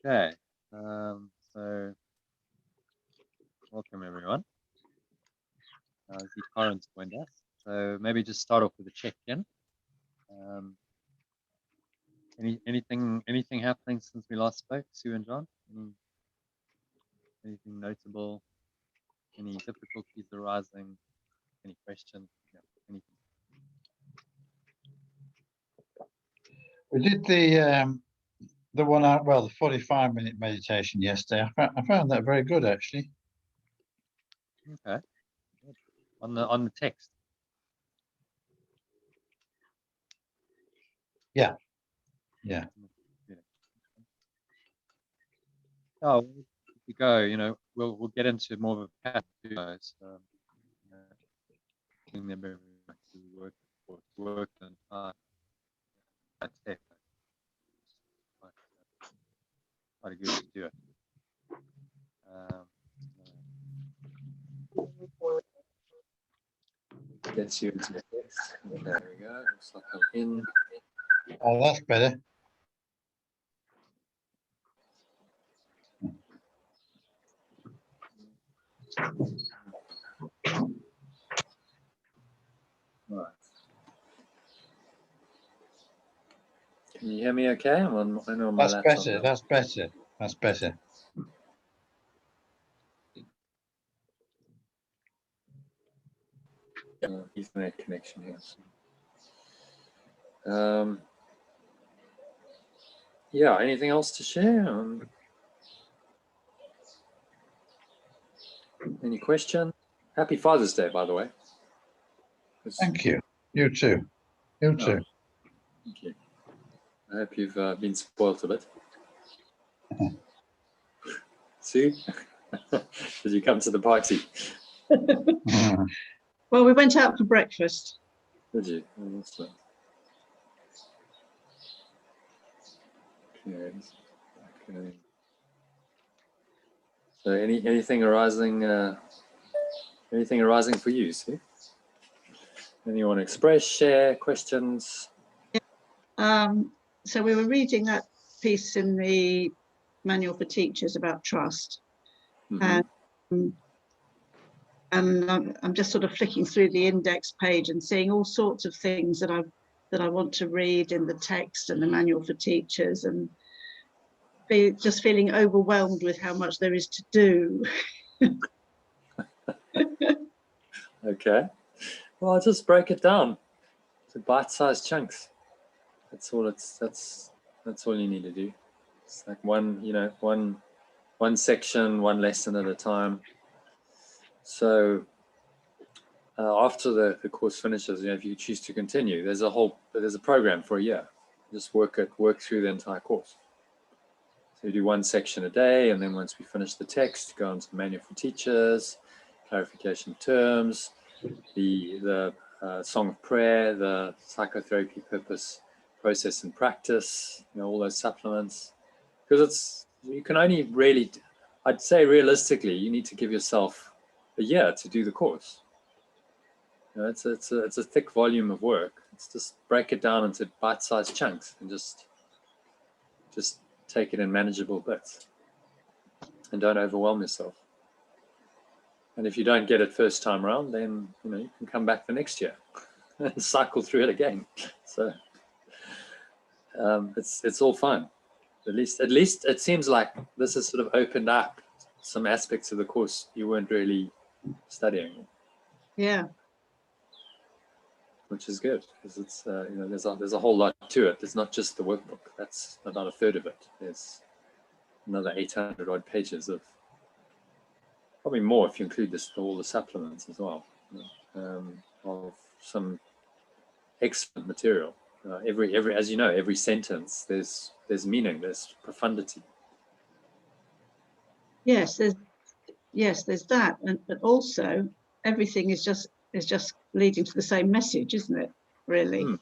Okay, so welcome everyone. Die Torrens joined us. So maybe just start off with a check-in. Anything happening since we last spoke, Sue and John? Anything notable? Any difficulties arising? Any questions? Yeah, anything? We did the one out, well, the 45-minute meditation yesterday. I found that very good, actually. Okay. Good. On the text. Yeah. Oh, if we go, we'll get into more of a path to those. Work and that's quite a good to do it. Gets you into the text. There we go. Looks like I'm in. Oh, that's better. Right. Can you hear me okay? I'm on my That's laptop. better. That's better. That's better. Ethernet connection here. Yeah, anything else to share? Any questions? Happy Father's Day, by the way. Thank you. You too. You too. Thank you. I hope you've been spoiled a bit. Sue, did you come to the party? Well, we went out for breakfast. Did you? Oh, that's nice. Okay. So anything arising for you, Sue? Anyone want to express, share, questions? Yeah. So we were reading that piece in the manual for teachers about trust. Mm-hmm. And I'm just sort of flicking through the index page and seeing all sorts of things that I want to read in the text and the manual for teachers, and just feeling overwhelmed with how much there is to do. Okay. Well, I'll just break it down to bite-sized chunks. That's all you need to do. It's like one section, one lesson at a time. So after the course finishes, if you choose to continue, there's a program for a year. Just work through the entire course. So you do one section a day, and then once we finish the text, go on to the manual for teachers, clarification of terms, the song of prayer, the psychotherapy purpose, process and practice, all those supplements. Because you can only really, I'd say realistically, you need to give yourself a year to do the course. It's a thick volume of work. It's just break it down into bite-sized chunks and just take it in manageable bits, and don't overwhelm yourself. And if you don't get it first time around, then you can come back the next year and cycle through it again. So it's all fine. At least it seems like this has sort of opened up some aspects of the course you weren't really studying. Yeah. Which is good, because it's there's a whole lot to it. It's not just the workbook. That's about a third of it. There's another 800 odd pages of, probably more if you include all the supplements as well, of some excellent material. Every as you know, every sentence there's meaning, there's profundity. Yes, there's that, but also everything is just leading to the same message, isn't it? Really.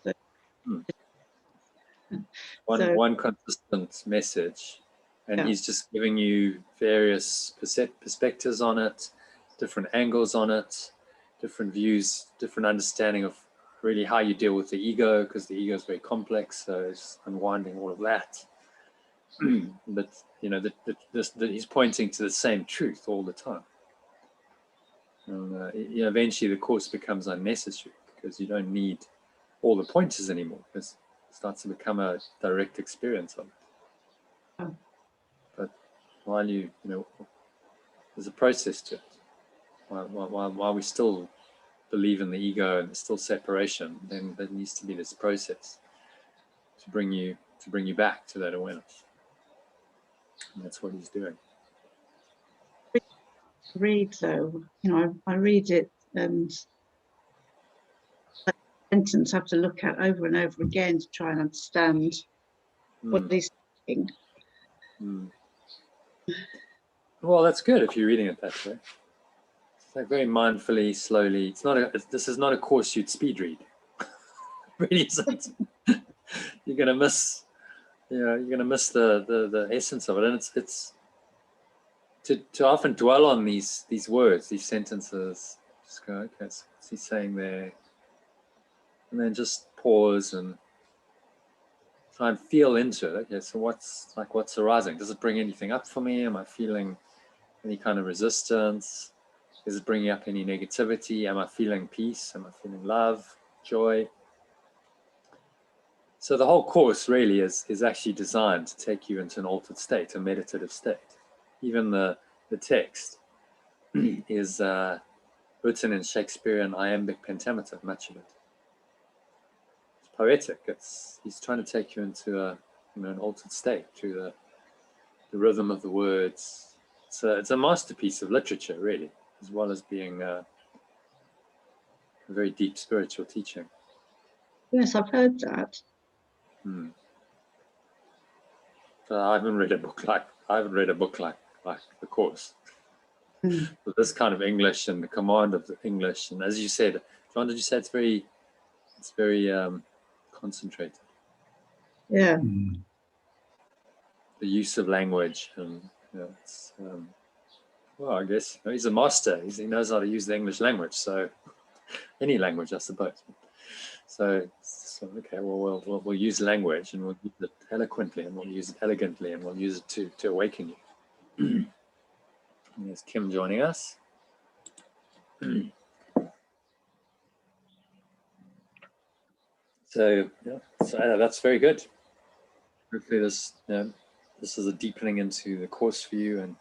One consistent message, and he's just giving you various perspectives on it, different angles on it, different views, different understanding of really how you deal with the ego, because the ego is very complex. So it's unwinding all of that. But you know, he's pointing to the same truth all the time. And you know, eventually the course becomes unnecessary because you don't need all the pointers anymore. It starts to become a direct experience of it. But while you know, there's a process to it. While we still believe in the ego and there's still separation, then there needs to be this process to bring you back to that awareness. And that's what he's doing. Read though, you know, I read it and that sentence I have to look at over and over again to try and understand what he's saying. Well, that's good if you're reading it that way. It's like very mindfully, slowly. This is not a course you'd speed read. It really isn't. You're gonna miss, you know, you're gonna miss the essence of it. And it's to often dwell on these words, these sentences. Just go, okay, so what's he saying there? And then just pause and try and feel into it. Okay, so what's arising? Does it bring anything up for me? Am I feeling any kind of resistance? Is it bringing up any negativity? Am I feeling peace? Am I feeling love, joy? So the whole course really is actually designed to take you into an altered state, a meditative state. Even the text is written in Shakespearean iambic pentameter, much of it. It's poetic. He's trying to take you into an altered state through the rhythm of the words. It's a masterpiece of literature, really, as well as being a very deep spiritual teaching. Yes, I've heard that. So I haven't read a book like the course. With this kind of English and the command of the English, and as you said, John, did you say it's very concentrated? Yeah. The use of language, and you know, it's well, I guess he's a master. He knows how to use the English language, so any language, I suppose. So okay, well, we'll use language, and we'll use it eloquently, and we'll use it elegantly, and we'll use it to awaken you. There's Kim joining us. So yeah, so that's very good. Hopefully this is a deepening into the course for you, and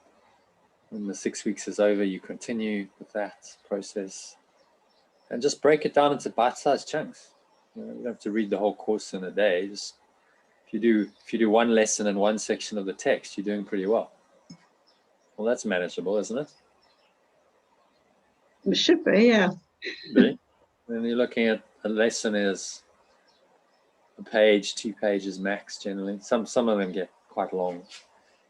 when the 6 weeks is over, you continue with that process, and just break it down into bite-sized chunks. You don't have to read the whole course in a day. Just if you do one lesson in one section of the text, you're doing pretty well. Well, that's manageable, isn't it? It should be, yeah. When you're looking at a lesson is a page, 2 pages max generally. Some of them get quite long.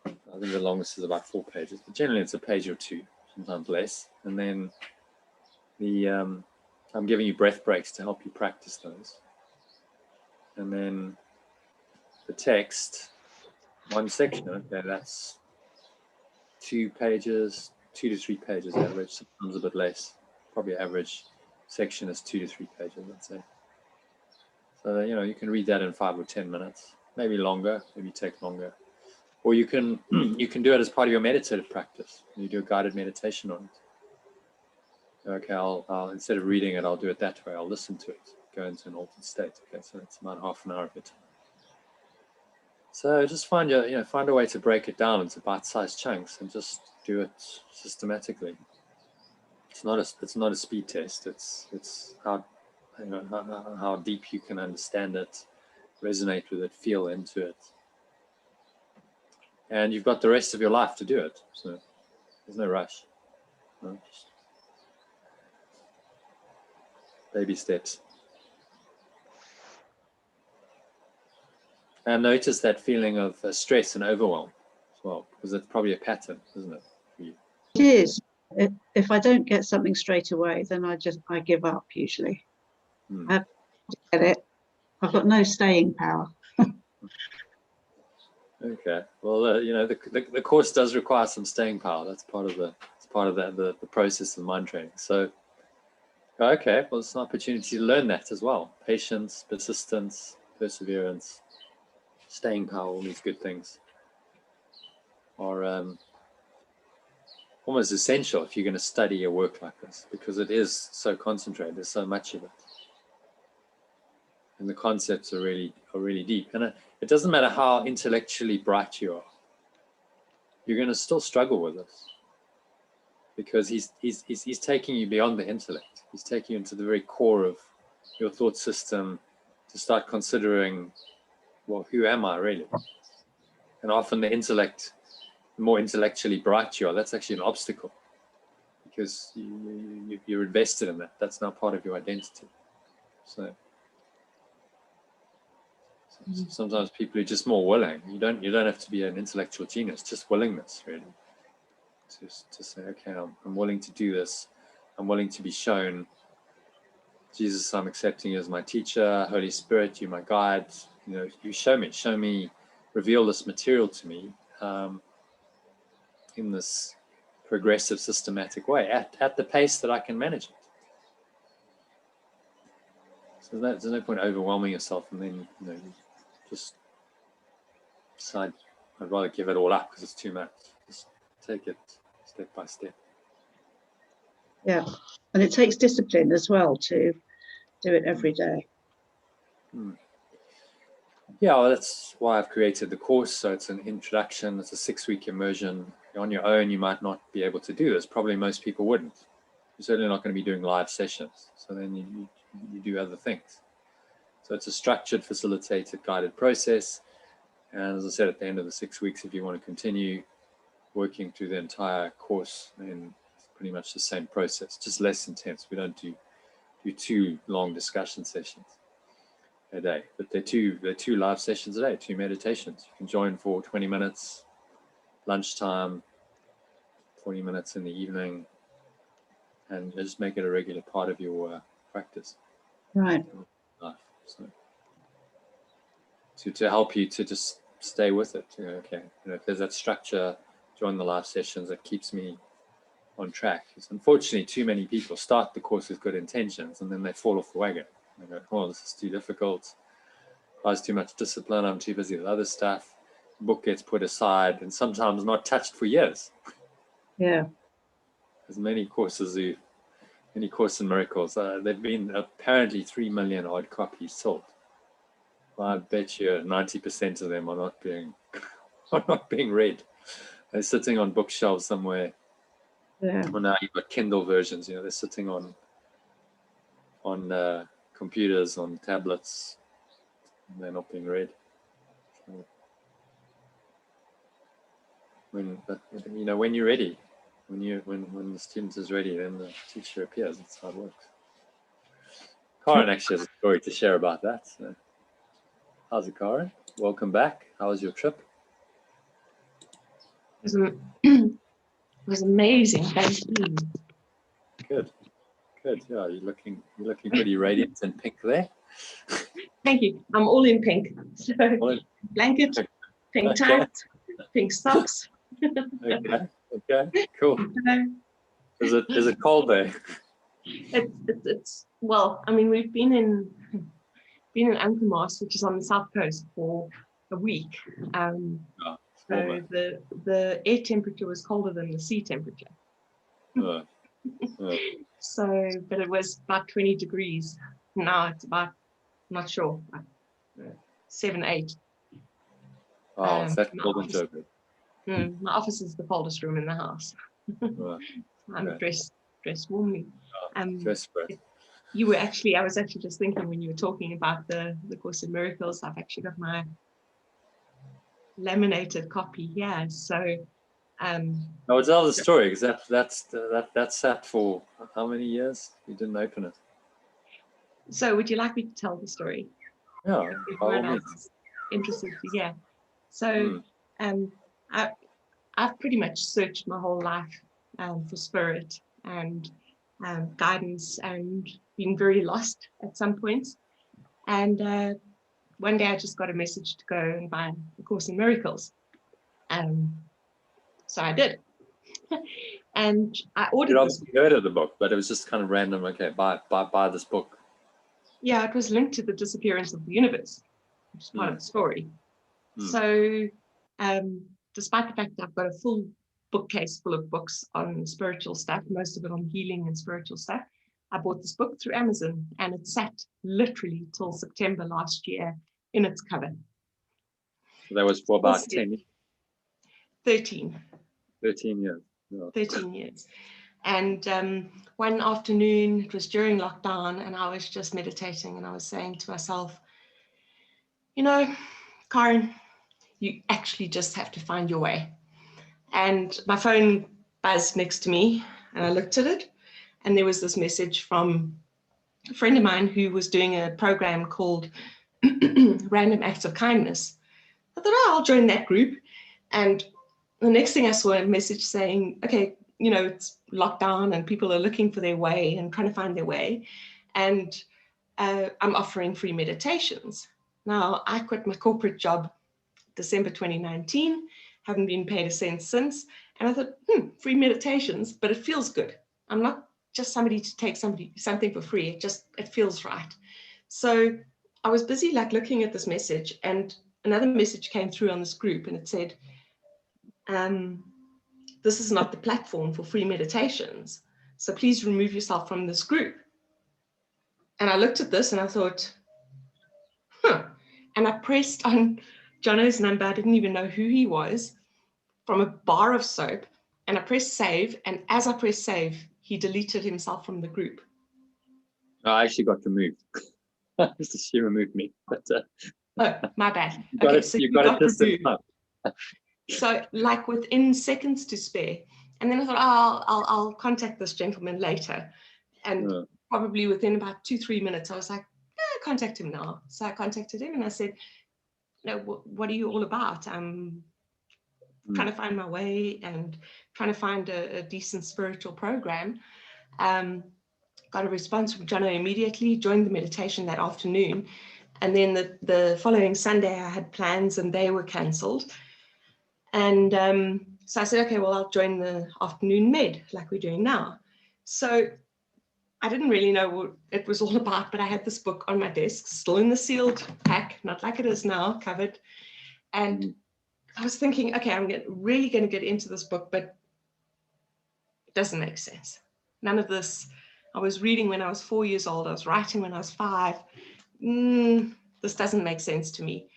I think the longest is about 4 pages, but generally it's a page or 2, sometimes less. And then I'm giving you breath breaks to help you practice those. And then the text, one section, okay, that's 2 pages, 2 to 3 pages average, sometimes a bit less. Probably average section is 2 to 3 pages, let's say. So, you know, you can read that in 5 or 10 minutes, maybe longer, maybe take longer. Or you can do it as part of your meditative practice. You do a guided meditation on it. Okay, I'll instead of reading it, I'll do it that way. I'll listen to it, go into an altered state. Okay, so it's about half an hour of your time. So just find a way to break it down into bite-sized chunks and just do it systematically. It's not a speed test. It's how deep you can understand it, resonate with it, feel into it. And you've got the rest of your life to do it. So there's no rush. No, just baby steps. And notice that feeling of stress and overwhelm as well, because it's probably a pattern, isn't it, for you? It is. If I don't get something straight away, then I give up usually. I have to get it. I've got no staying power. Okay. Well, the course does require some staying power. That's part of the process of mind training. So Okay, well, it's an opportunity to learn that as well. Patience, persistence, perseverance, staying power, all these good things are almost essential if you're going to study a work like this, because it is so concentrated. There's so much of it, and the concepts are really deep. And it doesn't matter how intellectually bright you are, you're going to still struggle with this, because he's taking you beyond the intellect. He's taking you into the very core of your thought system to start considering, well, who am I really? And often the intellect, the more intellectually bright you are, that's actually an obstacle, because you're invested in that. That's now part of your identity. So sometimes people are just more willing. You don't have to be an intellectual genius, just willingness, really. To say, okay, I'm willing to do this. I'm willing to be shown. Jesus, I'm accepting you as my teacher. Holy Spirit, you're my guide. You know, you show me, reveal this material to me in this progressive, systematic way at the pace that I can manage it. So there's no point overwhelming yourself and then, you know, you just decide, I'd rather give it all up because it's too much. Just take it step by step. Yeah, and it takes discipline as well to do it every day. Yeah, well, that's why I've created the course. So it's an introduction. It's a 6-week immersion. On your own, you might not be able to do this. Probably most people wouldn't. You're certainly not going to be doing live sessions. So then you do other things. So it's a structured, facilitated, guided process. And as I said, at the end of the 6 weeks, if you want to continue working through the entire course, then it's pretty much the same process, just less intense. We don't do 2 long discussion sessions a day, but they're two live sessions a day, 2 meditations. You can join for 20 minutes, lunchtime, 40 minutes in the evening, and just make it a regular part of your practice. Right. Life. So to help you to just stay with it, you know, okay, you know, if there's that structure, join the live sessions, that keeps me on track. Because unfortunately, too many people start the course with good intentions and then they fall off the wagon. They go, oh, this is too difficult. Requires too much discipline. I'm too busy with other stuff. The book gets put aside and sometimes not touched for years. Yeah. There's many courses many Course in Miracles. There've been apparently 3 million odd copies sold. Well, I bet you 90% of them are not being read. They're sitting on bookshelves somewhere. Yeah. Well, now you've got Kindle versions. You know, they're sitting on computers, on tablets. And they're not being read. So when you're ready, when the student is ready, then the teacher appears. That's how it works. Karen actually has a story to share about that. So. How's it, Karen? Welcome back. How was your trip? It was amazing. Thank you. Good. Yeah, you're looking pretty radiant and pink there. Thank you. I'm all in pink. So blanket, pink tights, pink socks. Okay. Cool. Is it cold there? It's well, I mean, we've been in Anchorage, which is on the south coast, for a week. So the air temperature was colder than the sea temperature. So, but it was about 20 degrees. Now it's about, I'm not sure, 7, 8. Oh, it's that cold and turbid. My office is the coldest room in the house. I'm dressed warmly. I was actually just thinking when you were talking about the Course in Miracles, I've actually got my laminated copy here. So I'll tell the story, because that sat for how many years? You didn't open it. So would you like me to tell the story? Yeah, by all means. Interested to hear. So I've pretty much searched my whole life for spirit and guidance, and been very lost at some points. And one day I just got a message to go and buy the Course in Miracles. So I did. And I You'd ordered this. obviously heard of the book, but it was just kind of random. Okay, buy this book. Yeah, it was linked to the disappearance of the universe, which is part of the story. So despite the fact that I've got a full bookcase full of books on spiritual stuff, most of it on healing and spiritual stuff, I bought this book through Amazon, and it sat literally till September last year in its cover. So that was for about 13 years. Yeah. 13 years. And one afternoon, it was during lockdown, and I was just meditating, and I was saying to myself, you know, Karen, you actually just have to find your way. And my phone buzzed next to me, and I looked at it, and there was this message from a friend of mine who was doing a program called Random Acts of Kindness. I thought, oh, I'll join that group. And the next thing I saw a message saying, okay, you know, it's lockdown and people are looking for their way and trying to find their way. And I'm offering free meditations. Now, I quit my corporate job December 2019, haven't been paid a cent since. And I thought, free meditations, but it feels good. I'm not just somebody to take something for free. It feels right. So I was busy like looking at this message, and another message came through on this group, and it said, this is not the platform for free meditations. So please remove yourself from this group. And I looked at this and I thought, and I pressed on Jono's number. I didn't even know who he was, from a bar of soap. And I pressed save. And as I pressed save, he deleted himself from the group. I actually got removed. She removed me. But, oh, my bad. Okay, so you got it removed. So like within seconds to spare. And then I thought, oh, I'll contact this gentleman later. And probably within about 2-3 minutes, I was like, contact him now. So I contacted him and I said, no, what are you all about? I'm trying to find my way and trying to find a decent spiritual program. Got a response from Jono immediately, joined the meditation that afternoon. And then the following Sunday, I had plans and they were cancelled. And so I said, okay, well, I'll join the afternoon med like we're doing now. So I didn't really know what it was all about, but I had this book on my desk, still in the sealed pack, not like it is now, covered. And I was thinking, okay, I'm really going to get into this book, but it doesn't make sense. None of this. I was reading when I was 4 years old. I was writing when I was 5. This doesn't make sense to me.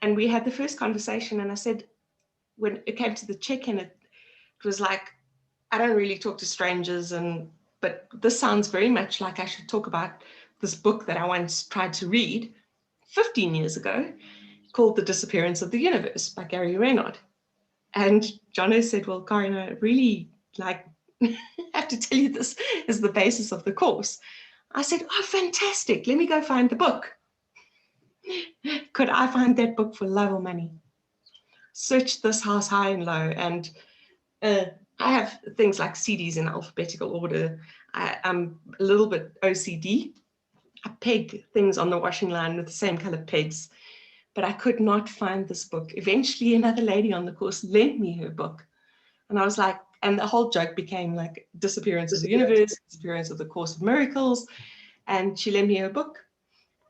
And we had the first conversation, and I said, when it came to the check-in, it was like, I don't really talk to strangers, but this sounds very much like I should talk about this book that I once tried to read 15 years ago, called The Disappearance of the Universe by Gary Reynard. And Jono said, well, Karen, I really have to tell you this is the basis of the course. I said, oh, fantastic. Let me go find the book. Could I find that book for love or money? Searched this house high and low, and I have things like CDs in alphabetical order. I'm a little bit OCD. I peg things on the washing line with the same color pegs, but I could not find this book. Eventually, another lady on the course lent me her book, and I was like, and the whole joke became like Disappearance of the Universe, Disappearance of the Course of Miracles, and she lent me her book.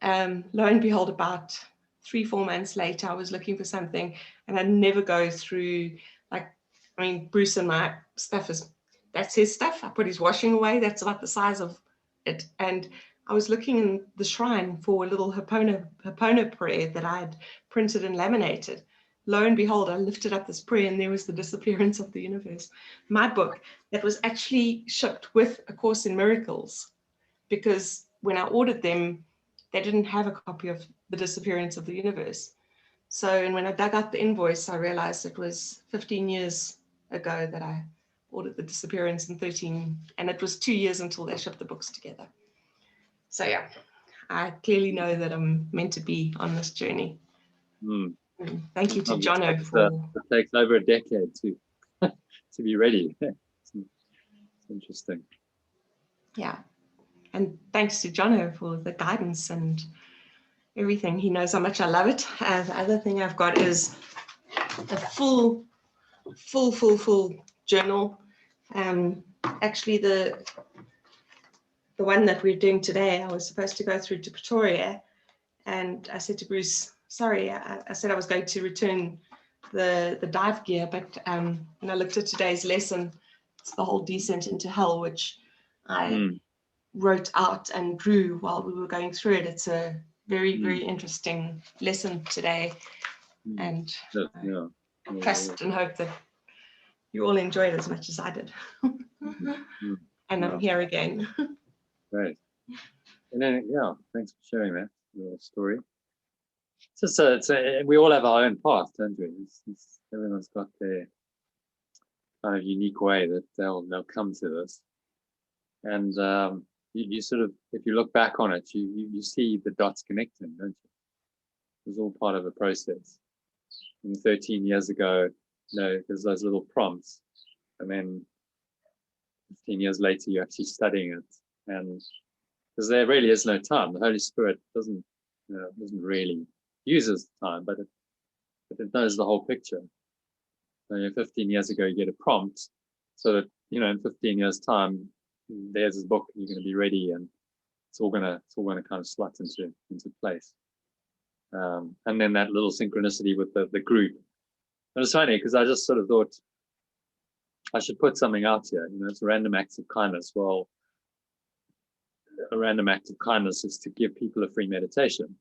Lo and behold, about 3-4 months later, I was looking for something, and I'd never go through, Bruce and my stuff that's his stuff. I put his washing away. That's about the size of it. And I was looking in the shrine for a little Hapona prayer that I had printed and laminated. Lo and behold, I lifted up this prayer, and there was The Disappearance of the Universe, my book that was actually shipped with A Course in Miracles, because when I ordered them, they didn't have a copy of The Disappearance of the Universe. So, and when I dug out the invoice, I realized it was 15 years ago that I ordered The Disappearance in 13, and it was 2 years until they shipped the books together. So yeah, I clearly know that I'm meant to be on this journey. Thank you to Jono for... It takes over a decade to be ready. It's interesting. Yeah. And thanks to Jono for the guidance and everything. He knows how much I love it. The other thing I've got is a full journal Actually, the one that we're doing today, I was supposed to go through to Pretoria, and I said to Bruce, sorry, I said I was going to return the dive gear, but when I looked at today's lesson, it's the whole descent into hell, which I wrote out and drew while we were going through it. It's a very, very interesting lesson today, and I trust and hope that you all enjoyed it as much as I did. And I'm here again. Great. And then, yeah, thanks for sharing that little story. We all have our own path, don't we? Everyone's got their kind of unique way that they'll come to this. And you sort of, if you look back on it, you see the dots connecting, don't you? It was all part of a process. And 13 years ago, there's those little prompts, and then 15 years later, you're actually studying it, and because there really is no time. The Holy Spirit doesn't really uses time, but it knows the whole picture. So 15 years ago, you get a prompt, so that in 15 years' time, there's this book, you're going to be ready, and it's all gonna kind of slot into place. And then that little synchronicity with the group. And it's funny because I just sort of thought I should put something out here. It's random acts of kindness. Well, a random act of kindness is to give people a free meditation.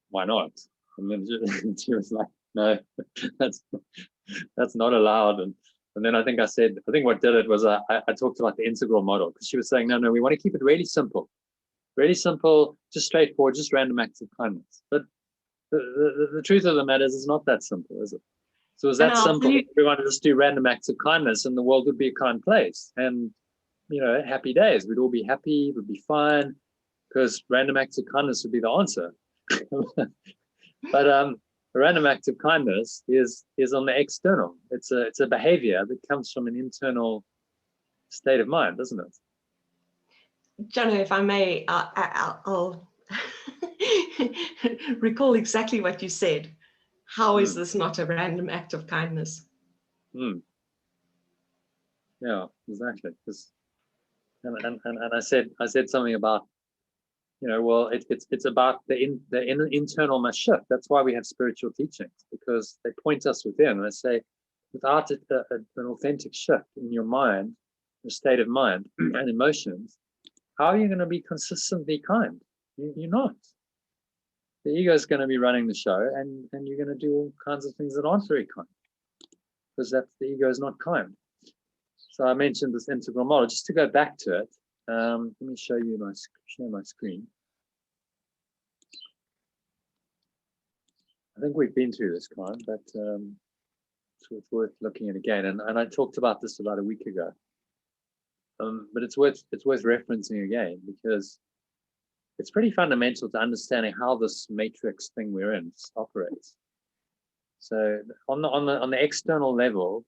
Why not? And then she was like, no, that's not allowed. And then I think what did it was I talked about the integral model, because she was saying, no, we want to keep it really simple, just straightforward, just random acts of kindness. But the truth of the matter is, it's not that simple, is it? So is that simple? We want to just do random acts of kindness, and the world would be a kind place, and happy days. We'd all be happy. We'd be fine, because random acts of kindness would be the answer. But a random act of kindness is on the external. It's a behavior that comes from an internal state of mind, doesn't it? Jono, if I may, I'll recall exactly what you said. How is this not a random act of kindness? Yeah, exactly. And I said something about, well, it's about the internal must shift. That's why we have spiritual teachings, because they point us within. And they say, without an authentic shift in your mind, your state of mind and emotions, how are you going to be consistently kind? You're not. The ego is going to be running the show, and you're going to do all kinds of things that aren't very kind, because the ego is not kind. So I mentioned this integral model. Just to go back to it, let me share my screen. I think we've been through this, Karen, but it's worth looking at again. And I talked about this about a week ago, but it's worth referencing again, because it's pretty fundamental to understanding how this matrix thing we're in operates. So on the external level,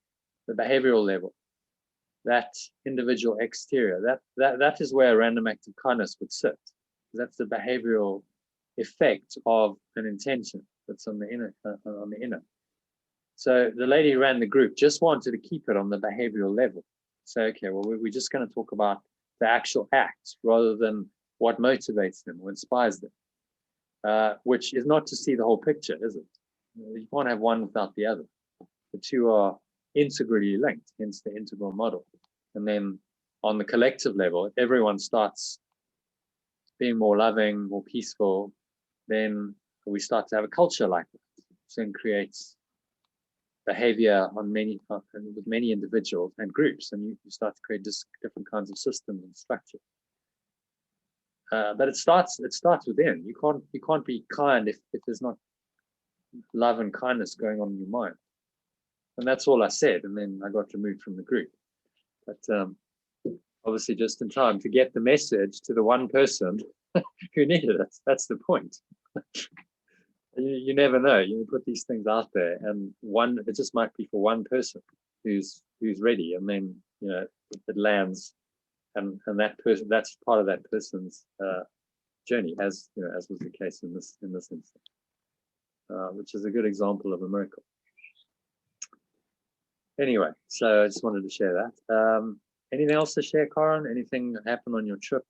the behavioral level, that individual exterior, that is where a random act of kindness would sit. That's the behavioral effect of an intention that's on the inner. So the lady who ran the group just wanted to keep it on the behavioral level. So, okay, well, we're just going to talk about the actual act rather than what motivates them or inspires them, which is not to see the whole picture, is it? You can't have one without the other. The two are integrally linked, hence the integral model. And then on the collective level, if everyone starts being more loving, more peaceful, then we start to have a culture like that. So it creates behavior with many individuals and groups, and you start to create different kinds of systems and structure. But it starts within. You can't be kind if there's not love and kindness going on in your mind. And that's all I said. And then I got removed from the group. But obviously just in time to get the message to the one person who needed it. That's the point. You never know. You put these things out there, and it just might be for one person who's ready, and then it lands, and that person, that's part of that person's journey, as was the case in this instance, which is a good example of a miracle. Anyway, so I just wanted to share that. Anything else to share, Corin? Anything that happened on your trip?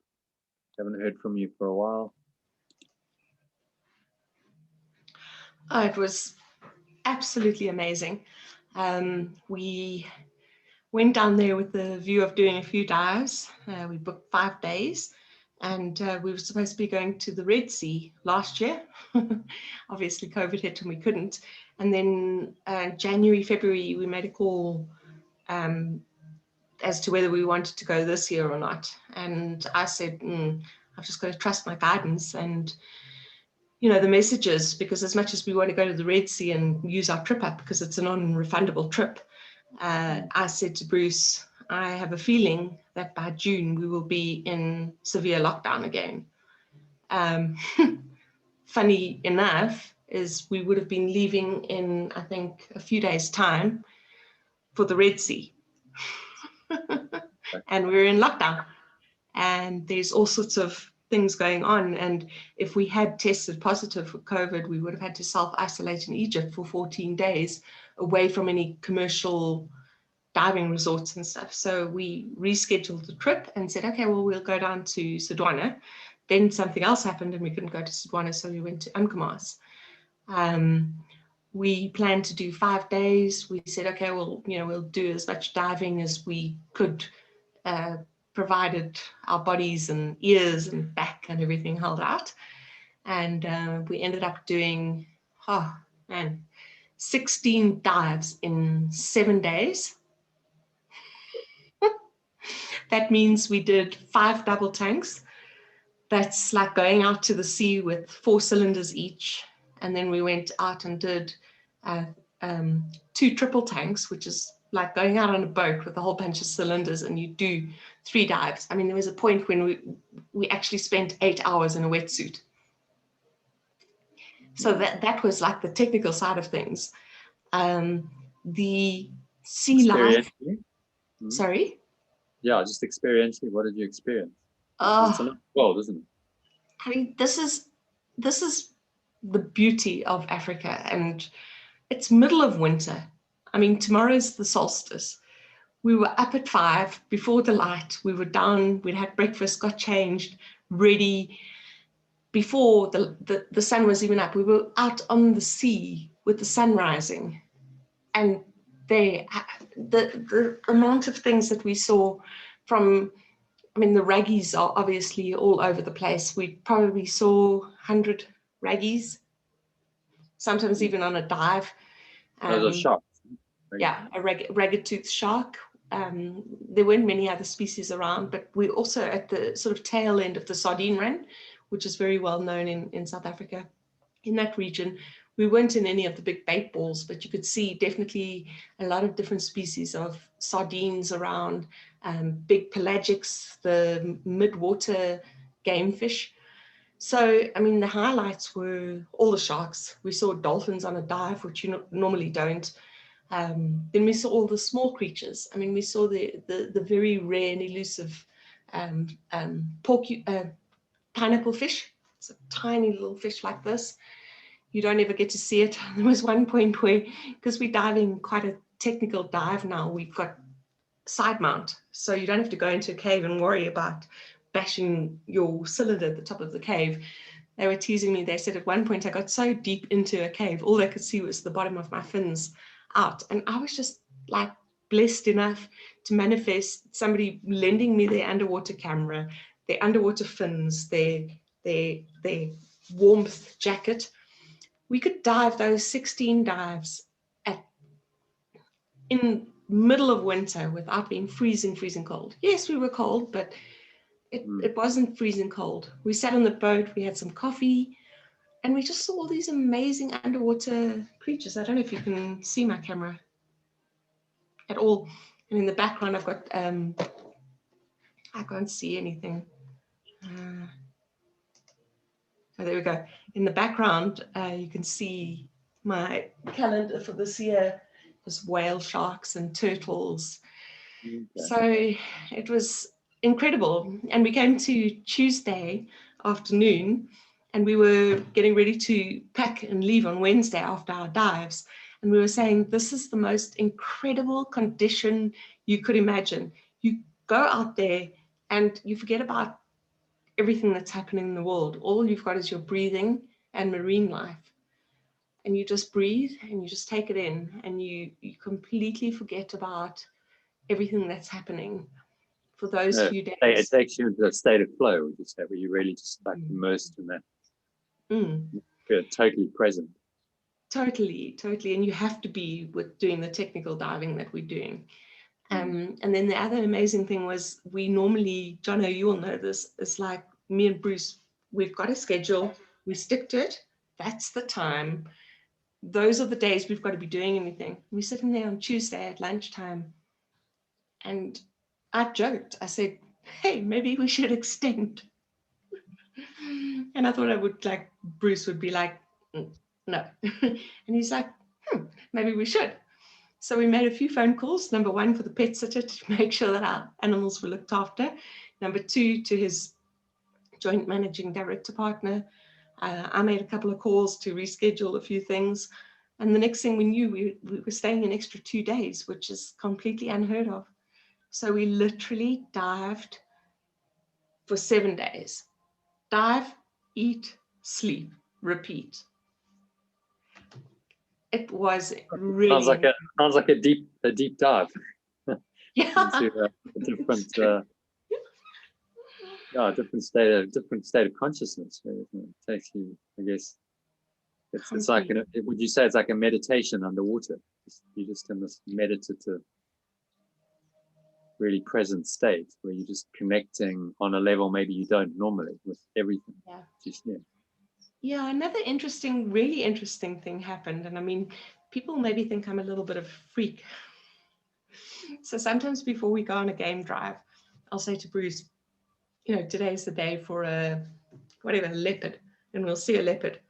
Haven't heard from you for a while. Oh, it was absolutely amazing. We went down there with the view of doing a few dives. We booked 5 days, and we were supposed to be going to the Red Sea last year. Obviously, COVID hit and we couldn't. And then January, February, we made a call as to whether we wanted to go this year or not. And I said, I've just got to trust my guidance and, you know, the messages, because as much as we want to go to the Red Sea and use our trip up because it's a non-refundable trip, I said to Bruce, I have a feeling that by June we will be in severe lockdown again. Funny enough is we would have been leaving in, I think, a few days' time for the Red Sea. And we're in lockdown. And there's all sorts of things going on. And if we had tested positive for COVID, we would have had to self-isolate in Egypt for 14 days away from any commercial diving resorts and stuff. So we rescheduled the trip and said, okay, well, we'll go down to Sodwana. Then something else happened and we couldn't go to Sodwana, so we went to Ankamas. We planned to do 5 days. We said, okay, well, you know, we'll do as much diving as we could, provided our bodies and ears and back and everything held out. And we ended up doing, 16 dives in 7 days. That means we did 5 double tanks. That's like going out to the sea with 4 cylinders each. And then we went out and did 2 triple tanks, which is like going out on a boat with a whole bunch of cylinders, and you do 3 dives. I mean, there was a point when we actually spent 8 hours in a wetsuit. So that was like the technical side of things. The sea life. Sorry? Yeah, just experientially, what did you experience? Oh, It's another world, isn't it? I mean, this is the beauty of Africa, and it's middle of winter. I mean, tomorrow's the solstice. We were up at 5 before the light. We were down, we'd had breakfast, got changed, ready. Before the sun was even up, we were out on the sea with the sun rising. And the amount of things that we saw from, I mean, the raggies are obviously all over the place. We probably saw 100 raggies, sometimes even on a dive. Those are sharks. Yeah, a ragged-toothed shark. There weren't many other species around, but we're also at the sort of tail end of the sardine run, which is very well known in South Africa. In that region, we weren't in any of the big bait balls, but you could see definitely a lot of different species of sardines around, big pelagics, the mid-water game fish. So, I mean, the highlights were all the sharks. We saw dolphins on a dive, which you normally don't. Then we saw all the small creatures. I mean, we saw the very rare and elusive pineapple fish. It's a tiny little fish like this. You don't ever get to see it. There was one point where, because we're diving quite a technical dive now, we've got side mount. So you don't have to go into a cave and worry about bashing your cylinder at the top of the cave. They were teasing me. They said at one point I got so deep into a cave, all they could see was the bottom of my fins out. And I was just like blessed enough to manifest somebody lending me their underwater camera, their underwater fins, their warmth jacket. We could dive those 16 dives in middle of winter without being freezing cold. Yes, we were cold, but it wasn't freezing cold. We sat on the boat, we had some coffee, and we just saw all these amazing underwater creatures. I don't know if you can see my camera at all. And in the background, I've got, I can't see anything. Oh, there we go. In the background, you can see my calendar for this year. There's whale sharks and turtles. Okay. So it was incredible. And we came to Tuesday afternoon, and we were getting ready to pack and leave on Wednesday after our dives. And we were saying, this is the most incredible condition you could imagine. You go out there and you forget about everything that's happening in the world. All you've got is your breathing and marine life. And you just breathe and you just take it in, and you completely forget about everything that's happening for those few days. It takes you into a state of flow, would you say, where you're really just like immersed in that. You're totally present. Totally. And you have to be with doing the technical diving that we're doing. And then the other amazing thing was, we normally, Jono, you will know this, it's like me and Bruce, we've got a schedule, we stick to it. That's the time. Those are the days we've got to be doing anything. We're sitting there on Tuesday at lunchtime, and I joked. I said, hey, maybe we should extend. And I thought Bruce would be like, no. And he's like, maybe we should. So we made a few phone calls. Number one, for the pet sitter to make sure that our animals were looked after. Number two, to his joint managing director partner. I made a couple of calls to reschedule a few things. And the next thing we knew, we were staying an extra 2 days, which is completely unheard of. So we literally dived for 7 days. Dive, eat, sleep, repeat. It was really sounds like a deep dive. Yeah. Into a different different state of consciousness. It takes you, I guess. It's like, would you say it's like a meditation underwater? You're just in this meditative, really present state where you're just connecting on a level maybe you don't normally with everything. Yeah, another really interesting thing happened. And I mean, people maybe think I'm a little bit of a freak. So sometimes before we go on a game drive, I'll say to Bruce, today's the day for a leopard, and we'll see a leopard.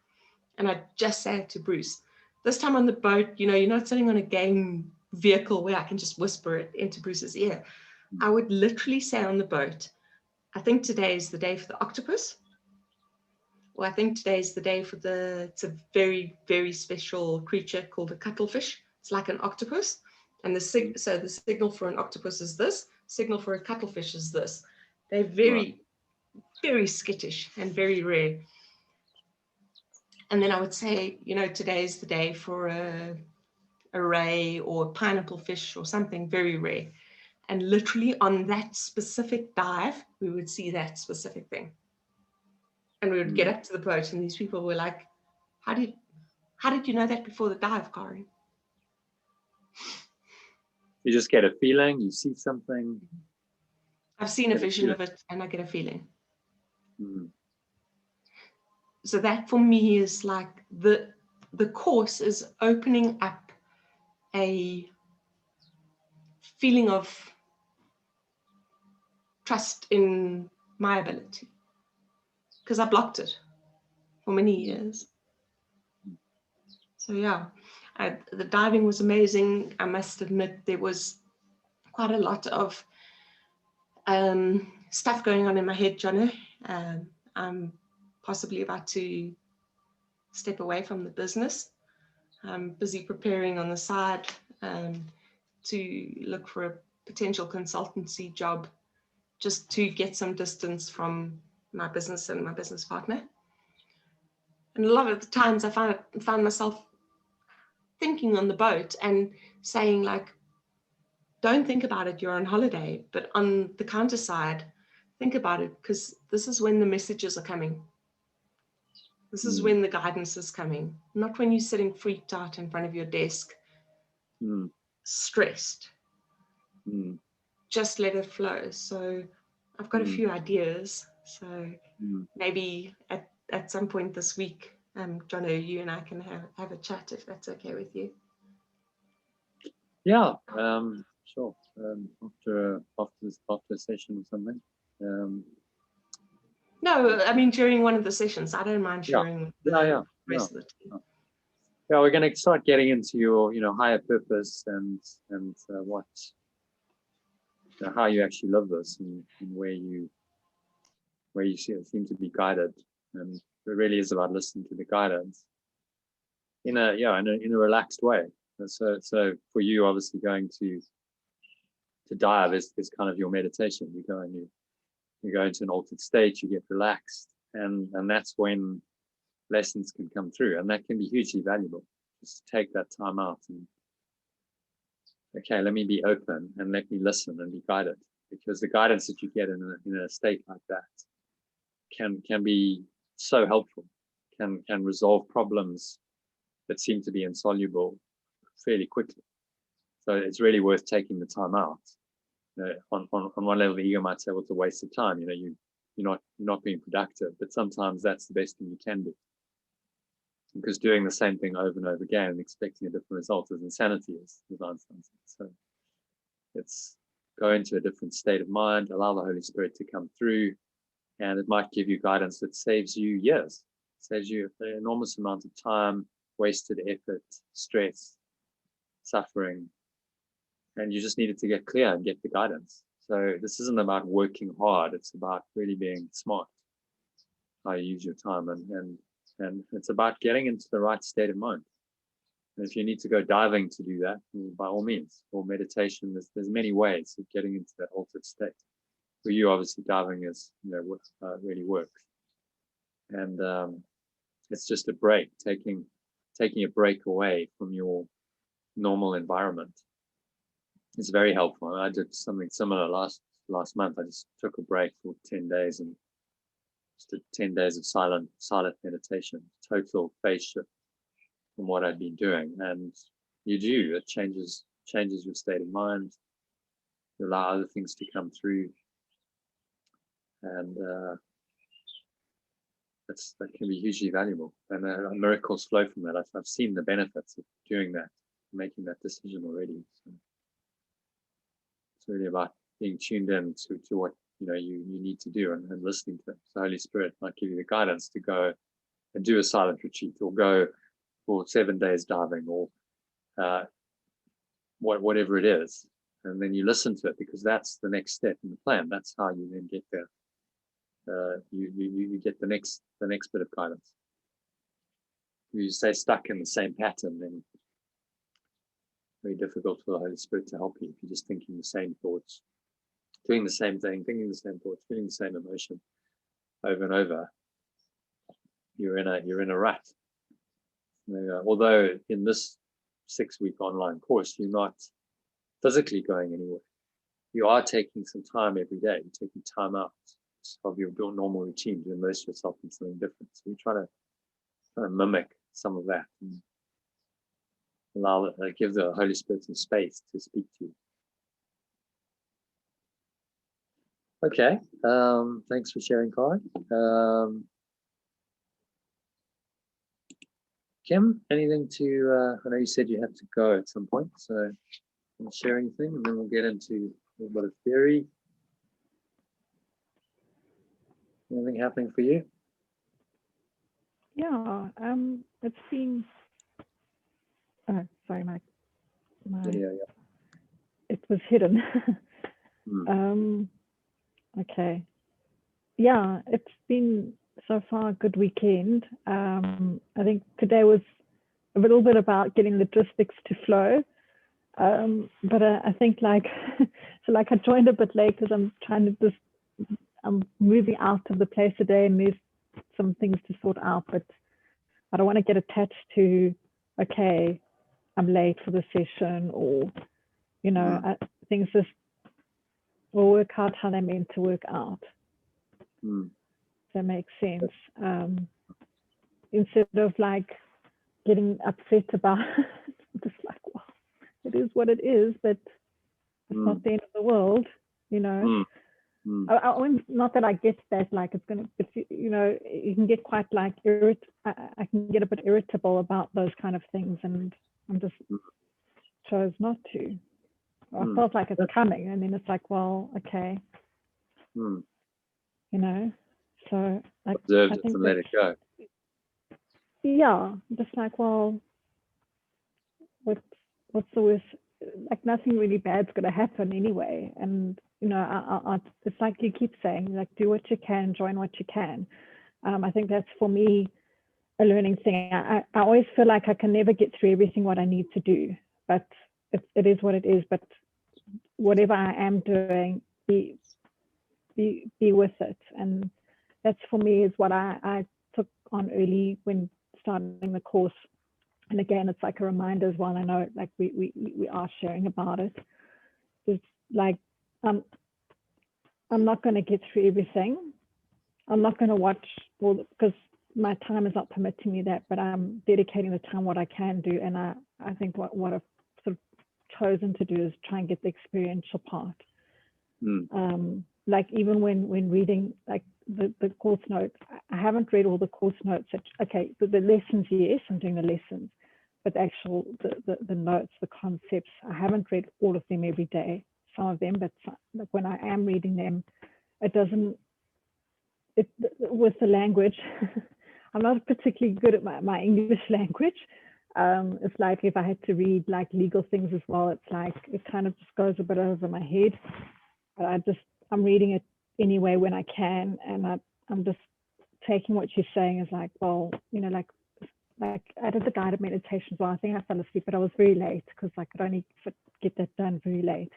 And I just say it to Bruce. This time on the boat, you're not sitting on a game vehicle where I can just whisper it into Bruce's ear. I would literally say on the boat, I think today is the day for the octopus. Well, I think today is the day for it's a very, very special creature called a cuttlefish. It's like an octopus. And the signal for an octopus is this, signal for a cuttlefish is this. They're very, very skittish and very rare. And then I would say, today is the day for a ray or a pineapple fish or something very rare. And literally on that specific dive, we would see that specific thing. And we would get up to the boat, and these people were like, how did you know that before the dive, Kari? You just get a feeling, you see something. I've seen a vision of it, and I get a feeling. So that for me is like the course is opening up a feeling of trust in my ability, because I blocked it for many years. So yeah, the diving was amazing. I must admit there was quite a lot of stuff going on in my head, Jono. I'm possibly about to step away from the business. I'm busy preparing on the side to look for a potential consultancy job, just to get some distance from my business and my business partner. And a lot of the times I found myself thinking on the boat and saying, like, don't think about it, you're on holiday. But on the counter side, think about it, because this is when the messages are coming. This is when the guidance is coming, not when you're sitting freaked out in front of your desk, stressed. Just let it flow. So I've got a few ideas. So maybe at some point this week, Jono, you and I can have a chat, if that's okay with you. Yeah, sure. After a session or something. No, I mean during one of the sessions. I don't mind sharing the rest of the team. Yeah, we're going to start getting into your, higher purpose and what, how you actually live this and where you seem to be guided. And it really is about listening to the guidance in a relaxed way. And so for you, obviously going to dive is kind of your meditation. You go and you go into an altered state, you get relaxed, and that's when lessons can come through, and that can be hugely valuable. Just take that time out and, okay, let me be open and let me listen and be guided, because the guidance that you get in a state like that can be so helpful, can resolve problems that seem to be insoluble fairly quickly. So it's really worth taking the time out. On one level, the ego might say, well, it's a waste of time. You're not being productive, but sometimes that's the best thing you can do. Because doing the same thing over and over again and expecting a different result is insanity, as Einstein said. So it's go into a different state of mind, allow the Holy Spirit to come through, and it might give you guidance that saves you years, saves you an enormous amount of time, wasted effort, stress, suffering, and you just needed to get clear and get the guidance. So this isn't about working hard, it's about really being smart, how you use your time, and it's about getting into the right state of mind. And if you need to go diving to do that, by all means, or meditation, there's many ways of getting into that altered state. For you, obviously, diving is really works, and it's just a break, taking a break away from your normal environment. It's very helpful. I did something similar last month. I just took a break for 10 days and just did 10 days of silent meditation, total phase shift from what I'd been doing. And it changes your state of mind. You allow other things to come through, and that can be hugely valuable. And miracles flow from that. I've seen the benefits of doing that, making that decision already. So it's really about being tuned in to what you need to do, and listening to it. So Holy Spirit might give you the guidance to go and do a silent retreat, or go for 7 days diving, or whatever it is, and then you listen to it, because that's the next step in the plan. That's how you then get there. You get the next bit of guidance. If you stay stuck in the same pattern, then very difficult for the Holy Spirit to help you. If you're just thinking the same thoughts, doing the same thing, thinking the same thoughts, feeling the same emotion over and over, you're in a rut. Although in this 6-week online course, you're not physically going anywhere. You are taking some time every day. You're taking time out of your normal routine to immerse yourself in something different. So you try to mimic some of that, and give the Holy Spirit some space to speak to you. Okay, thanks for sharing, Kai. Kim, anything to, I know you said you have to go at some point, so can you share anything, and then we'll get into a little bit of theory. Anything happening for you? Yeah, it's been, sorry, my Video, yeah. it was hidden. Okay. Yeah, it's been so far a good weekend. I think today was a little bit about getting logistics to flow. But I think I joined a bit late because I'm moving out of the place today, and there's some things to sort out, but I don't want to get attached to, okay, I'm late for the session, or, things just will work out how they're meant to work out. That makes sense. Instead of getting upset about it, just well, it is what it is, but it's not the end of the world, not that I get that, it's gonna, but you can get quite I can get a bit irritable about those kind of things, and I'm just chose not to. I felt like it's coming, and then it's well, okay, so observe it and let it go. Yeah, just well, what's the worst? Nothing really bad's gonna happen anyway, and it's like you keep saying, do what you can, join what you can. I think that's, for me, a learning thing. I always feel like I can never get through everything what I need to do. but it is what it is. But whatever I am doing, be with it. And that's for me is what I took on early when starting the course. And again, it's like a reminder as well. I know like we are sharing about it. It's like I'm not going to get through everything. I'm not going to watch all because my time is not permitting me that, but I'm dedicating the time what I can do. And I think what I've sort of chosen to do is try and get the experiential part. Like even when reading like the course notes, I haven't read all the course notes. Okay, the lessons, yes, I'm doing the lessons, but the actual the notes, the concepts, I haven't read all of them every day. Some of them, but like when I am reading them, it doesn't. With the language, I'm not particularly good at my English language. It's like if I had to read like legal things as well, it's like it kind of just goes a bit over my head. But I'm reading it anyway when I can, and I'm just taking what she's saying as like, well, you know, like I did the guided meditation as well. I think I fell asleep, but I was very late because I could only get that done very late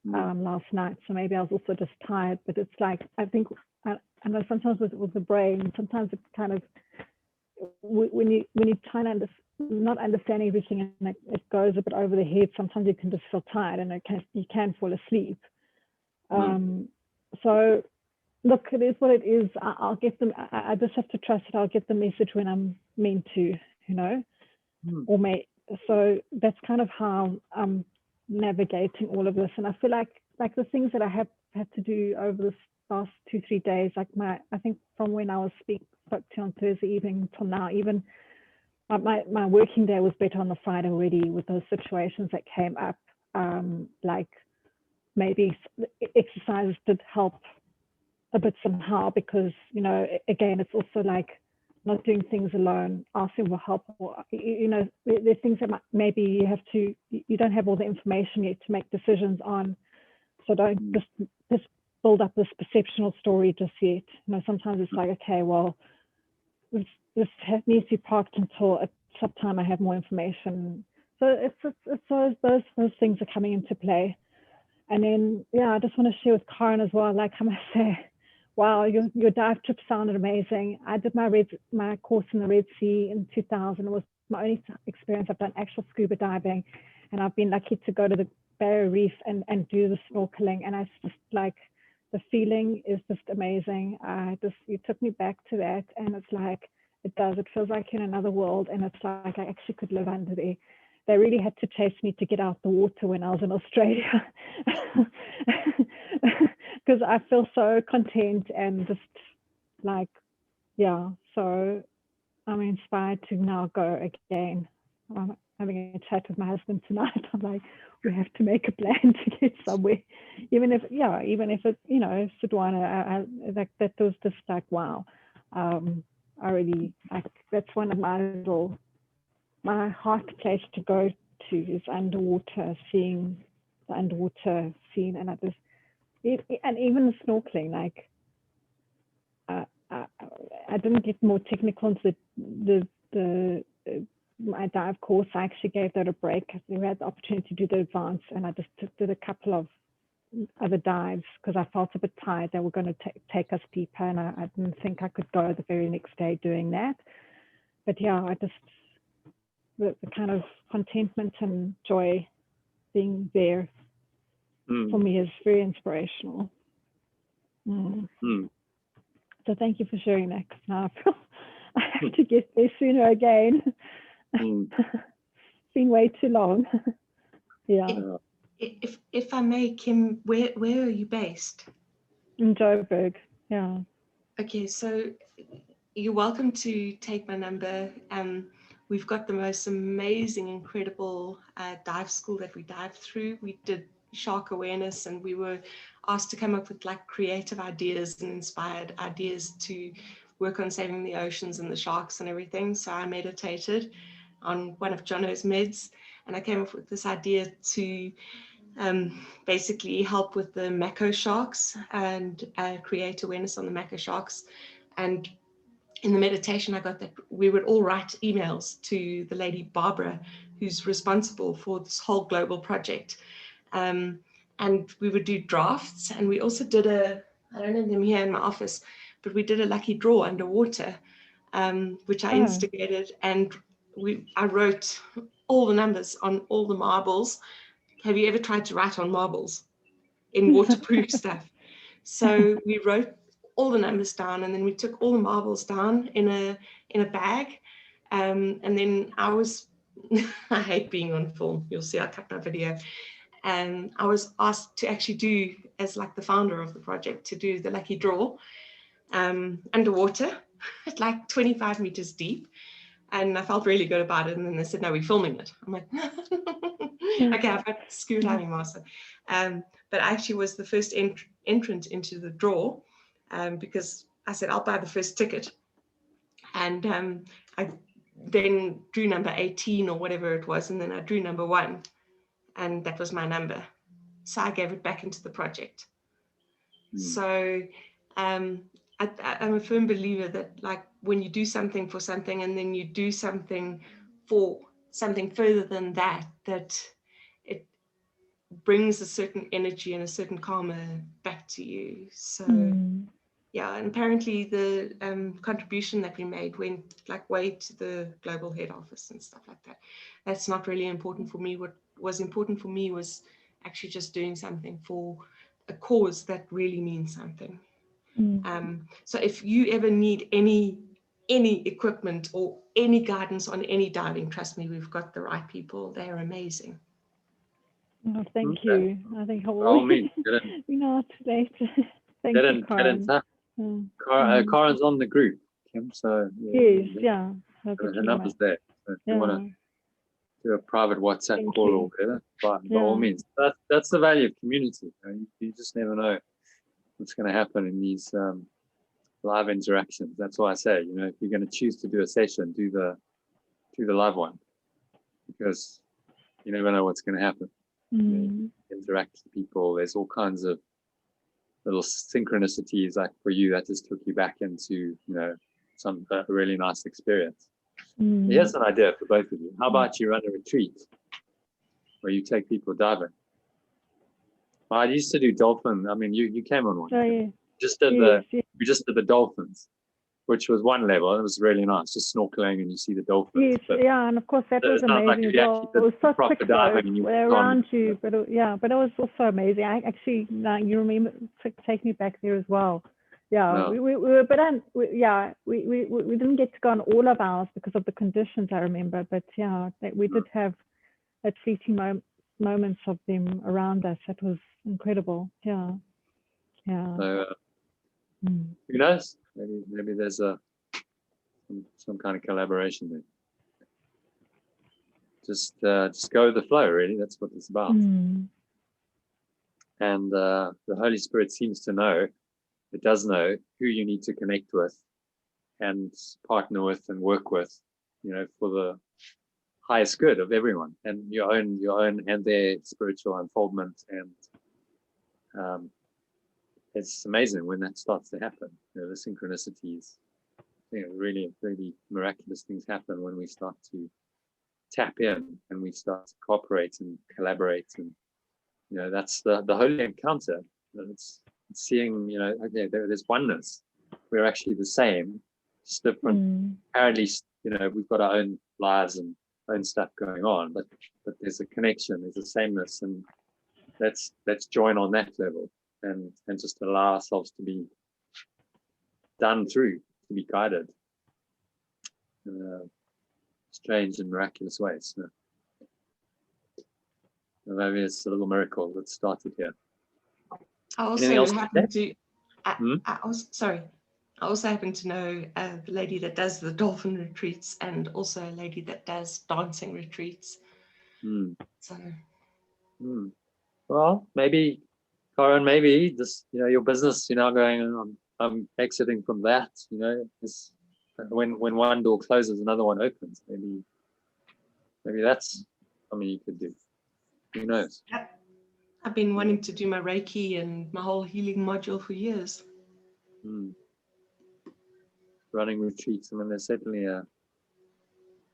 last night. So maybe I was also just tired. But it's like I think I know sometimes with the brain, sometimes it kind of when you try to not understand everything and it goes a bit over the head. Sometimes you can just feel tired and you can fall asleep. So look, it is what it is. I'll get them. I just have to trust that I'll get the message when I'm meant to, you know, so that's kind of how I'm navigating all of this. And I feel like the things that I have had to do over this last 2-3 days, like I think from when I was spoke to on Thursday evening until now, even my working day was better on the Friday already with those situations that came up. Like maybe exercise did help a bit somehow because, you know, again, it's also like not doing things alone. ACIM will help, or, you know, there are things that maybe you don't have all the information yet to make decisions on. So don't just build up this perceptional story just yet. You know, sometimes it's like, okay, well, this needs to be parked until at some time I have more information. So it's those things are coming into play. And then, yeah, I just want to share with Karen as well, like I must say, wow, your dive trip sounded amazing. I did my course in the Red Sea in 2000. It was my only experience. I've done actual scuba diving, and I've been lucky to go to the Barrier Reef and do the snorkeling. And I just like, the feeling is just amazing. You took me back to that, and it's like, it feels like in another world, and it's like I actually could live under there. They really had to chase me to get out the water when I was in Australia because I feel so content and just like, yeah. So I'm inspired to now go again. I'm having a chat with my husband tonight. I'm like, we have to make a plan to get somewhere, even if it, you know, Sudwana, that was just like, wow. I really like, that's one of my heart place to go to is underwater, seeing the underwater scene, and and even the snorkeling. Like I didn't get more technical into my dive course. I actually gave that a break. We had the opportunity to do the advanced, and I just did a couple of other dives because I felt a bit tired. They were going to take us deeper, and I didn't think I could go the very next day doing that. But yeah, the kind of contentment and joy being there for me is very inspirational. So thank you for sharing that, because now I feel I have to get there sooner again. It's been way too long. Yeah. If I may, Kim, where are you based? In Joburg, yeah. Okay, so you're welcome to take my number. We've got the most amazing, incredible dive school that we dived through. We did shark awareness, and we were asked to come up with like creative ideas and inspired ideas to work on saving the oceans and the sharks and everything. So I meditated on one of Jono's meds, and I came up with this idea to basically help with the mako sharks and create awareness on the mako sharks. And in the meditation, I got that we would all write emails to the lady Barbara, who's responsible for this whole global project. And we would do drafts, and we also did I don't have them here in my office, but we did a lucky draw underwater, which I instigated, and I wrote all the numbers on all the marbles. Have you ever tried to write on marbles in waterproof stuff? So we wrote all the numbers down, and then we took all the marbles down in a bag, and then I hate being on film. You'll see I cut my video. And I was asked to actually do, as like the founder of the project, to do the lucky draw underwater at like 25 meters deep. And I felt really good about it. And then they said, no, we're filming it. I'm like, okay, I've got scuba diving master. But I actually was the first entrant into the draw, because I said, I'll buy the first ticket. And I then drew number 18 or whatever it was. And then I drew number 1. And that was my number. So I gave it back into the project. So I'm a firm believer that, like, when you do something for something, and then you do something for something further than that, that it brings a certain energy and a certain karma back to you. So yeah, and apparently the contribution that we made went like way to the global head office and stuff like that. That's not really important for me. What was important for me was actually just doing something for a cause that really means something. So if you ever need any equipment or any guidance on any diving, trust me, we've got the right people. They're amazing. Oh, thank you. I think I will. By all means, Not late. Thank you, get in touch. Karen's on the group, Kim. So yes, her number's there. So if you want to do a private WhatsApp call or whatever, by all means. That's the value of community. You just never know what's going to happen in these live interactions. That's why I say, if you're going to choose to do a session, do the live one, because you never know what's going to happen. You interact with people. There's all kinds of little synchronicities. Like for you, that just took you back into a really nice experience. Here's an idea for both of you. How about you run a retreat where you take people diving? Well, I used to do dolphin. I mean, you came on one. We just did the dolphins, which was one level. It was really nice, just snorkeling and you see the dolphins. Yes, and of course that was amazing. It was so quick around you, but it was also amazing. I actually, you remember taking me back there as well. Yeah, we didn't get to go on all of ours because of the conditions, I remember. But we did have that fleeting moments of them around us. That was incredible. Yeah. So, who knows? Maybe there's some kind of collaboration there. Just go with the flow. Really, that's what it's about. And the Holy Spirit seems to know. It does know who you need to connect with and partner with and work with, for the highest good of everyone and your own and their spiritual unfoldment. And it's amazing when that starts to happen. The synchronicities, really, really miraculous things happen when we start to tap in and we start to cooperate and collaborate. And that's the holy encounter. It's seeing, okay, there's oneness. We're actually the same, just different. Apparently, we've got our own lives and own stuff going on, but there's a connection, there's a sameness, and let's join on that level and just allow ourselves to be done through, to be guided in strange and miraculous ways. Maybe it's a little miracle that started here. I also happen to. I also happen to know the lady that does the dolphin retreats, and also a lady that does dancing retreats. So. Well, maybe, Karen, maybe this, your business, going, I'm exiting from that. It's, when one door closes, another one opens. Maybe that's something you could do. Who knows? I've been wanting to do my Reiki and my whole healing module for years. Running retreats, I mean, there's certainly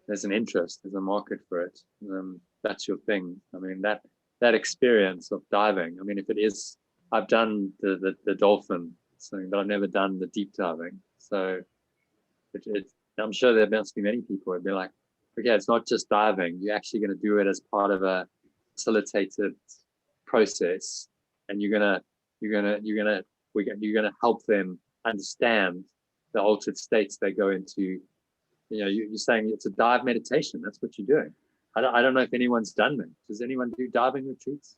there's an interest, there's a market for it. That's your thing. I mean, that experience of diving. I mean, if it is, I've done the dolphin thing, but I've never done the deep diving. So I'm sure there must be many people who'd be like, okay, it's not just diving. You're actually going to do it as part of a facilitated process, and you're gonna help them understand the altered states they go into. You're saying it's a dive meditation. That's what you're doing. I don't know if anyone's done them. Does anyone do diving retreats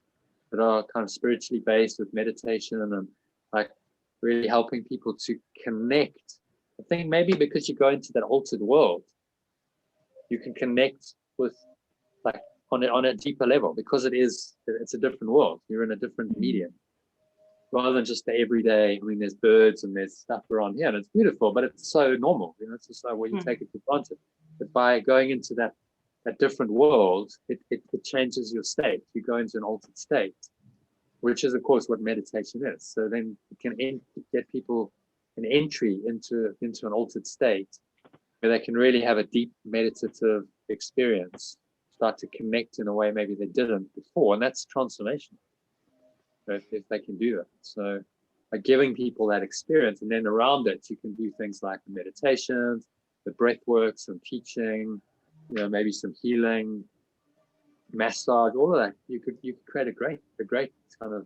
that are kind of spiritually based with meditation and like really helping people to connect? I think maybe because you go into that altered world, you can connect with like on a deeper level, because it's a different world. You're in a different medium rather than just the everyday. I mean, there's birds and there's stuff around here and it's beautiful, but it's so normal, it's just like, well, you take it for granted. But by going into that different world, it changes your state. You go into an altered state, which is of course what meditation is. So then you can get people an entry into an altered state where they can really have a deep meditative experience, start to connect in a way maybe they didn't before, and that's transformation if they can do that. So by giving people that experience, and then around it you can do things like the meditations, the breath work, some teaching, maybe some healing, massage, all of that. You could create a great kind of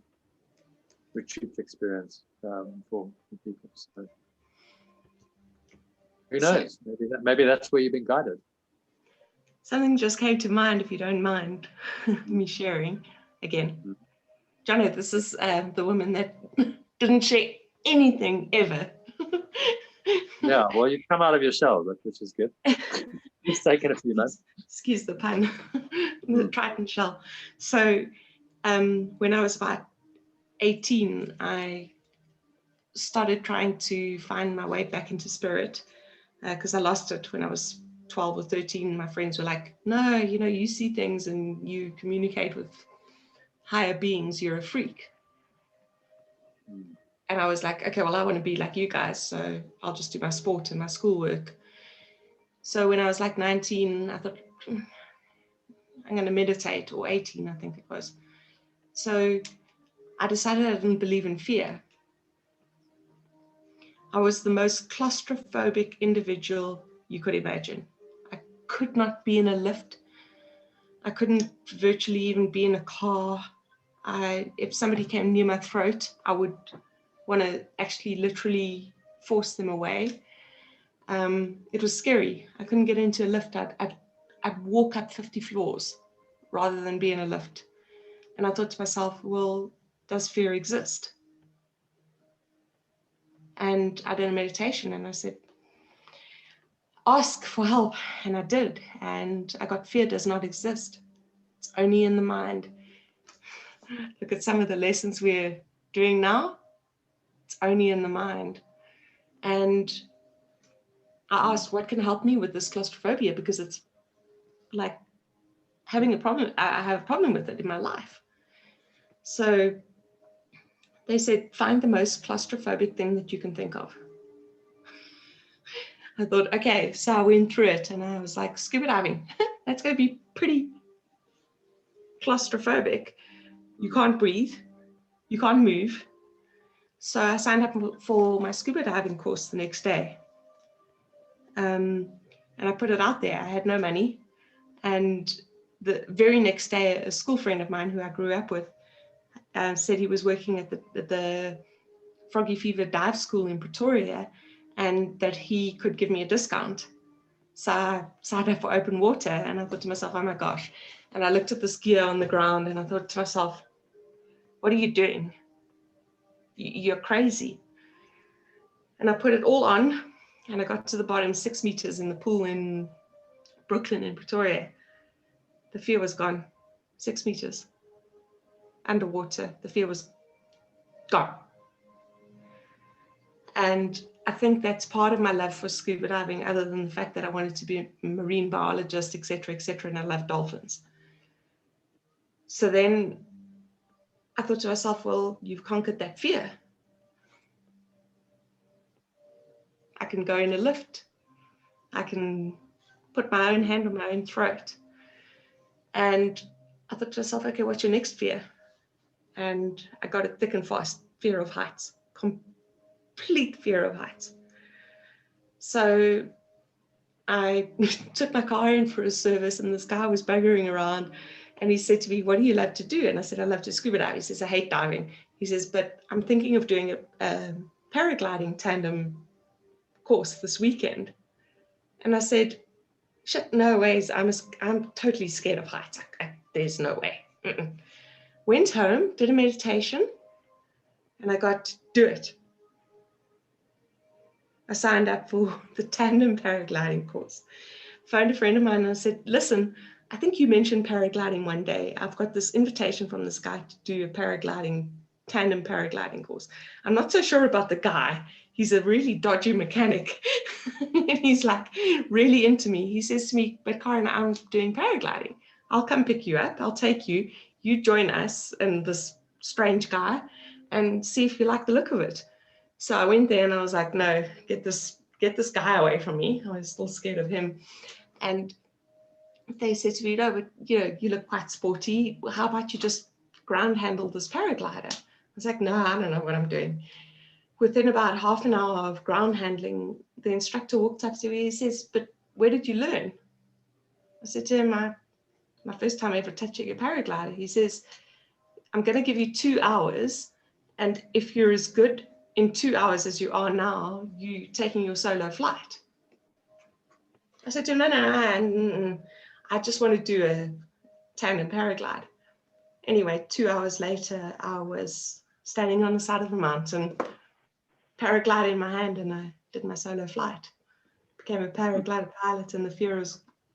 retreat experience for people. So who knows? Maybe that's where you've been guided. Something just came to mind, if you don't mind me sharing again. Johnny, this is the woman that didn't share anything ever. Yeah, well, you've come out of your shell, which is good. It's taken a few months. Excuse the pun, the Triton shell. So when I was about 18, I started trying to find my way back into spirit because I lost it when I was 12 or 13. My friends were like, no, you see things and you communicate with higher beings, you're a freak. And I was like, okay, well, I want to be like you guys, so I'll just do my sport and my schoolwork. So when I was like 19, I thought, I'm going to meditate, or 18, I think it was. So I decided I didn't believe in fear. I was the most claustrophobic individual you could imagine. I could not be in a lift. I couldn't virtually even be in a car. If somebody came near my throat, I would want to actually literally force them away. It was scary. I couldn't get into a lift. I'd walk up 50 floors rather than be in a lift. And I thought to myself, well, does fear exist? And I did a meditation and I said, ask for help. And I did. And I got, fear does not exist. It's only in the mind. Look at some of the lessons we're doing now. It's only in the mind. And I asked, what can help me with this claustrophobia? Because it's like having a problem. I have a problem with it in my life. So they said, find the most claustrophobic thing that you can think of. I thought, okay, so I went through it and I was like, scuba diving. That's going to be pretty claustrophobic. You can't breathe. You can't move. So I signed up for my scuba diving course the next day. And I put it out there. I had no money. And the very next day, a school friend of mine who I grew up with said he was working at the Froggy Fever dive school in Pretoria and that he could give me a discount. So I signed up for open water and I thought to myself, oh my gosh. And I looked at this gear on the ground and I thought to myself, what are you doing? You're crazy. And I put it all on and I got to the bottom 6 meters in the pool in Brooklyn in Pretoria. The fear was gone. 6 meters underwater. The fear was gone. And I think that's part of my love for scuba diving, other than the fact that I wanted to be a marine biologist, etc., and I love dolphins. So then I thought to myself, well, you've conquered that fear. I can go in a lift. I can put my own hand on my own throat. And I thought to myself, okay, what's your next fear? And I got it thick and fast, fear of heights, complete fear of heights. So I took my car in for a service, and this guy was buggering around, and he said to me, what do you love to do? And I said, I love to scuba dive. He says, I hate diving. He says, but I'm thinking of doing a paragliding tandem course this weekend. And I said, shit, no ways. I'm totally scared of heights. There's no way. Went home, did a meditation, and I got to do it. I signed up for the tandem paragliding course. Phoned a friend of mine and I said, listen, I think you mentioned paragliding one day. I've got this invitation from this guy to do a tandem paragliding course. I'm not so sure about the guy. He's a really dodgy mechanic. And he's like really into me. He says to me, but Karen, I'm doing paragliding. I'll come pick you up. I'll take you. You join us and this strange guy and see if you like the look of it. So I went there and I was like, no, get this guy away from me. I was still scared of him. And they said to me, no, but you look quite sporty. How about you just ground handle this paraglider? I was like, no, I don't know what I'm doing. Within about half an hour of ground handling, the instructor walked up to me. He says, but where did you learn? I said to him, my first time ever touching a paraglider. He says, I'm going to give you 2 hours. And if you're as good in 2 hours as you are now, you taking your solo flight. I said to him, no, I just want to do a tandem paraglide. Anyway, 2 hours later, I was standing on the side of a mountain, paraglide in my hand, and I did my solo flight. Became a paraglider pilot, and the fear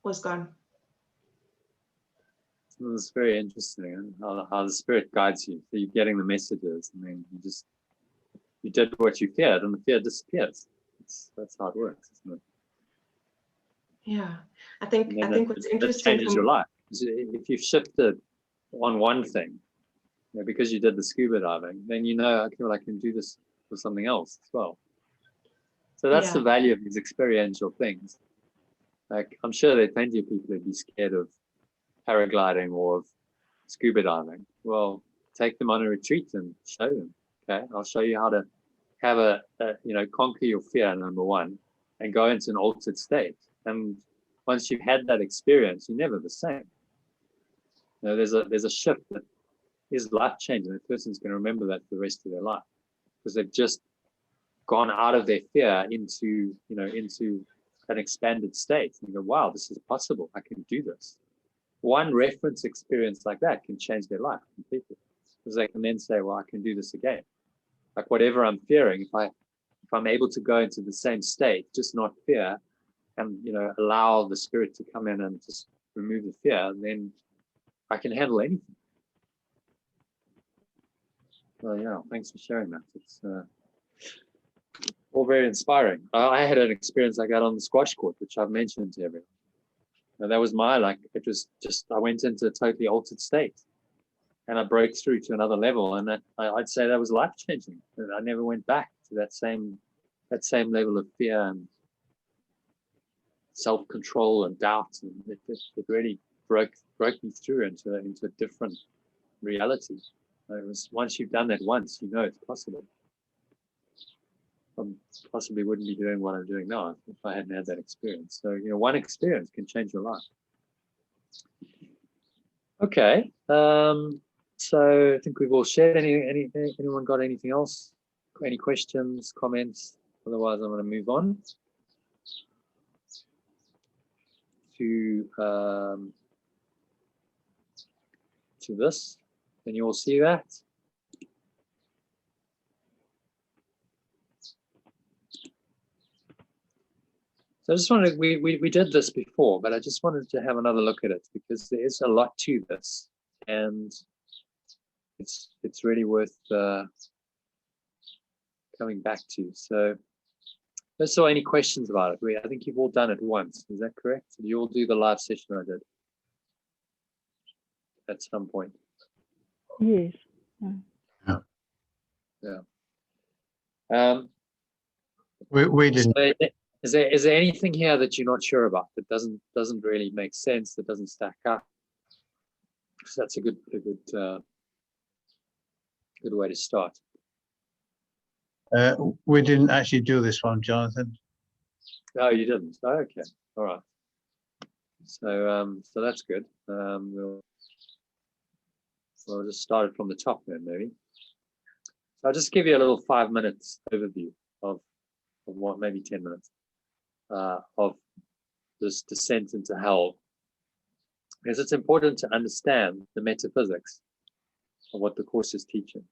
was gone. It was very interesting, how the spirit guides you. So you're getting the messages, and then you did what you feared, and the fear disappears. That's how it works, isn't it? Yeah, I think what's interesting changes your life. If you've shifted on one thing, because you did the scuba diving, then okay, well, I can do this for something else as well. So that's the value of these experiential things. Like, I'm sure there are plenty of people who'd be scared of paragliding or of scuba diving. Well, take them on a retreat and show them. Okay, I'll show you how to have conquer your fear, number one, and go into an altered state. And once you've had that experience, you're never the same. There's a shift that is life changing. The person's going to remember that for the rest of their life, because they've just gone out of their fear into an expanded state. And you go, wow, this is possible. I can do this. One reference experience like that can change their life completely, because they can then say, well, I can do this again. Like, whatever I'm fearing, if I'm able to go into the same state, just not fear, and allow the spirit to come in and just remove the fear, then I can handle anything. Well, yeah, thanks for sharing that. It's all very inspiring. I had an experience like that on the squash court, which I've mentioned to everyone. That was it was just, I went into a totally altered state, and I broke through to another level, and I'd say that was life-changing. I never went back to that same level of fear and self-control and doubt, and it really broke me through into a different reality. It was, once you've done that once, it's possible. I possibly wouldn't be doing what I'm doing now if I hadn't had that experience. So one experience can change your life. Okay, so I think we've all shared. Anyone got anything else? Any questions, comments? Otherwise, I'm going to move on to this. Can you all see that? So I just wanted, we did this before, but I just wanted to have another look at it, because there is a lot to this, and it's really worth coming back to. So let's saw any questions about it. I think you've all done it once. Is that correct? Did you all do the live session I did at some point? Yes. Yeah. Yeah. We didn't. So Is there anything here that you're not sure about, that doesn't really make sense, that doesn't stack up? So that's a good way to start. We didn't actually do this one, Jonathan. No, you didn't. Oh, okay, all right. So that's good. We'll just start it from the top then, maybe. So I'll just give you a little 5 minutes overview of what, maybe 10 minutes, of this descent into hell, because it's important to understand the metaphysics of what the Course is teaching.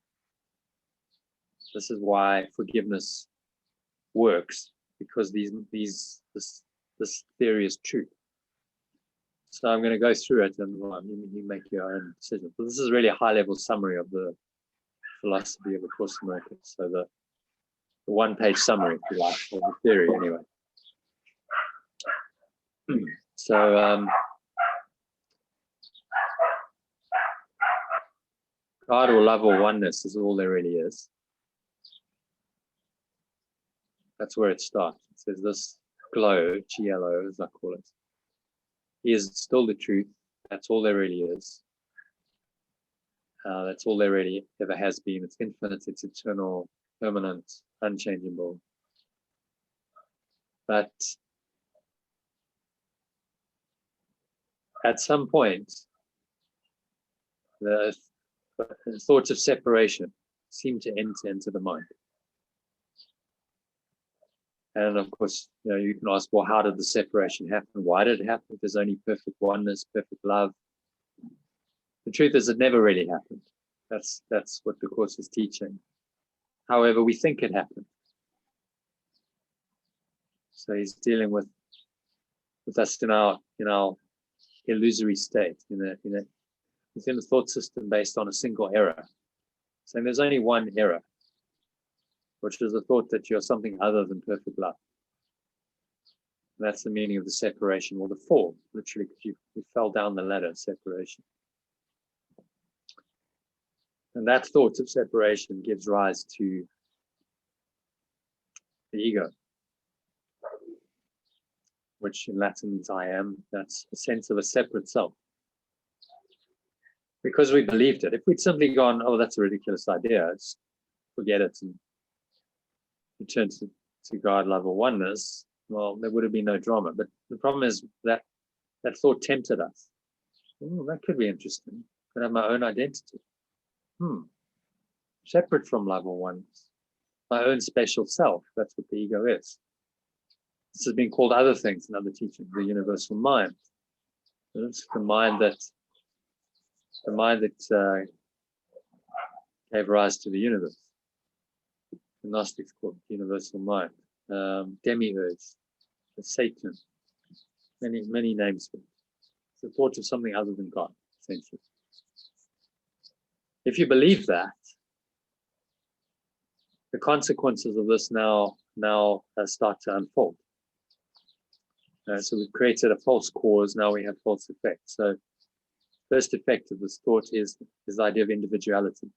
This is why forgiveness works, because this theory is true. So I'm going to go through it, and you make your own decision. But this is really a high-level summary of the philosophy of A Course in Miracles. So the one-page summary, if you like, of the theory, anyway. So God or love or oneness is all there really is. That's where it starts. It says this glow, GLO as I call it, is still the truth. That's all there really is. That's all there really ever has been. It's infinite, it's eternal, permanent, unchangeable. But at some point, the thoughts of separation seem to enter into the mind. And of course, you can ask, well, how did the separation happen? Why did it happen? If there's only perfect oneness, perfect love. The truth is, it never really happened. That's what the Course is teaching. However, we think it happened. So he's dealing with us in our illusory state, within a thought system based on a single error. Saying there's only one error, which is the thought that you're something other than perfect love. And that's the meaning of the separation, or the fall, literally, because we fell down the ladder of separation. And that thought of separation gives rise to the ego, which in Latin means I am. That's a sense of a separate self. Because we believed it. If we'd simply gone, oh, that's a ridiculous idea, just forget it and return to God, love, or oneness, well, there would have been no drama. But the problem is that thought tempted us. Oh, that could be interesting. I could have my own identity. Separate from love or oneness. My own special self. That's what the ego is. This has been called other things in other teachings, the universal mind. It's the mind that gave rise to the universe. The Gnostics called it the universal mind. Demiurge, Satan, many names for it. It's the thought of something other than God, essentially. If you believe that, the consequences of this now start to unfold. So we've created a false cause, now we have false effects. So first effect of this thought is the idea of individuality.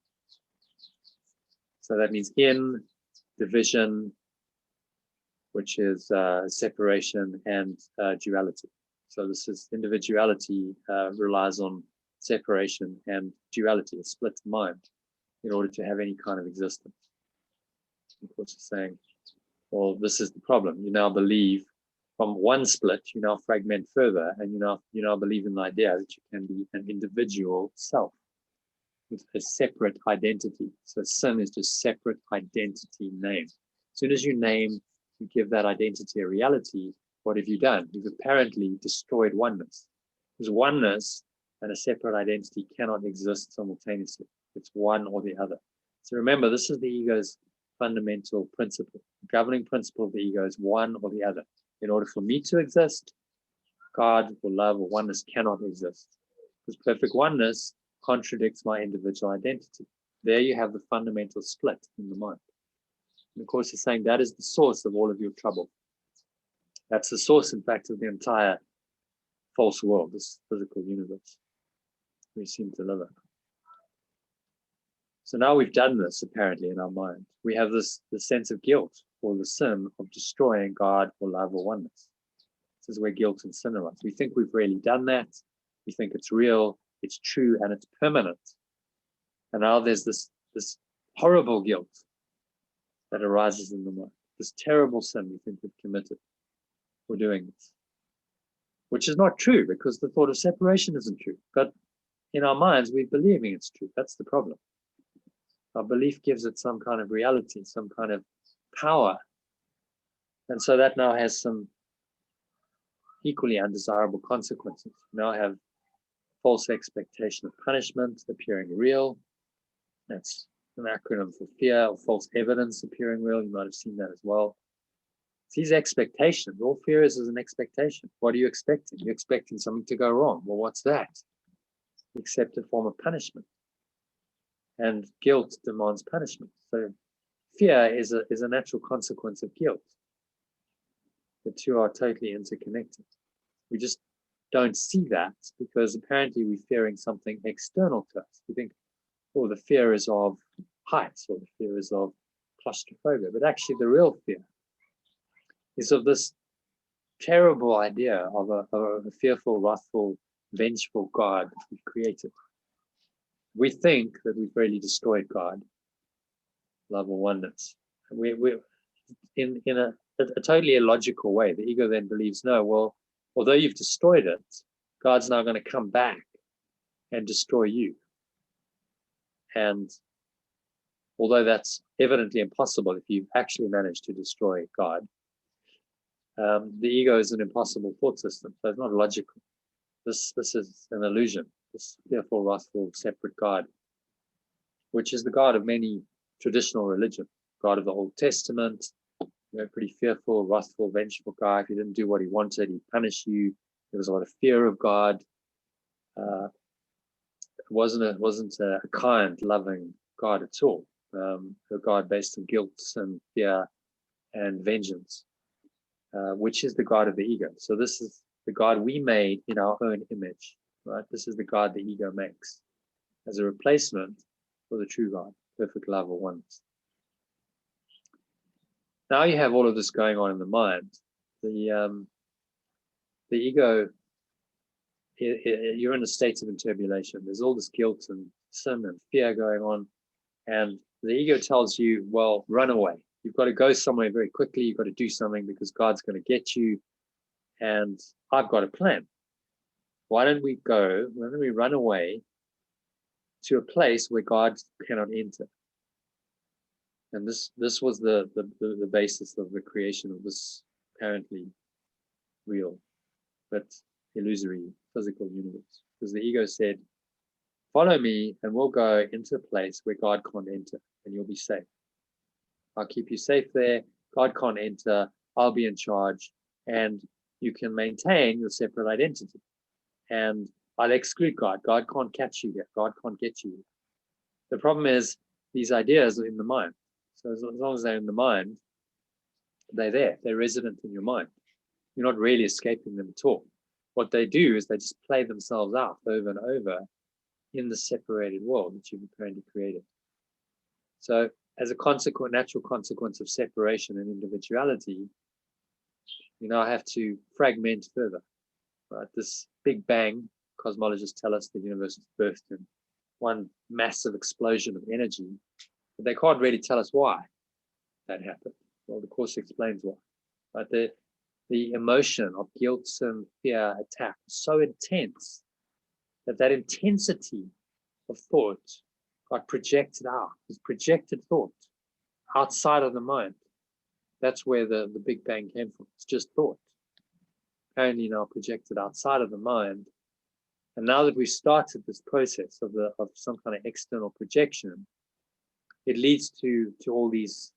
So that means in, division, which is separation, and duality. So this is individuality relies on separation and duality, a split mind, in order to have any kind of existence. Of course, it's saying, well, this is the problem. You now believe from one split, you now fragment further, and you now believe in the idea that you can be an individual self with a separate identity. So sin is just separate identity name. As soon as you name, you give that identity a reality, what have you done? You've apparently destroyed oneness. Because oneness and a separate identity cannot exist simultaneously. It's one or the other. So remember, this is the ego's fundamental principle. The governing principle of the ego is one or the other. In order for me to exist, God or love or oneness cannot exist. Because perfect oneness contradicts my individual identity. There you have the fundamental split in the mind. And of course, it's saying that is the source of all of your trouble. That's the source, in fact, of the entire false world, this physical universe we seem to live in. So now we've done this apparently in our mind. We have this sense of guilt or the sin of destroying God or love or oneness. This is where guilt and sin arise. We think we've really done that. We think it's real, it's true, and it's permanent. And now there's this horrible guilt that arises in the mind. This terrible sin we think we've committed for doing this, which is not true because the thought of separation isn't true. But in our minds, we're believing it's true. That's the problem. Our belief gives it some kind of reality, some kind of power. And so that now has some equally undesirable consequences. We now have false expectation of punishment appearing real. That's an acronym for fear, or false evidence appearing real. You might have seen that as well. It's these expectations. All fear is an expectation. What are you expecting? You're expecting something to go wrong. Well, what's that? Accept a form of punishment. And guilt demands punishment. So fear is a natural consequence of guilt. The two are totally interconnected. We just don't see that because apparently we're fearing something external to us. We think, oh, the fear is of heights or the fear is of claustrophobia. But actually the real fear is of this terrible idea of a fearful, wrathful, vengeful God that we've created. We think that we've really destroyed God, love or oneness. And we're in a totally illogical way. The ego then believes, no, well, although you've destroyed it, God's now going to come back and destroy you. And although that's evidently impossible if you've actually managed to destroy God, the ego is an impossible thought system, so it's not logical. This is an illusion, this fearful, wrathful, separate God, which is the God of many traditional religions. God of the Old Testament, pretty fearful, wrathful, vengeful guy. If you didn't do what he wanted, he'd punish you. There was a lot of fear of God. It wasn't a kind, loving God at all. A God based on guilt and fear and vengeance, which is the God of the ego. So this is the God we made in our own image, right? This is the God the ego makes as a replacement for the true God, perfect love or oneness. Now you have all of this going on in the mind. The ego, you're in a state of interbulation. There's all this guilt and sin and fear going on. And the ego tells you, well, run away. You've got to go somewhere very quickly. You've got to do something because God's going to get you. And I've got a plan. Why don't we run away to a place where God cannot enter? And this was the basis of the creation of this apparently real, but illusory physical universe. Because the ego said, follow me and we'll go into a place where God can't enter and you'll be safe. I'll keep you safe there. God can't enter. I'll be in charge and you can maintain your separate identity. And I'll exclude God. God can't catch you there. God can't get you there. The problem is these ideas are in the mind. So as long as they're in the mind, they're there. They're resident in your mind. You're not really escaping them at all. What they do is they just play themselves out over and over in the separated world that you've apparently created. So as a natural consequence of separation and individuality, you now have to fragment further. Right? This Big Bang, cosmologists tell us the universe was birthed in one massive explosion of energy, but they can't really tell us why that happened. Well, the Course explains why. But the emotion of guilt and fear attack was so intense that intensity of thought got projected out. This projected thought outside of the mind. That's where the Big Bang came from. It's just thought. Apparently now projected outside of the mind. And now that we've started this process of some kind of external projection, it leads to all these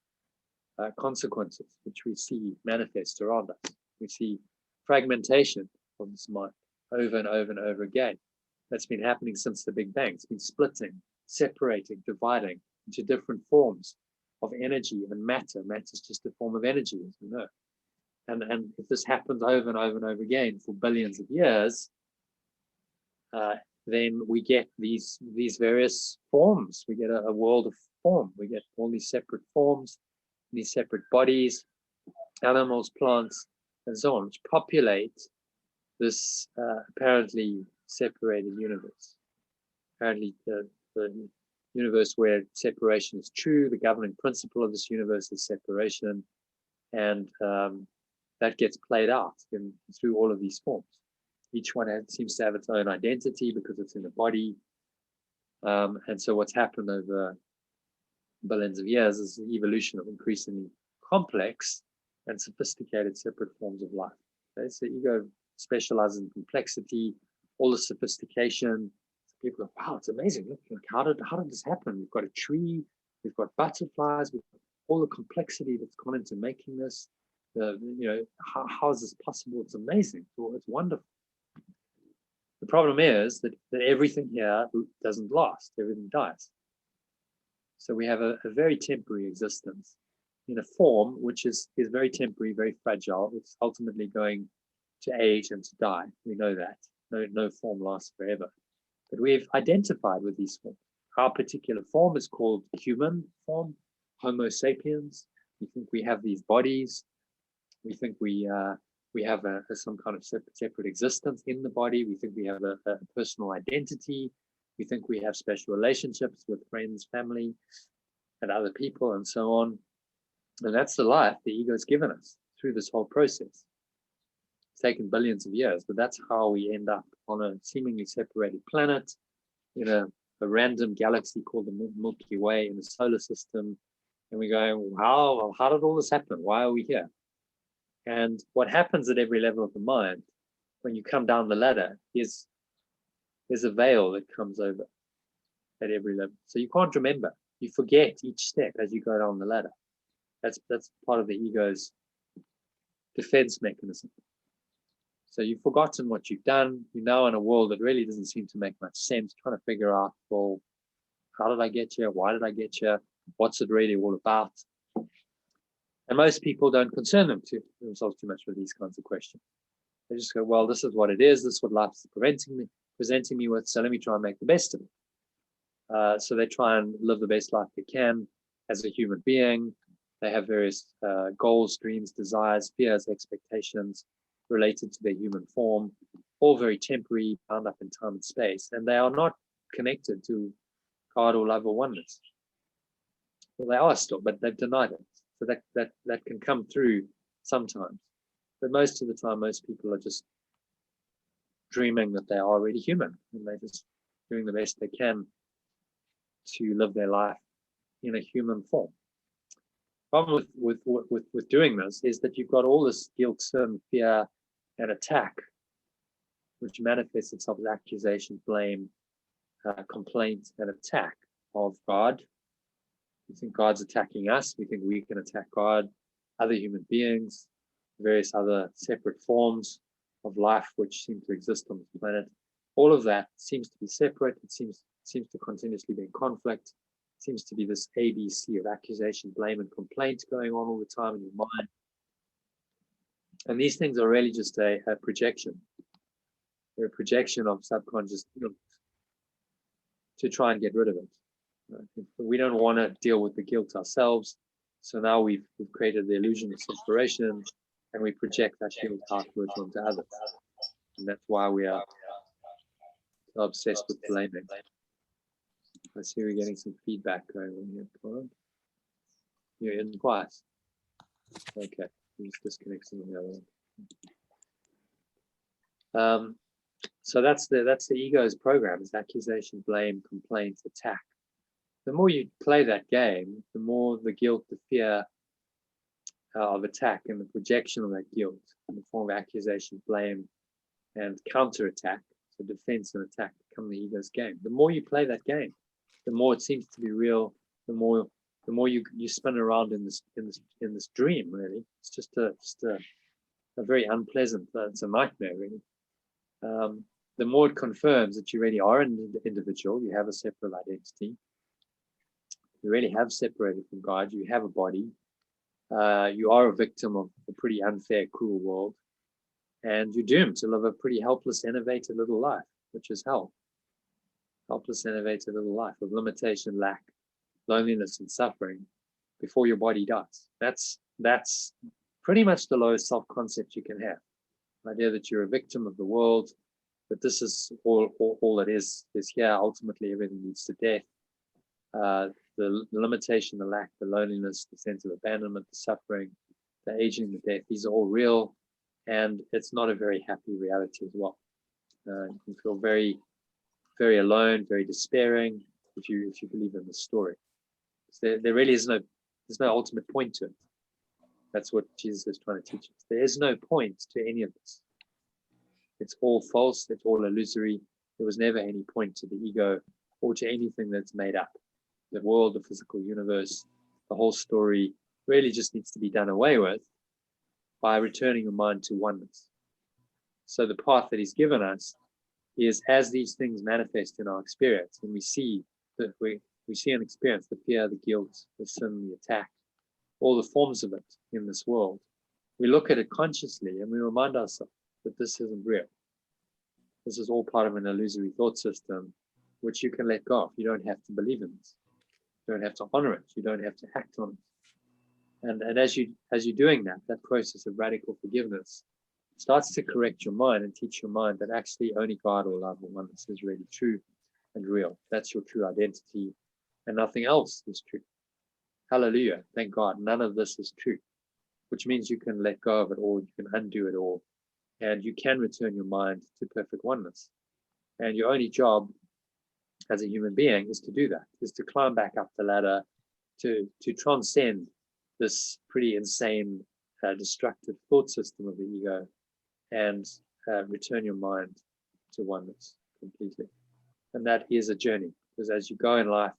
consequences, which we see manifest around us. We see fragmentation of this mind over and over and over again. That's been happening since the Big Bang. It's been splitting, separating, dividing into different forms of energy and matter. Matter is just a form of energy, as we know. And if this happens over and over and over again for billions of years, then we get these various forms. We get a world of form. We get all these separate forms, these separate bodies, animals, plants, and so on, which populate this apparently separated universe. Apparently the universe where separation is true, the governing principle of this universe is separation, and that gets played out through all of these forms. Each one seems to have its own identity because it's in the body. And so what's happened over billions of years is the evolution of increasingly complex and sophisticated separate forms of life. Okay? So ego specializes in complexity, all the sophistication. People go, wow, it's amazing. Look, how did this happen? We've got a tree, we've got butterflies, we've got all the complexity that's gone into making this. How is this possible? It's amazing. It's wonderful. The problem is that everything here doesn't last. Everything dies. So we have a very temporary existence in a form which is very temporary, very fragile. It's ultimately going to age and to die. We know that. No form lasts forever. But we've identified with these forms. Our particular form is called human form, Homo sapiens. We think we have these bodies. We think we have some kind of separate existence in the body. We think we have a personal identity. We think we have special relationships with friends, family, and other people, and so on. And that's the life the ego's given us through this whole process. It's taken billions of years, but that's how we end up on a seemingly separated planet in a random galaxy called the Milky Way in the solar system. And we're going, how did all this happen? Why are we here? And what happens at every level of the mind, when you come down the ladder, is there's a veil that comes over at every level. So you can't remember. You forget each step as you go down the ladder. That's part of the ego's defense mechanism. So you've forgotten what you've done. You're now in a world that really doesn't seem to make much sense, trying to figure out, well, how did I get here? Why did I get here? What's it really all about? And most people don't concern themselves too much with these kinds of questions. They just go, well, this is what it is. This is what life is presenting me with. So let me try and make the best of it. So they try and live the best life they can as a human being. They have various goals, dreams, desires, fears, expectations related to their human form, all very temporary, bound up in time and space. And they are not connected to God or love or oneness. Well, they are still, but they've denied it. So that can come through sometimes. But most of the time, most people are just dreaming that they are already human, and they're just doing the best they can to live their life in a human form. Problem with doing this is that you've got all this guilt, sin, fear, and attack, which manifests itself as accusation, blame, complaint, and attack of God. We think God's attacking us. We think we can attack God, other human beings, various other separate forms of life which seem to exist on this planet. All of that seems to be separate. It seems to continuously be in conflict. It seems to be this ABC of accusation, blame, and complaint going on all the time in your mind. And these things are really just a projection. They're a projection of subconscious guilt to try and get rid of it. We don't want to deal with the guilt ourselves. So now we've created the illusion of separation, and we project that guilt outwards onto others. And that's why we are so obsessed with blaming. I see we're getting some feedback going on here. Colin. You're in class. Okay, just disconnect some of the other one. So that's the ego's program, is accusation, blame, complaint, attack. The more you play that game, the more the guilt, the fear of attack, and the projection of that guilt in the form of accusation, blame, and counterattack, so defense and attack, become the ego's game. The more you play that game, the more it seems to be real. The more you spin around in this dream. Really, it's just a very unpleasant. It's a nightmare, really. The more it confirms that you really are an individual, you have a separate identity. You really have separated from God. You have a body. You are a victim of a pretty unfair, cruel world. And you're doomed to live a pretty helpless, enervated little life, which is hell. helpless, enervated little life of limitation, lack, loneliness, and suffering before your body dies. That's pretty much the lowest self-concept you can have. The idea that you're a victim of the world, that this is all it is here. Ultimately, everything leads to death. The limitation, the lack, the loneliness, the sense of abandonment, the suffering, the aging, the death, these are all real, and it's not a very happy reality as well. You can feel very, very alone, very despairing if you believe in the story. So there really is there's no ultimate point to it. That's what Jesus is trying to teach us. There is no point to any of this. It's all false. It's all illusory. There was never any point to the ego or to anything that's made up. The world, the physical universe, the whole story really just needs to be done away with by returning your mind to oneness. So the path that he's given us is, as these things manifest in our experience, and we see that we see and experience the fear, the guilt, the sin, the attack, all the forms of it in this world, we look at it consciously and we remind ourselves that this isn't real. This is all part of an illusory thought system, which you can let go of. You don't have to believe in this. You don't have to honor it. You don't have to act on it. And as you're doing that process of radical forgiveness starts to correct your mind and teach your mind that actually only God or love or oneness is really true and real. That's your true identity, and nothing else is true. Hallelujah. Thank God. None of this is true, which means you can let go of it all. You can undo it all, and you can return your mind to perfect oneness. And your only job as a human being is to do that, is to climb back up the ladder, to transcend this pretty insane, destructive thought system of the ego, and return your mind to oneness completely. And that is a journey, because as you go in life,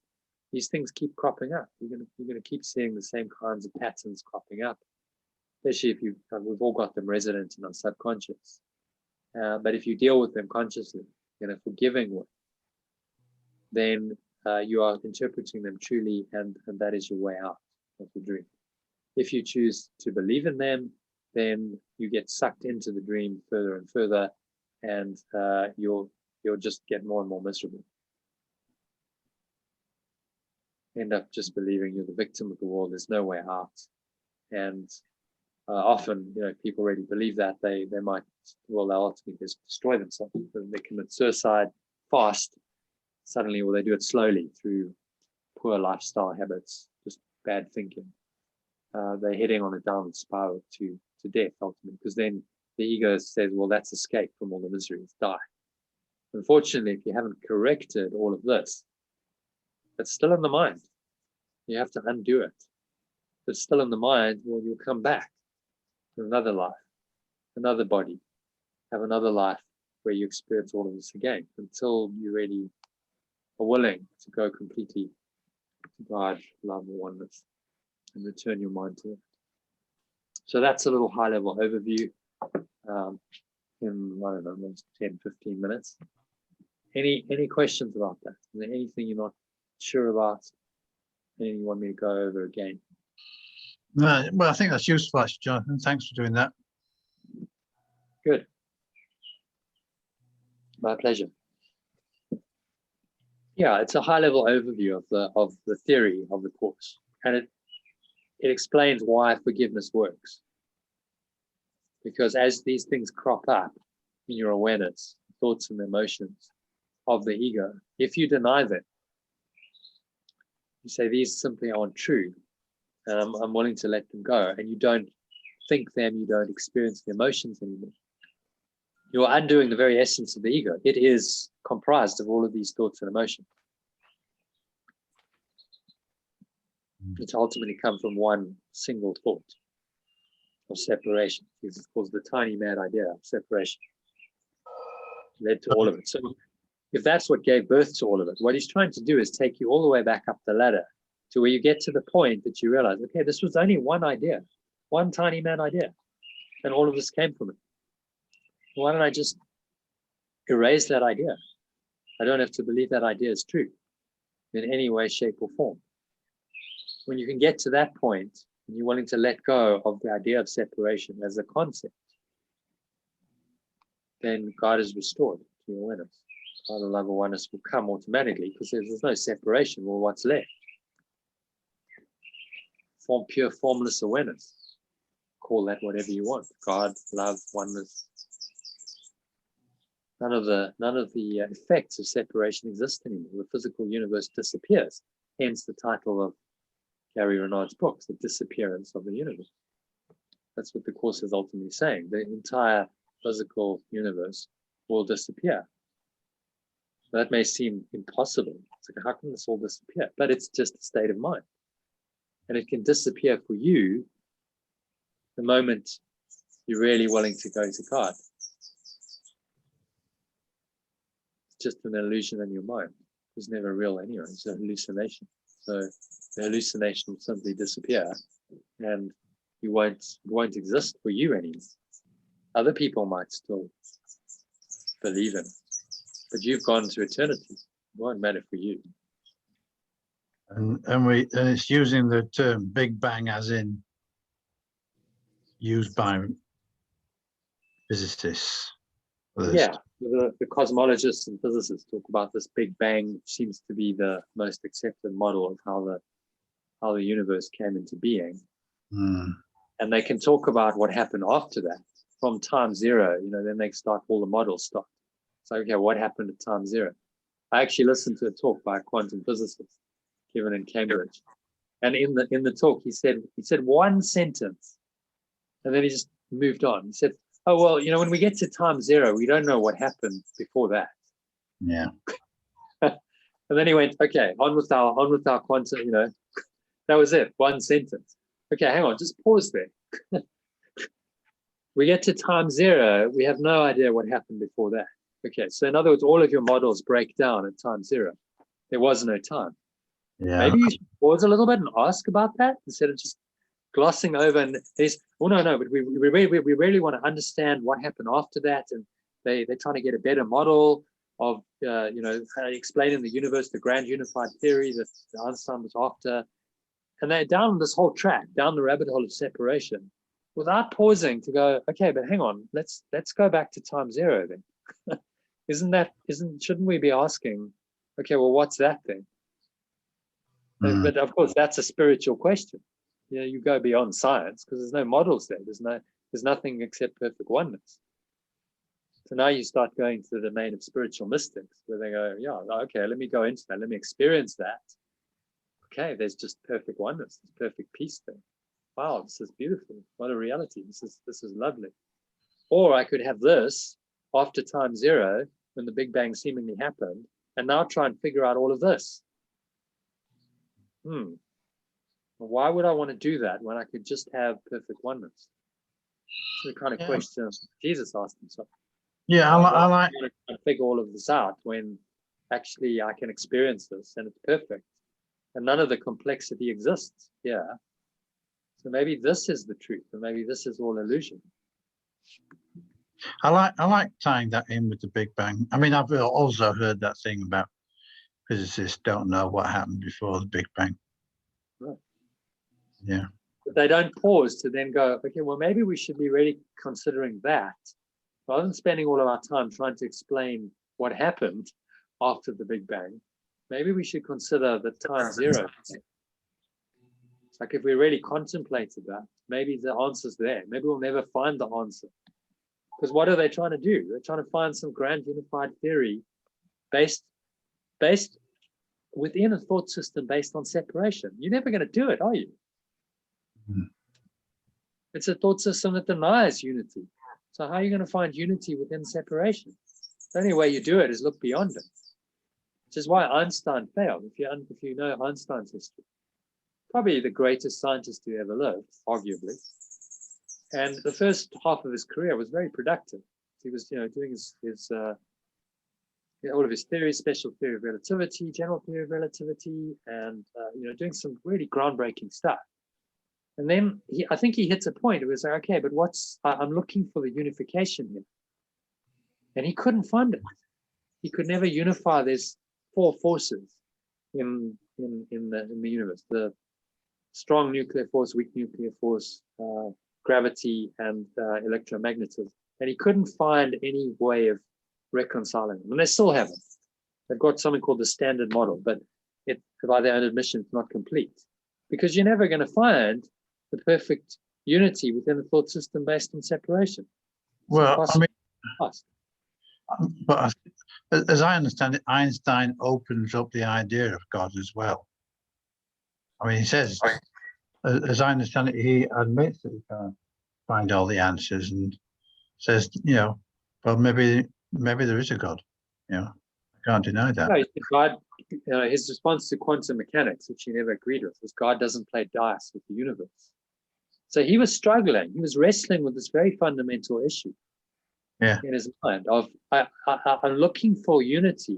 these things keep cropping up. You're gonna keep seeing the same kinds of patterns cropping up, especially if we've all got them resident in our subconscious. But if you deal with them consciously in a forgiving way, then you are interpreting them truly, and that is your way out of the dream. If you choose to believe in them, then you get sucked into the dream further and further, and you'll just get more and more miserable. End up just believing you're the victim of the world. There's no way out. And often, people really believe that. They might, they'll ultimately just destroy themselves. They commit suicide fast, suddenly, or they do it slowly through poor lifestyle habits, just bad thinking. They're heading on a downward spiral to death ultimately, because then the ego says, well, that's escape from all the miseries, die. Unfortunately, if you haven't corrected all of this, it's still in the mind. You have to undo it. If it's still in the mind, well, you'll come back to another life, another body, have another life where you experience all of this again, until you really are willing to go completely to God, love, and oneness, and return your mind to it. So that's a little high-level overview in, I don't know, almost 10, 15 minutes. Any questions about that? Is there anything you're not sure about? Anything you want me to go over again? No, well, I think that's useful, actually, Jonathan. Thanks for doing that. Good. My pleasure. Yeah, it's a high-level overview of the theory of the course, and it explains why forgiveness works. Because as these things crop up in your awareness, thoughts and emotions of the ego, if you deny them, you say these simply aren't true, and I'm willing to let them go, and you don't think them, you don't experience the emotions anymore, you're undoing the very essence of the ego. It is comprised of all of these thoughts and emotions, which ultimately come from one single thought of separation. It's called the tiny mad idea of separation. Led to all of it. So if that's what gave birth to all of it, what he's trying to do is take you all the way back up the ladder to where you get to the point that you realize, okay, this was only one idea, one tiny mad idea, and all of this came from it. Why don't I just erase that idea? I don't have to believe that idea is true in any way, shape, or form. When you can get to that point, and you're willing to let go of the idea of separation as a concept, then God is restored to your awareness. Father, love, and oneness will come automatically because there's no separation. Well, what's left? Form pure formless awareness. Call that whatever you want. God, love, oneness. None of the effects of separation exist anymore. The physical universe disappears. Hence the title of Gary Renard's book, The Disappearance of the Universe. That's what the Course is ultimately saying. The entire physical universe will disappear. That may seem impossible. It's like, how can this all disappear? But it's just a state of mind. And it can disappear for you the moment you're really willing to go to God. It's just an illusion in your mind. It was never real anyway. It's a hallucination. So the hallucination will simply disappear and you won't exist for you anymore. Other people might still believe in it, but you've gone to eternity. It won't matter for you. And it's using the term Big Bang as in used by physicists. Yeah, the cosmologists and physicists talk about this Big Bang, which seems to be the most accepted model of how the universe came into being. And they can talk about what happened after that, from time zero. Then they start, all the models start. So, okay, what happened at time zero? I actually listened to a talk by a quantum physicist given in Cambridge, and in the talk he said one sentence, and then he just moved on. He said, "Oh well, when we get to time zero, we don't know what happened before that." Yeah. And then he went, "Okay, on with our quantum." That was it. One sentence. Okay, hang on, just pause there. We get to time zero, we have no idea what happened before that. Okay, so in other words, all of your models break down at time zero. There was no time. Yeah. Maybe you should pause a little bit and ask about that instead of just glossing over. And no, but we really want to understand what happened after that. And they're trying to get a better model of, explaining the universe, the grand unified theory that Einstein was after. And they're down this whole track, down the rabbit hole of separation, without pausing to go, okay, but hang on, let's go back to time zero then. Shouldn't we be asking, okay, well, what's that thing? But of course, that's a spiritual question. You go beyond science because there's no models there. There's nothing except perfect oneness. So now you start going to the domain of spiritual mystics, where they go, yeah, okay, let me go into that. Let me experience that. Okay, there's just perfect oneness. There's perfect peace there. Wow, this is beautiful. What a reality. This is lovely. Or I could have this after time zero, when the Big Bang seemingly happened, and now try and figure out all of this. Why would I want to do that when I could just have perfect oneness? It's the kind of question Jesus asked himself. Yeah, I like to figure all of this out when actually I can experience this and it's perfect. And none of the complexity exists. Yeah. So maybe this is the truth, and maybe this is all illusion. I like tying that in with the Big Bang. I mean, I've also heard that thing about physicists don't know what happened before the Big Bang. Right. Yeah. But they don't pause to then go, okay, well, maybe we should be really considering that, rather than spending all of our time trying to explain what happened after the Big Bang. Maybe we should consider the time zero. It's like if we really contemplated that, maybe the answer's there. Maybe we'll never find the answer. Because what are they trying to do? They're trying to find some grand unified theory based within a thought system based on separation. You're never going to do it, are you? It's a thought system that denies unity. So how are you going to find unity within separation? The only way you do it is look beyond it. Which is why Einstein failed. If you know Einstein's history, probably the greatest scientist who ever lived, arguably. And the first half of his career was very productive. He was, doing his all of his theories, special theory of relativity, general theory of relativity, and doing some really groundbreaking stuff. And then I think he hits a point. It was like, okay, but I'm looking for the unification here, and he couldn't find it. He could never unify. There's four forces in the universe: the strong nuclear force, weak nuclear force, gravity, and electromagnetism. And he couldn't find any way of reconciling them, and they still haven't. They've got something called the standard model, but it, by their own admission, it's not complete, because you're never going to find the perfect unity within a thought system based on separation. Well, I mean, Past. but as I understand it, Einstein opens up the idea of God as well. I mean, he says, as I understand it, he admits that he can't find all the answers and says, you know, well, maybe there is a God. You know, I can't deny that. No, God, his response to quantum mechanics, which he never agreed with, was God doesn't play dice with the universe. So he was struggling. He was wrestling with this very fundamental issue in his mind of, I'm looking for unity,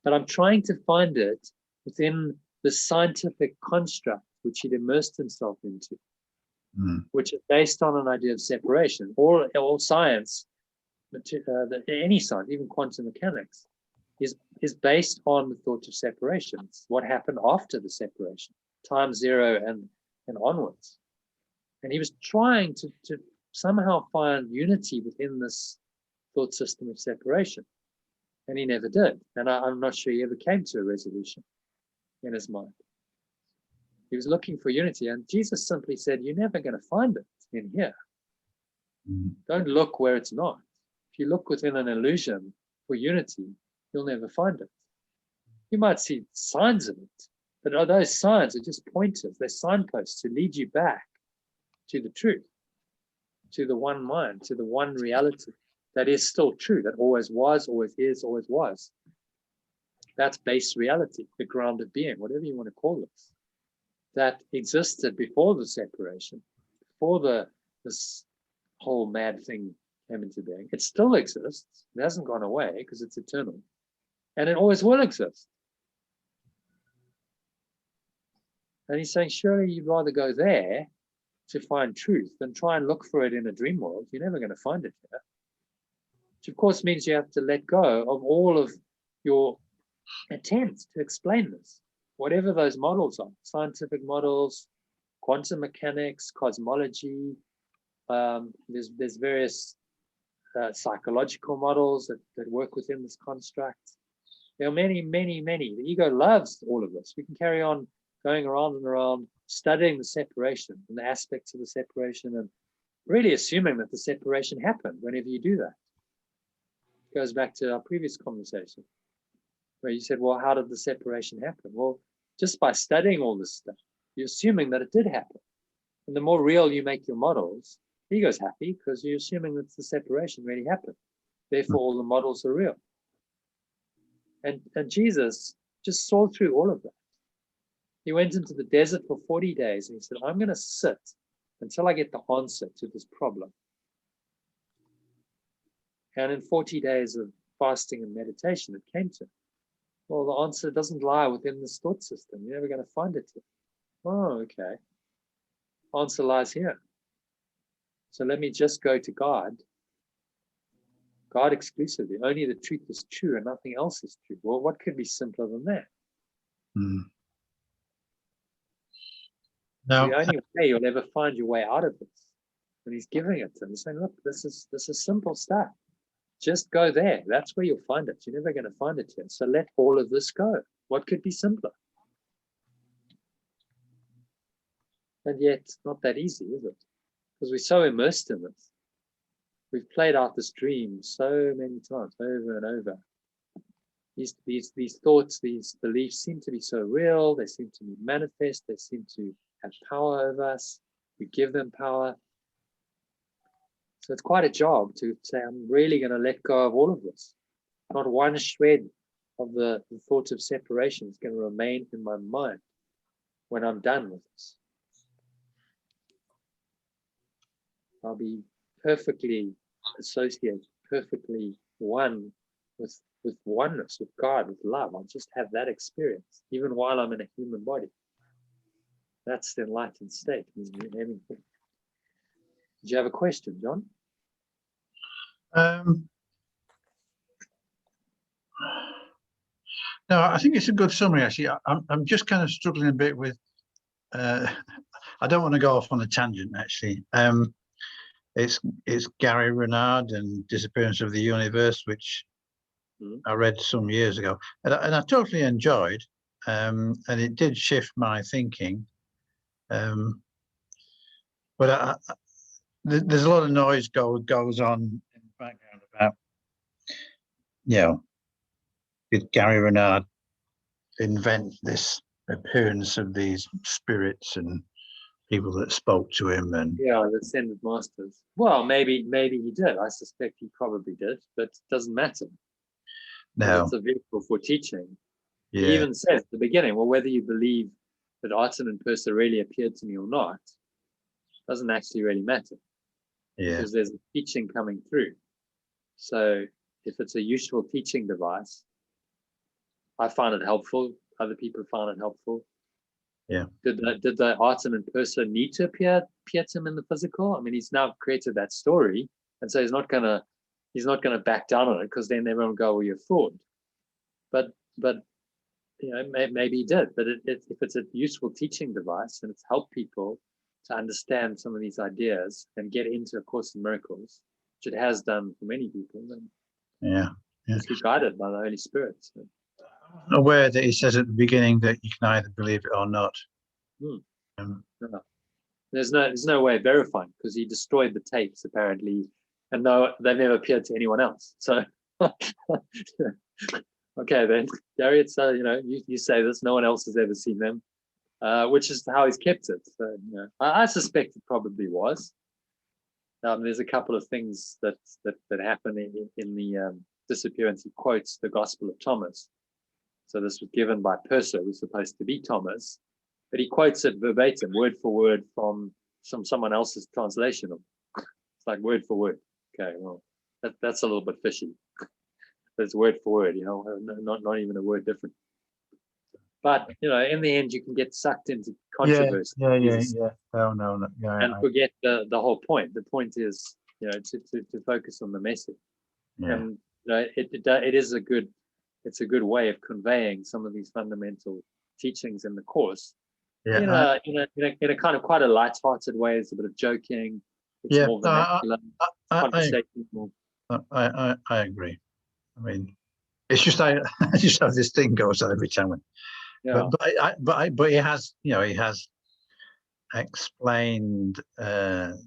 but I'm trying to find it within the scientific construct which he'd immersed himself into, which is based on an idea of separation. All science, any science, even quantum mechanics, is based on the thought of separation. It's what happened after the separation, time zero and onwards. And he was trying to somehow find unity within this thought system of separation. And he never did. And I'm not sure he ever came to a resolution in his mind. He was looking for unity, and Jesus simply said, you're never going to find it in here. Don't look where it's not. If you look within an illusion for unity, you'll never find it. You might see signs of it, but those signs are just pointers. They're signposts to lead you back to the truth, to the one mind, to the one reality that is still true, that always was, always is, always was. That's base reality, the ground of being, whatever you want to call this, that existed before the separation, before this whole mad thing came into being. It still exists. It hasn't gone away because it's eternal, and it always will exist. And he's saying, surely you'd rather go there to find truth than try and look for it in a dream world. You're never going to find it here. Which of course means you have to let go of all of your attempts to explain this, whatever those models are, scientific models, quantum mechanics, cosmology. There's various psychological models that work within this construct. There are many, many, many. The ego loves all of this. We can carry on going around and around, studying the separation and the aspects of the separation, and really assuming that the separation happened whenever you do that. It goes back to our previous conversation, where you said, well, how did the separation happen? Well, just by studying all this stuff, you're assuming that it did happen. And the more real you make your models, the ego's happy because you're assuming that the separation really happened. Therefore, all the models are real. And Jesus just saw through all of that. He went into the desert for 40 days and he said, I'm going to sit until I get the answer to this problem. And in 40 days of fasting and meditation, it came to him. Well, the answer doesn't lie within this thought system. You're never going to find it here. Oh, okay. Answer lies here. So let me just go to God. God exclusively. Only the truth is true and nothing else is true. Well, what could be simpler than that? Now, the only way you'll ever find your way out of this, when he's giving it to him, he's saying, look, this is simple stuff. Just go there. That's where you'll find it. You're never going to find it here. So let all of this go. What could be simpler? And yet, it's not that easy, is it? Because we're so immersed in this. We've played out this dream so many times, over and over. These thoughts, these beliefs seem to be so real. They seem to be manifest. They seem to have power over us. We give them power. So it's quite a job to say, I'm really going to let go of all of this. Not one shred of the thought of separation is going to remain in my mind when I'm done with this. I'll be perfectly associated, perfectly one with oneness, with God, with love. I'll just have that experience, even while I'm in a human body. That's the enlightened state. Did you have a question, John? No, I think it's a good summary, actually. I'm just kind of struggling a bit with, I don't want to go off on a tangent, actually. It's Gary Renard and Disappearance of the Universe, which I read some years ago, and I totally enjoyed, and it did shift my thinking. But there's a lot of noise goes on in the background about, did Gary Renard invent this appearance of these spirits and people that spoke to him? And yeah, the ascended masters. Well, maybe he did. I suspect he probably did, but it doesn't matter. no, It's a vehicle for teaching. He yeah, even said at the beginning, well, whether you believe that Arten and Persa really appeared to me or not, doesn't actually really matter, yeah, because there's a teaching coming through. So if it's a useful teaching device, I find it helpful. Other people find it helpful. yeah, Did the Arten and Persa need to appear to him in the physical? I mean, he's now created that story, and so he's not gonna back down on it, because then everyone will go, well, you're a fraud. But maybe he did. But if it's a useful teaching device and it's helped people to understand some of these ideas and get into A Course in Miracles, which it has done for many people, then yeah. it's guided by the Holy Spirit. So. Aware that he says at the beginning that you can either believe it or not. No. There's no way of verifying, because he destroyed the tapes apparently, and no, they've never appeared to anyone else. So okay then, Gary, it's you say this, no one else has ever seen them, which is how he's kept it. So I suspect it probably was. There's a couple of things that happen in the disappearance. He quotes the Gospel of Thomas. So this was given by Persa, who's supposed to be Thomas, but he quotes it verbatim, word for word from someone else's translation. It's like word for word. Okay, well, that's a little bit fishy. It's word for word, not even a word different. But in the end, you can get sucked into controversy. Yeah. No. Yeah, and forget the whole point. The point is, to focus on the message. yeah. And it is a good way of conveying some of these fundamental teachings in the course. Yeah, in a kind of quite a light-hearted way. It's a bit of joking. It's more vernacular, conversational. I agree. I mean, it's just I just have this thing goes on every time. Yeah. But he has explained the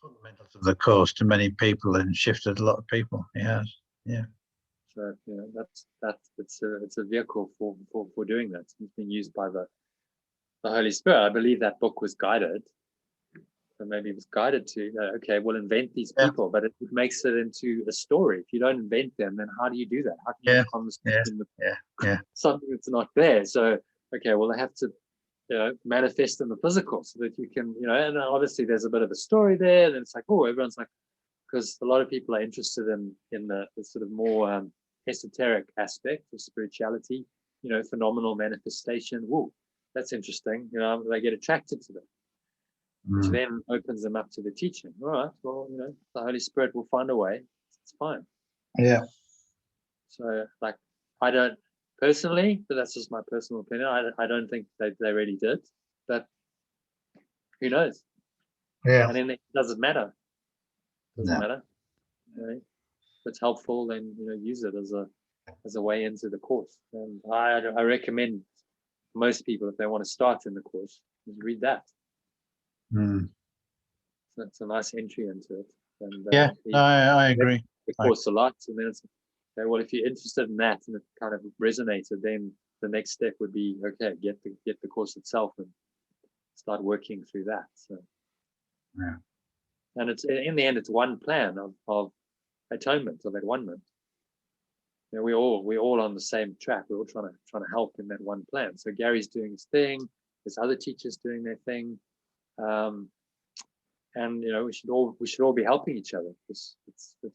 fundamentals of the course to many people and shifted a lot of people. He has, yeah. So it's a vehicle for doing that. It's been used by the Holy Spirit. I believe that book was guided. So maybe it was guided to, okay, we'll invent these people, but it makes it into a story. If you don't invent them, then how do you do that? How can you have a conversation with something that's not there? So, okay, well, they have to manifest in the physical so that you can, and obviously there's a bit of a story there. And it's like, oh, everyone's like, because a lot of people are interested in the sort of more esoteric aspect of spirituality, phenomenal manifestation. Whoa, that's interesting. They get attracted to that. Which then opens them up to the teaching. All right, well, the Holy Spirit will find a way. It's fine. Yeah. So, like, I don't personally, but that's just my personal opinion. I don't think they really did, but who knows? Yeah. And then it doesn't matter. Doesn't matter. If it's helpful, then use it as a way into the course. And I recommend most people, if they want to start in the course, just read that. So it's a nice entry into it. And I agree. The course a lot, and then it's okay. Well, if you're interested in that and it kind of resonated, then the next step would be okay, get the course itself and start working through that. So, and it's in the end, it's one plan of atonement, of at-one-ment. We're all on the same track. We're all trying to help in that one plan. So Gary's doing his thing. There's other teachers doing their thing. And we should all be helping each other. It's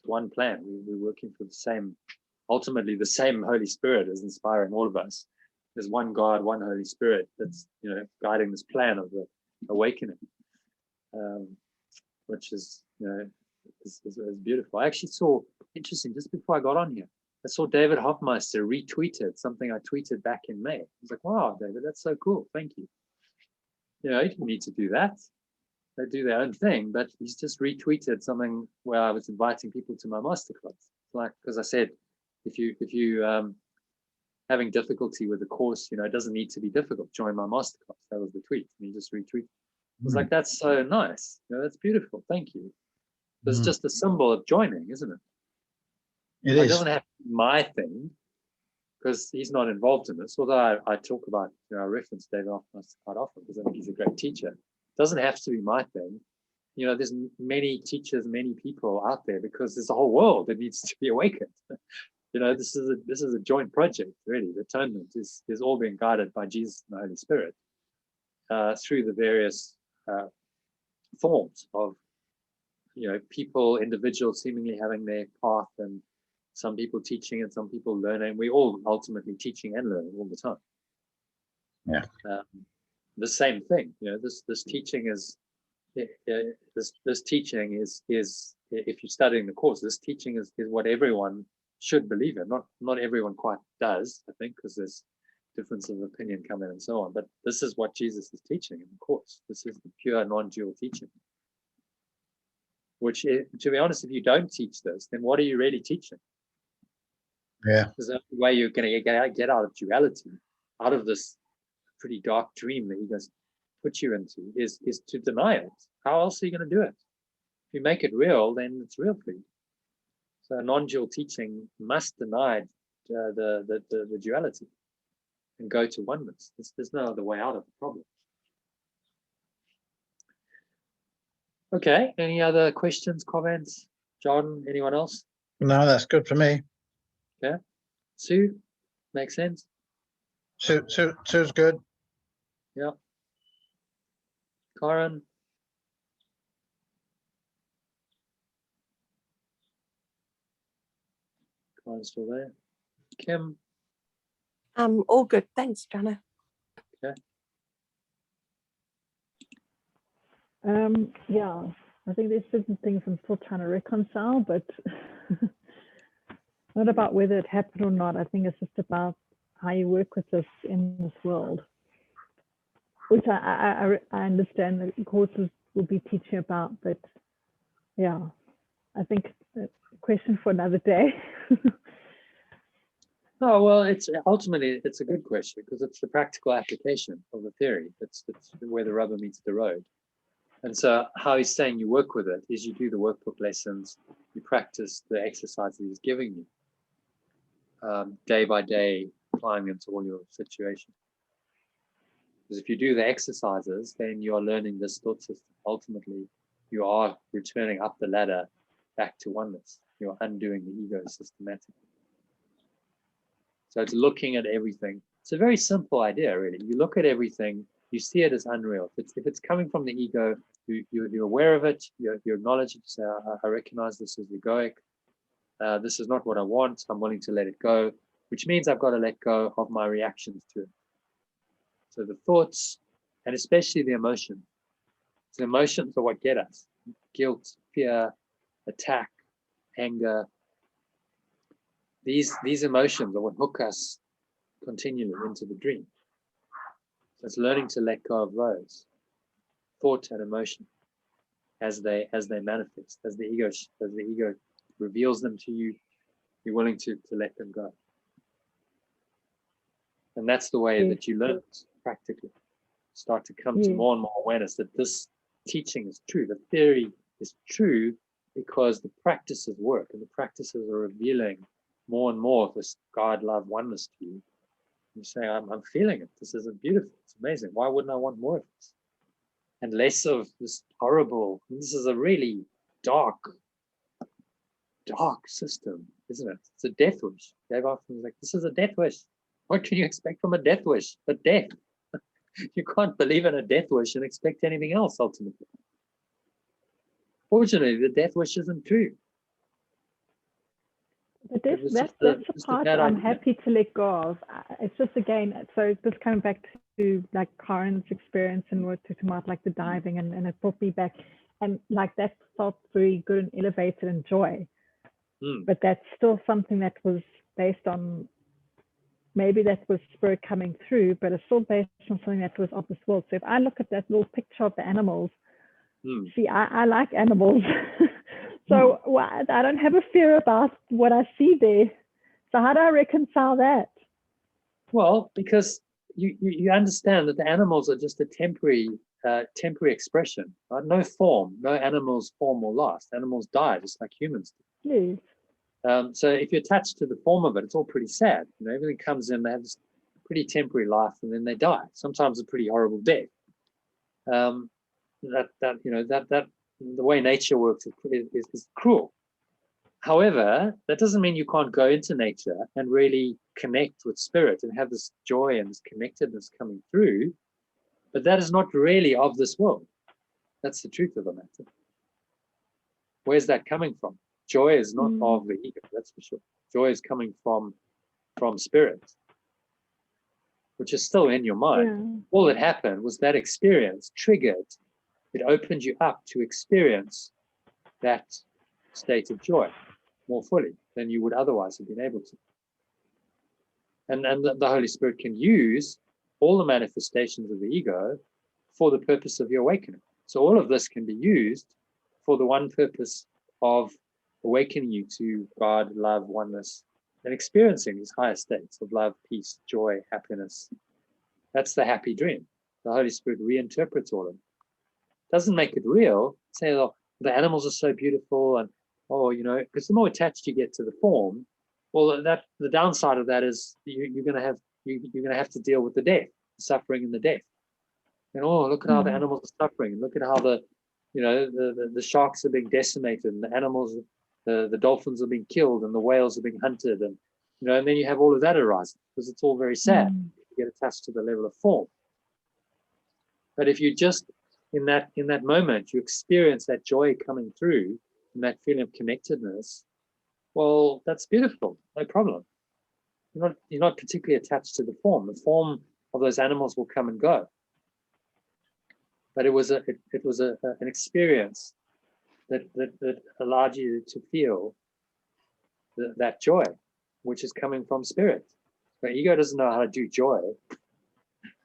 one plan. We're working for ultimately the same Holy Spirit is inspiring all of us. There's one God, one Holy Spirit that's guiding this plan of the awakening, which is is beautiful. I actually saw, interesting, just before I got on here, I saw David Hoffmeister retweeted something I tweeted back in May. I was like, wow, David, that's so cool. Thank you. You didn't need to do that. They do their own thing, but he's just retweeted something where I was inviting people to my masterclass. Like, because I said, if you having difficulty with the course, it doesn't need to be difficult. Join my masterclass. That was the tweet, and he just retweeted. It's like, that's so nice. That's beautiful. Thank you. It's just a symbol of joining, isn't it? It doesn't have to be my thing, because he's not involved in this. Although I talk about, I reference David quite often because I think he's a great teacher. It doesn't have to be my thing. There's many teachers, many people out there, because there's a whole world that needs to be awakened. This is a joint project, really. The atonement is all being guided by Jesus and the Holy Spirit through the various forms of, people, individuals seemingly having their path, and some people teaching and some people learning. We all ultimately teaching and learning all the time. Yeah. The same thing. This teaching is this teaching is if you're studying the course, this teaching is what everyone should believe in. Not everyone quite does, I think, because there's difference of opinion come in and so on. But this is what Jesus is teaching in the course. This is the pure non-dual teaching. Which, to be honest, if you don't teach this, then what are you really teaching? Yeah. Because the only way you're going to get out of duality, out of this pretty dark dream that he does put you into, is to deny it. How else are you going to do it? If you make it real, then it's real for you. So non-dual teaching must deny the duality and go to oneness. There's no other way out of the problem. Okay, any other questions, comments? John, anyone else? No, that's good for me. Okay. Sue, makes sense? Sue's good. Yeah. Karen? Karen's still there. Kim? All good. Thanks, Jana. Okay. Yeah, I think there's certain things I'm still trying to reconcile, but not about whether it happened or not. I think it's just about how you work with this in this world, which I understand the courses will be teaching about, but yeah, I think it's a question for another day. Oh, well, it's ultimately a good question, because it's the practical application of the theory. It's where the rubber meets the road. And so how he's saying you work with it is you do the workbook lessons, you practice the exercises he's giving you day by day, applying them to all your situations. Because if you do the exercises, then you are learning this thought system. Ultimately, you are returning up the ladder back to oneness. You're undoing the ego systematically. So it's looking at everything. It's a very simple idea, really. You look at everything, you see it as unreal. If it's coming from the ego, you're aware of it, you acknowledge it, you say, I recognize this as egoic. This is not what I want. I'm willing to let it go, which means I've got to let go of my reactions to it. So the thoughts, and especially the emotions. The emotions are what get us. Guilt, fear, attack, anger. These emotions are what hook us continually into the dream. So it's learning to let go of those thought and emotion as they manifest, as the ego reveals them to you. You're willing to let them go, and that's the way that you learn it practically. Start to come to more and more awareness that this teaching is true. The theory is true because the practices work, and the practices are revealing more and more of this God, love, oneness to you. You say, I'm feeling it. This isn't beautiful. It's amazing. Why wouldn't I want more of this? And less of this horrible. This is a really dark system, isn't it? It's a death wish. Dave often was like, this is a death wish. What can you expect from a death wish? But death. You can't believe in a death wish and expect anything else ultimately. Fortunately, the death wish isn't true. But that's the part I'm happy to let go of. It's just, again, so just coming back to like Karen's experience and what talking about like the diving, and it brought me back, and like that felt very good and elevated and joy. But that's still something that was based on, maybe that was spirit coming through, but it's still based on something that was of this world. So if I look at that little picture of the animals, see, I like animals. So I don't have a fear about what I see there. So how do I reconcile that? Well, because you understand that the animals are just a temporary expression, right? No form, no animal's form will last. Animals die just like humans do. Yes. So if you're attached to the form of it, it's all pretty sad. You know, everything comes in, they have this pretty temporary life, and then they die. Sometimes a pretty horrible death. That the way nature works is cruel. However, that doesn't mean you can't go into nature and really connect with spirit and have this joy and this connectedness coming through. But that is not really of this world. That's the truth of the matter. Where's that coming from? Joy is not of the ego, that's for sure. Joy is coming from spirit, which is still in your mind. Yeah. All that happened was that experience triggered. It opened you up to experience that state of joy more fully than you would otherwise have been able to. And the Holy Spirit can use all the manifestations of the ego for the purpose of your awakening. So all of this can be used for the one purpose of awakening you to God, love, oneness, and experiencing these higher states of love, peace, joy, happiness. That's the happy dream. The Holy Spirit reinterprets all of it. Doesn't make it real. Say, oh, the animals are so beautiful, and because the more attached you get to the form, well, the downside of that is you're going to have to deal with the death, the suffering, and the death. And look at how the animals are suffering, and look at how the sharks are being decimated, and the animals, the dolphins are being killed, and the whales are being hunted, and and then you have all of that arising because it's all very sad. You get attached to the level of form. But if you just in that moment you experience that joy coming through and that feeling of connectedness, well, that's beautiful, no problem. You're not particularly attached to the form. The form of those animals will come and go. But it was an experience that allowed you to feel that joy, which is coming from spirit. The ego doesn't know how to do joy.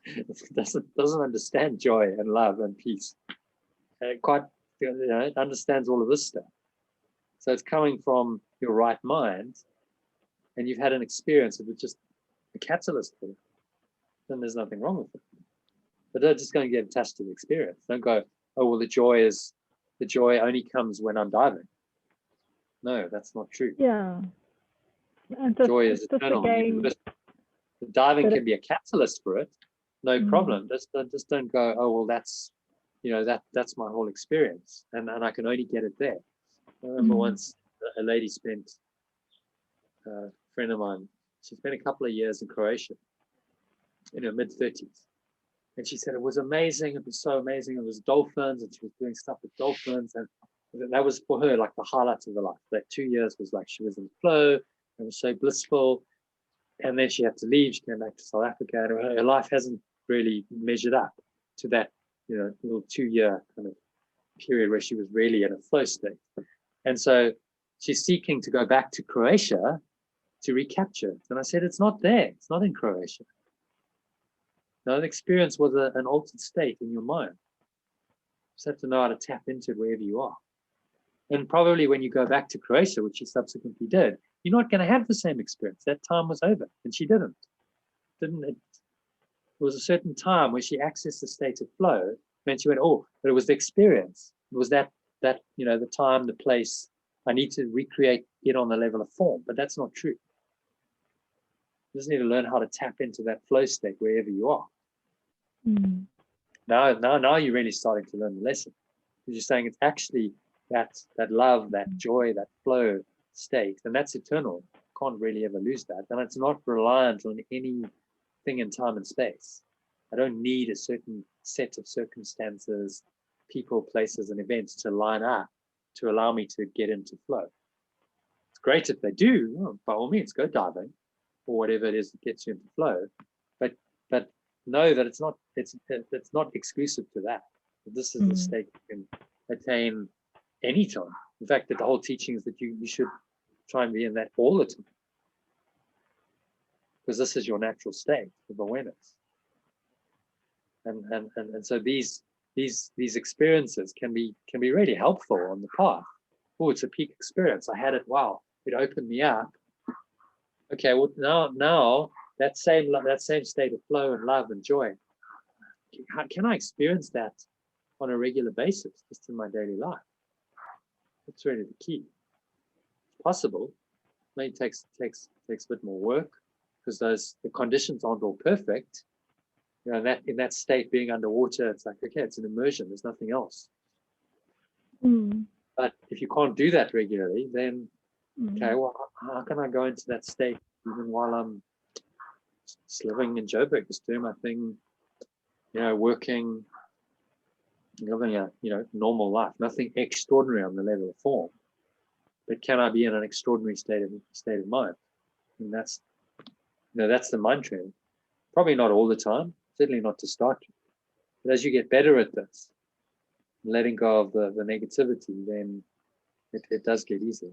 It doesn't understand joy and love and peace. It understands all of this stuff. So it's coming from your right mind, and you've had an experience of it, just a catalyst for it. Then there's nothing wrong with it. But don't just go and get attached to the experience. Don't go, oh well, the joy only comes when I'm diving. No, that's not true. Yeah. Joy is eternal. The diving can be a catalyst for it, no problem. Just don't go, oh well, that's my whole experience, and I can only get it there. I remember once a lady a friend of mine, she spent a couple of years in Croatia in her mid-30s. And she said it was amazing. It was so amazing. It was dolphins, and she was doing stuff with dolphins. And that was for her like the highlight of her life. That 2 years was like she was in flow. It was so blissful. And then she had to leave. She came back to South Africa. And her life hasn't really measured up to that, little 2-year kind of period where she was really in a flow state. And so she's seeking to go back to Croatia to recapture it. And I said, it's not there. It's not in Croatia. No, the experience was an altered state in your mind. You just have to know how to tap into it wherever you are. And probably when you go back to Croatia, which she subsequently did, you're not going to have the same experience. That time was over, and she didn't. It was a certain time where she accessed the state of flow, and she went, oh, but it was the experience. It was that the time, the place. I need to recreate it on the level of form, but that's not true. You just need to learn how to tap into that flow state wherever you are. Now you're really starting to learn the lesson. Because you're saying it's actually that love, that joy, that flow state, and that's eternal. Can't really ever lose that. And it's not reliant on anything in time and space. I don't need a certain set of circumstances, people, places, and events to line up to allow me to get into flow. It's great if they do. Well, by all means, go diving or whatever it is that gets you into flow. But know that it's not exclusive to that. This is the state you can attain anytime. In fact, the whole teaching is that you should try and be in that all the time, because this is your natural state of awareness. And so these experiences can be really helpful on the path. Oh, it's a peak experience. I had it. Wow, it opened me up Okay, well now that same state of flow and love and joy, can I experience that on a regular basis, just in my daily life? That's really the key. It's possible. Maybe it takes a bit more work, because the conditions aren't all perfect. You know, in that state, being underwater, it's like, okay, it's an immersion. There's nothing else. But if you can't do that regularly, then okay, well, how can I go into that state even while I'm just living in Joburg, just doing my thing, you know, working, living a normal life, nothing extraordinary on the level of form. But can I be in an extraordinary state of mind? And that's the mind training. Probably not all the time, certainly not to start with. But as you get better at this, letting go of the negativity, then it does get easier.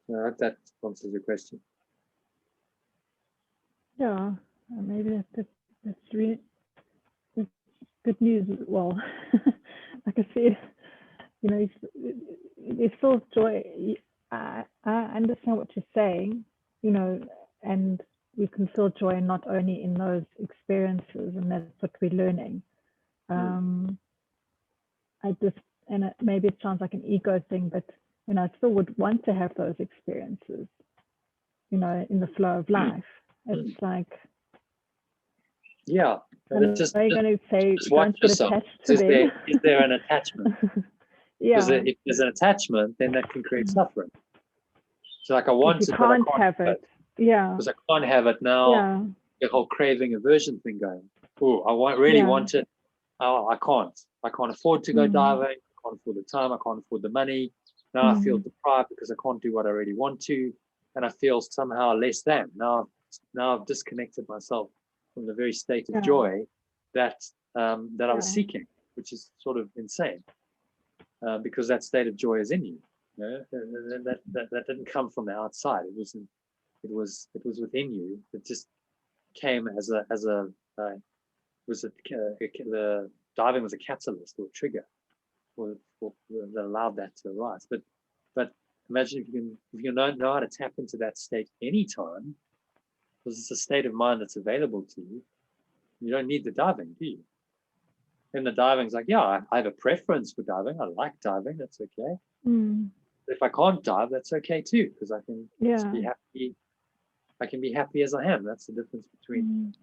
So I hope that answers your question. Yeah, maybe that's really good news. Well, like I said, you know, there's still joy. I understand what you're saying, you know, and we can feel joy not only in those experiences, and that's what we're learning. Maybe it sounds like an ego thing, but you know, I still would want to have those experiences, you know, in the flow of life. It's like, yeah, are you going to say don't get attached to them? Is there an attachment? Yeah. Because if there's an attachment, then that can create suffering. So like I want it, but I can't have it. Yeah. Because I can't have it now. Yeah. The whole craving aversion thing going. Oh, I really want it. Oh, I can't. I can't afford to go diving. I can't afford the time. I can't afford the money. Now I feel deprived because I can't do what I really want to, and I feel somehow less than. Now I've disconnected myself from the very state of joy that I was seeking, which is sort of insane, because that state of joy is in you. You know, that didn't come from the outside. It was within you. It just came the diving was a catalyst or a trigger that allowed that to arise. But imagine if you know how to tap into that state anytime, because it's a state of mind that's available to you. You don't need the diving, do you? And the diving's like, yeah, I have a preference for diving. I like diving. That's okay. But if I can't dive, that's okay too, because I can just be happy. I can be happy as I am. That's the difference between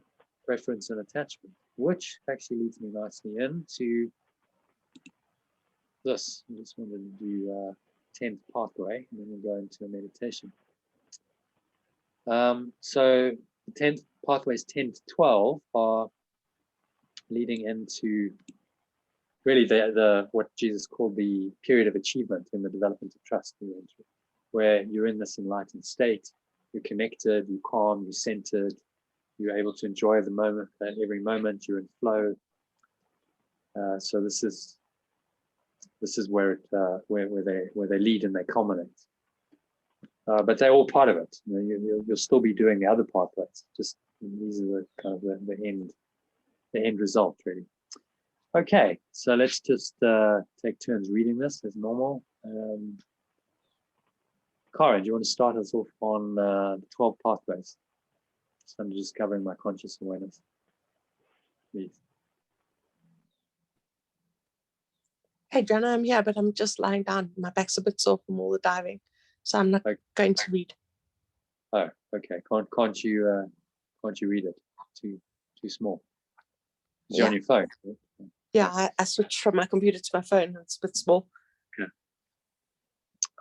preference and attachment, which actually leads me nicely into this. I just wanted to do 10th pathway, and then we'll go into a meditation. So the 10th pathways 10 to 12 are leading into really the what Jesus called the period of achievement in the development of trust, where you're in this enlightened state, you're connected, you're calm, you're centered, you're able to enjoy the moment, every moment, you're in flow. So this is where they lead and they culminate. But they're all part of it. You know, you'll still be doing the other pathways. Just these are the kind of the end result, really. Okay, so let's just take turns reading this as normal. Karen, do you want to start us off on the 12 pathways? So I'm just covering my conscious awareness, please. Hey, Jana, I'm here, but I'm just lying down. My back's a bit sore from all the diving, so I'm not going to read. Oh, okay. Can't you read it? Too small. Is it on your phone? Yeah, I switched from my computer to my phone. It's a bit small. Okay.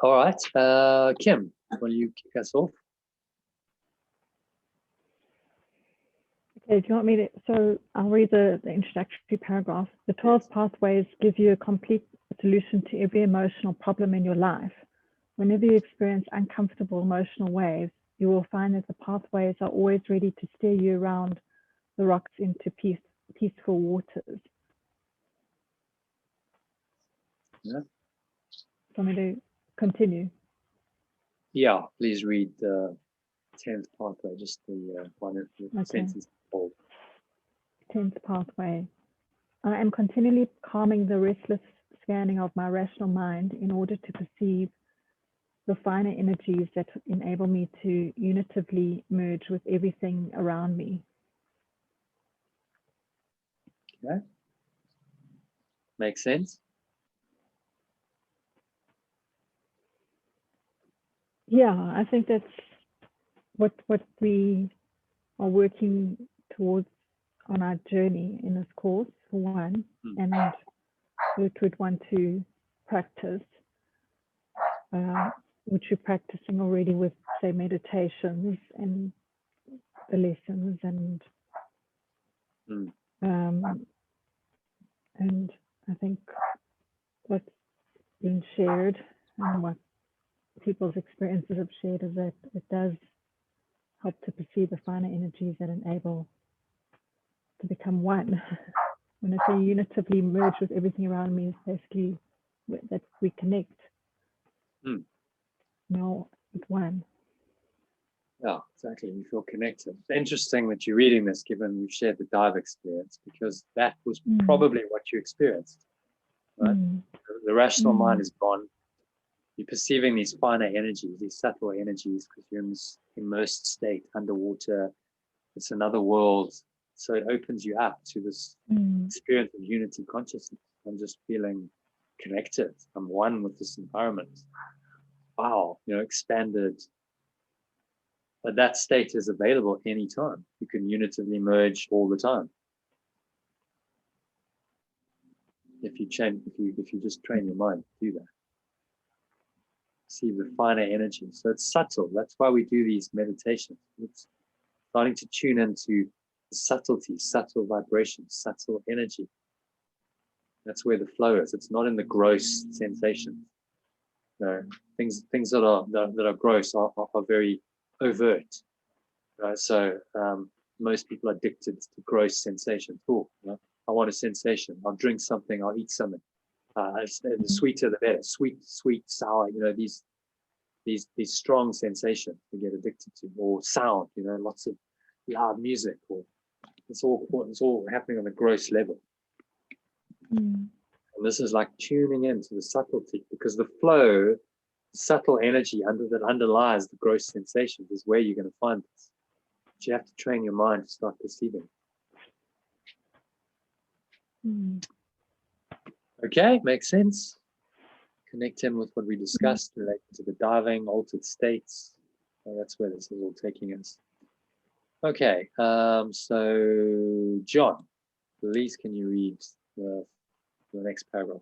All right. Kim, will you kick us off? Okay, do you want me to? So I'll read the introductory paragraph. The 12 pathways give you a complete solution to every emotional problem in your life. Whenever you experience uncomfortable emotional waves, you will find that the pathways are always ready to steer you around the rocks into peaceful waters. Yeah. Want me to continue? Yeah, please read the 10th pathway, just the one sentence. 10th pathway. I am continually calming the restless scanning of my rational mind in order to perceive the finer energies that enable me to unitively merge with everything around me. Okay. Makes sense? Yeah, I think that's what we are working towards on our journey in this course, for one, and what we'd want to practice, which we're practicing already with, say, meditations and the lessons, and I think what's being shared and what people's experiences have shared is that it does help to perceive the finer energies that enable to become one. When I say unitively merge with everything around me, it's basically that we connect now with one. Yeah, exactly. You feel connected. It's interesting that you're reading this, given we've shared the dive experience, because that was probably what you experienced, right? The rational mind is gone. You're perceiving these finer energies, these subtle energies, because you're in this immersed state underwater. It's another world. So it opens you up to this experience of unity consciousness. I'm just feeling connected. I'm one with this environment. Wow, expanded. But that state is available anytime. You can unitively merge all the time. If you just train your mind to do that. See the finer energy. So it's subtle. That's why we do these meditations. It's starting to tune into the subtlety, subtle vibrations, subtle energy. That's where the flow is. It's not in the gross sensations. No, things that are gross are very overt. Right? So most people are addicted to gross sensations. Oh, I want a sensation. I'll drink something. I'll eat something. The sweeter the better. Sweet, sour. These strong sensations we get addicted to, or sound. Lots of loud music, or it's all happening on a gross level. And this is like tuning into the subtlety, because the flow, subtle energy that underlies the gross sensations is where you're going to find this. But you have to train your mind to start perceiving. Okay, makes sense. Connect in with what we discussed related to the diving, altered states. That's where this is all taking us. Okay, so John, please can you read the next paragraph?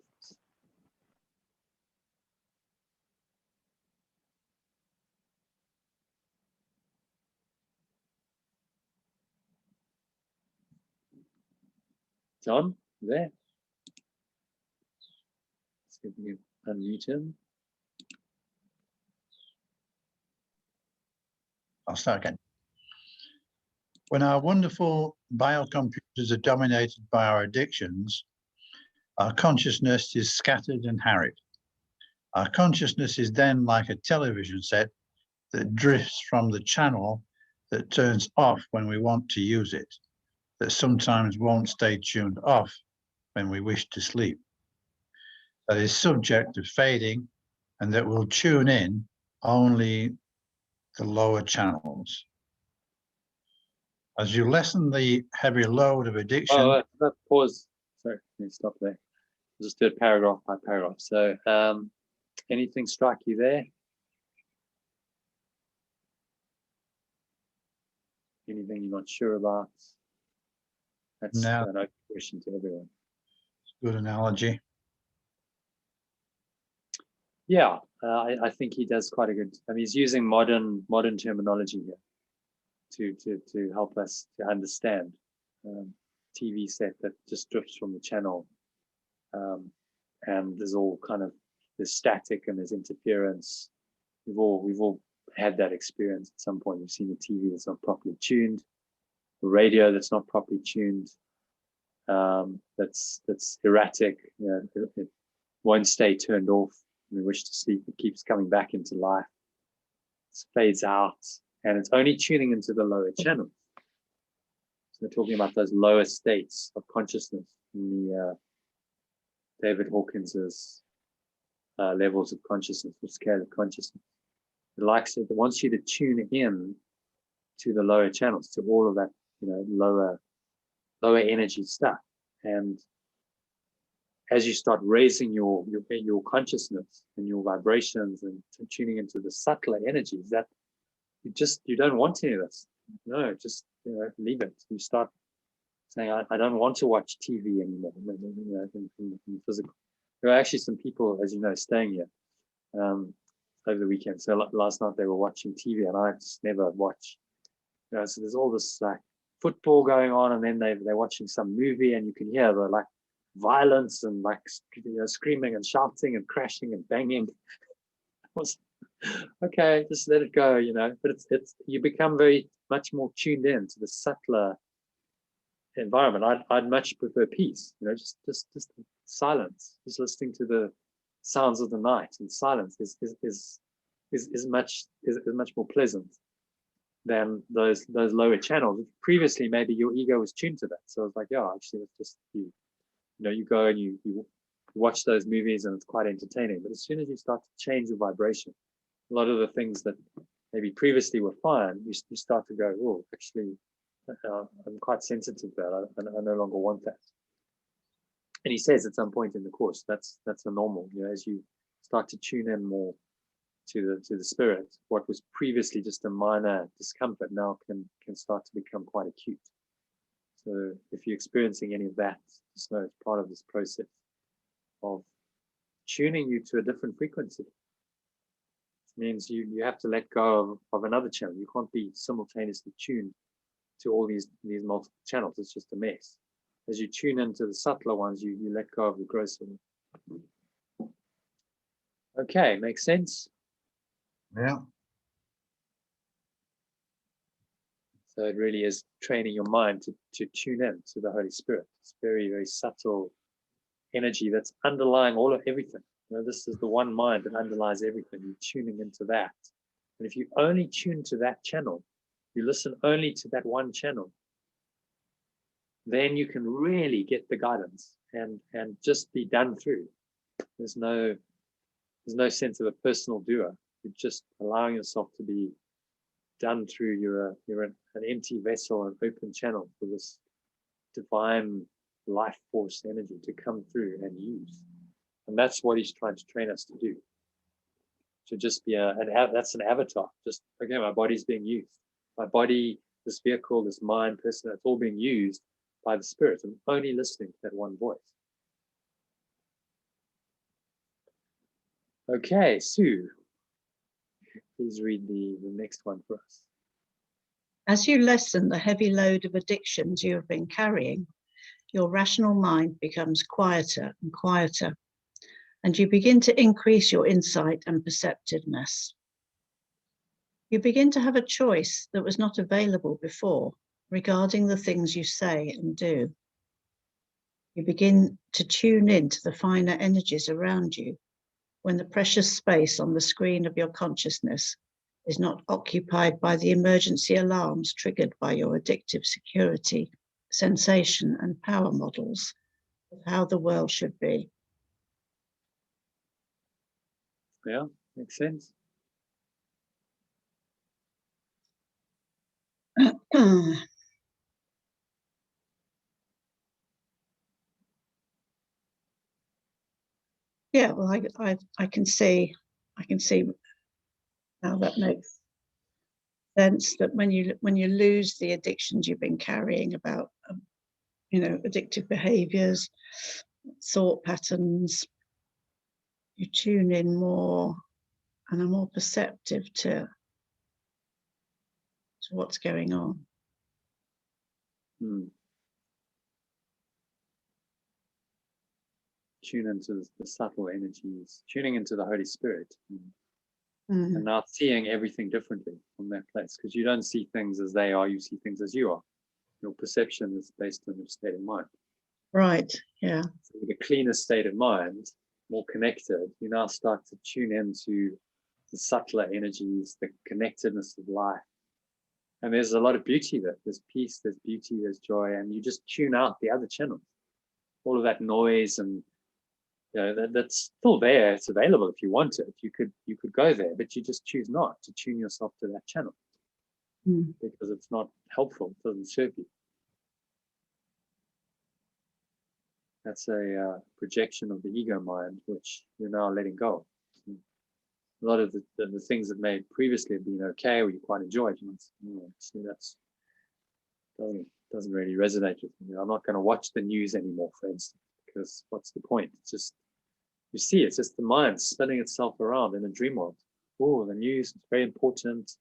John, you there? Let's see if we can unmute him. I'll start again. When our wonderful biocomputers are dominated by our addictions, our consciousness is scattered and harried. Our consciousness is then like a television set that drifts from the channel that turns off when we want to use it, that sometimes won't stay tuned off when we wish to sleep, that is subject to fading, and that will tune in only the lower channels. As you lessen the heavy load of addiction... Pause. Sorry, let me stop there. Just do it paragraph by paragraph. So anything strike you there? Anything you're not sure about? That's an open question to everyone. Good analogy. Yeah, I think he does quite a good. I mean, he's using modern terminology here to help us to understand. TV set that just drifts from the channel, and there's all kind of there's static and there's interference. We've all had that experience at some point. We've seen the TV that's not properly tuned, the radio that's not properly tuned, that's erratic. It won't stay turned off when we wish to sleep. It keeps coming back into life. It fades out, and it's only tuning into the lower channel. So we're talking about those lower states of consciousness in the David Hawkins's levels of consciousness or scale of consciousness. It wants you to tune in to the lower channels, to all of that, lower energy stuff. And as you start raising your consciousness and your vibrations and tuning into the subtler energies, that you don't want any of this. No, just leave it. You start saying, I don't want to watch TV anymore. In physical. There are actually some people, as you know, staying here over the weekend. So last night they were watching TV, and I just never watch. So there's all this like football going on, and then they're watching some movie, and you can hear the like violence and like screaming and shouting and crashing and banging. Okay, just let it go, But it's you become very much more tuned in to the subtler environment. I'd much prefer peace, just silence, just listening to the sounds of the night, and silence is much more pleasant than those lower channels. Previously, maybe your ego was tuned to that, so it's like, yeah, actually, it's just you. You go and you watch those movies, and it's quite entertaining. But as soon as you start to change your vibration, a lot of the things that maybe previously were fine, you start to go, oh, actually, I'm quite sensitive to that. I no longer want that. And he says at some point in the course, that's the normal. As you start to tune in more to the spirit, what was previously just a minor discomfort now can start to become quite acute. So if you're experiencing any of that, just know it's part of this process of tuning you to a different frequency. It means you have to let go of another channel. You can't be simultaneously tuned to all these multiple channels. It's just a mess. As you tune into the subtler ones, you let go of the grosser one. Okay, makes sense? Yeah. So it really is training your mind to tune in to the Holy Spirit. It's very, very subtle energy that's underlying all of everything. This is the one mind that underlies everything. You're tuning into that. And if you only tune to that channel, you listen only to that one channel, then you can really get the guidance and just be done through. There's no sense of a personal doer. You're just allowing yourself to be done through. You're an empty vessel, an open channel for this divine life force energy to come through and use. And that's what he's trying to train us to do. To just be that's an avatar. Just, okay, my body's being used. My body, this vehicle, this mind, person, it's all being used by the spirit. I'm only listening to that one voice. Okay, Sue, please read the next one for us. As you lessen the heavy load of addictions you have been carrying, your rational mind becomes quieter and quieter, and you begin to increase your insight and perceptiveness. You begin to have a choice that was not available before regarding the things you say and do. You begin to tune in to the finer energies around you when the precious space on the screen of your consciousness is not occupied by the emergency alarms triggered by your addictive security, sensation, and power models of how the world should be. Yeah, makes sense. Yeah, well, I can see how that makes sense. That when you lose the addictions you've been carrying about, addictive behaviors, thought patterns, you tune in more and are more perceptive to what's going on. Tune into the subtle energies, tuning into the Holy Spirit, and now seeing everything differently from that place, because you don't see things as they are, you see things as you are. Your perception is based on your state of mind. Right, yeah. So with a cleaner state of mind, more connected, you now start to tune into the subtler energies, the connectedness of life. And there's a lot of beauty there. There's peace, there's beauty, there's joy, and you just tune out the other channels. All of that noise and You know, that's still there. It's available if you want it. You could go there, but you just choose not to tune yourself to that channel because it's not helpful. It doesn't serve you. That's a projection of the ego mind, which you're now letting go. A lot of the things that may previously have been okay, or you quite enjoyed, that's doesn't really resonate with me. I'm not going to watch the news anymore, for instance, because what's the point? It's just, you see, it's just the mind spinning itself around in a dream world. Oh, the news is very important,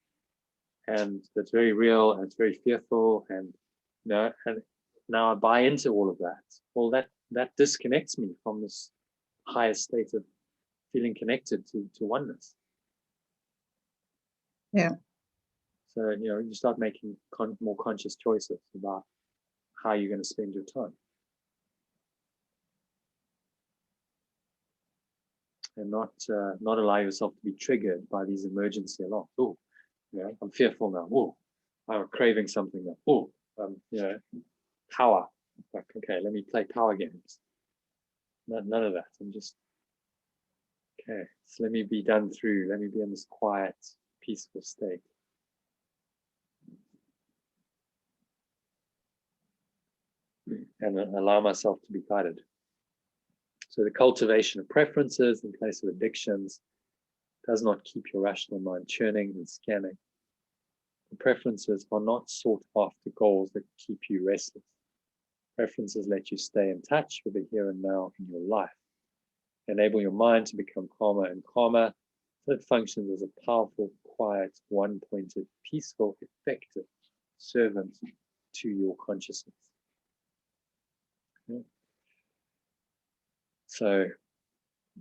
and it's very real, and it's very fearful, and and now I buy into all of that. Well, that disconnects me from this higher state of feeling connected to oneness. Yeah. So, you start making more conscious choices about how you're going to spend your time. And not allow yourself to be triggered by these emergency alarms. Oh, I'm fearful now. Oh, I'm craving something now. Oh, power. Like, okay, let me play power games. None of that. I'm just, okay, so let me be done through. Let me be in this quiet, peaceful state. And allow myself to be guided. So the cultivation of preferences in place of addictions does not keep your rational mind churning and scanning. The preferences are not sought after goals that keep you restless. Preferences let you stay in touch with the here and now in your life. Enable your mind to become calmer and calmer, so it functions as a powerful, quiet, one-pointed, peaceful, effective servant to your consciousness. Okay. So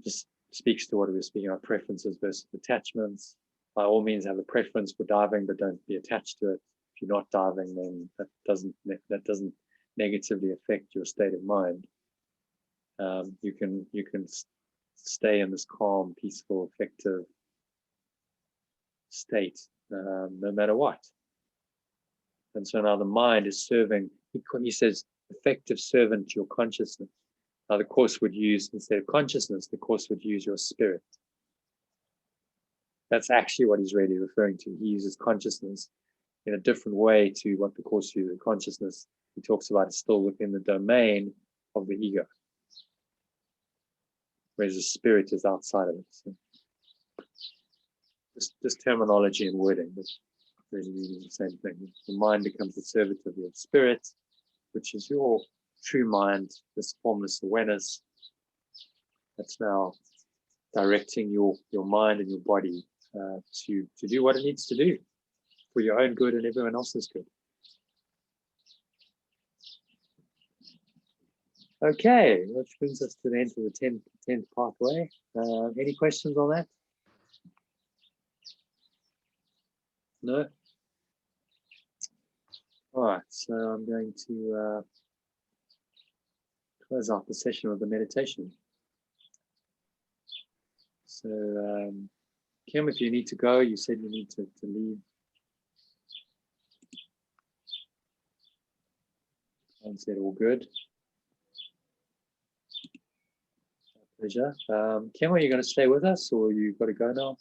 just speaks to what we were speaking about, preferences versus attachments. By all means, have a preference for diving, but don't be attached to it. If you're not diving, then that doesn't negatively affect your state of mind. You can stay in this calm, peaceful, effective state, no matter what. And so now the mind is serving. He says, effective servant to your consciousness. Now the Course would use, instead of consciousness, the Course would use your spirit. That's actually what he's really referring to. He uses consciousness in a different way to what the Course uses. Consciousness, he talks about, is still within the domain of the ego, whereas the spirit is outside of it. So just terminology and wording, but really meaning the same thing. The mind becomes the servant of your spirit, which is your true mind, this formless awareness that's now directing your mind and your body to do what it needs to do for your own good and everyone else's good. Okay, which brings us to the end of the 10th pathway. Any questions on that? No? All right, so I'm going to close out the session with the meditation. So, Kim, if you need to go, you said you need to leave. And said all good. Pleasure. Kim, are you going to stay with us, or you've got to go now?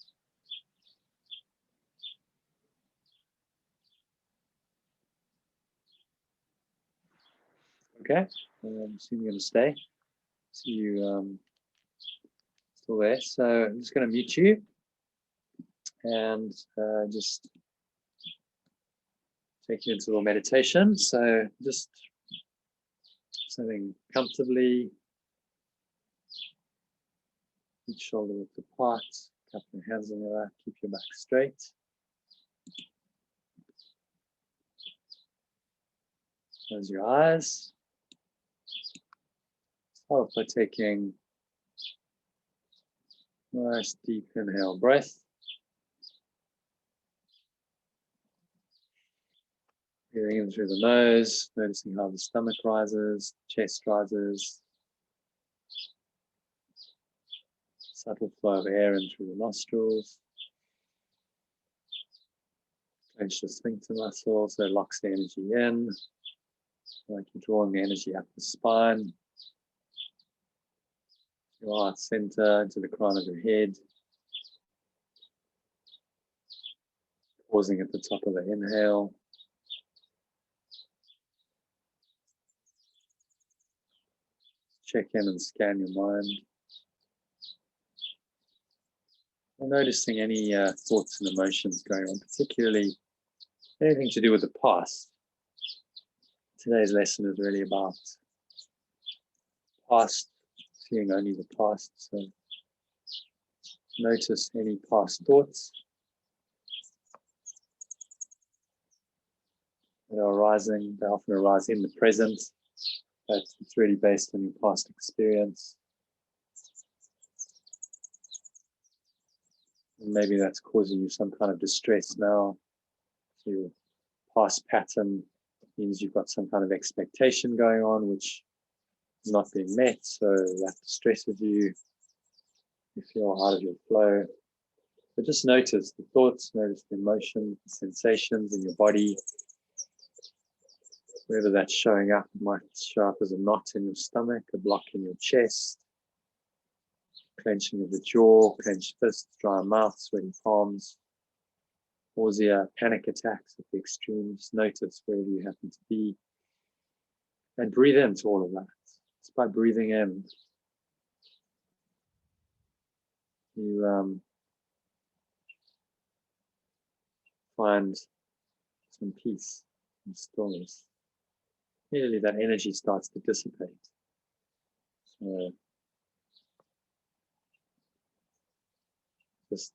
Okay, I'm assuming you're going to stay. See you still there. So I'm just going to mute you and just take you into a meditation. So just sitting comfortably, each shoulder width apart, cup your hands on your lap, keep your back straight. Close your eyes. Start by taking a nice deep inhale breath. Breathing in through the nose, noticing how the stomach rises, chest rises. Subtle flow of air in through the nostrils. Clench the sphincter muscle, so it locks the energy in. Like you're drawing the energy up the spine. Your heart center into the crown of your head. Pausing at the top of the inhale. Check in and scan your mind. And noticing any thoughts and emotions going on, particularly anything to do with the past. Today's lesson is really about past, seeing only the past. So notice any past thoughts that are arising. They often arise in the present, but it's really based on your past experience. And maybe that's causing you some kind of distress now. So your past pattern means you've got some kind of expectation going on which is not being met, so that distresses you. You feel out of your flow. But just notice the thoughts, notice the emotions, the sensations in your body. Wherever that's showing up, it might show up as a knot in your stomach, a block in your chest, clenching of the jaw, clenched fists, dry mouth, sweaty palms, nausea, panic attacks at the extreme. Just notice wherever you happen to be. And breathe into all of that. Just by breathing in, you find some peace and stillness. Immediately that energy starts to dissipate. So just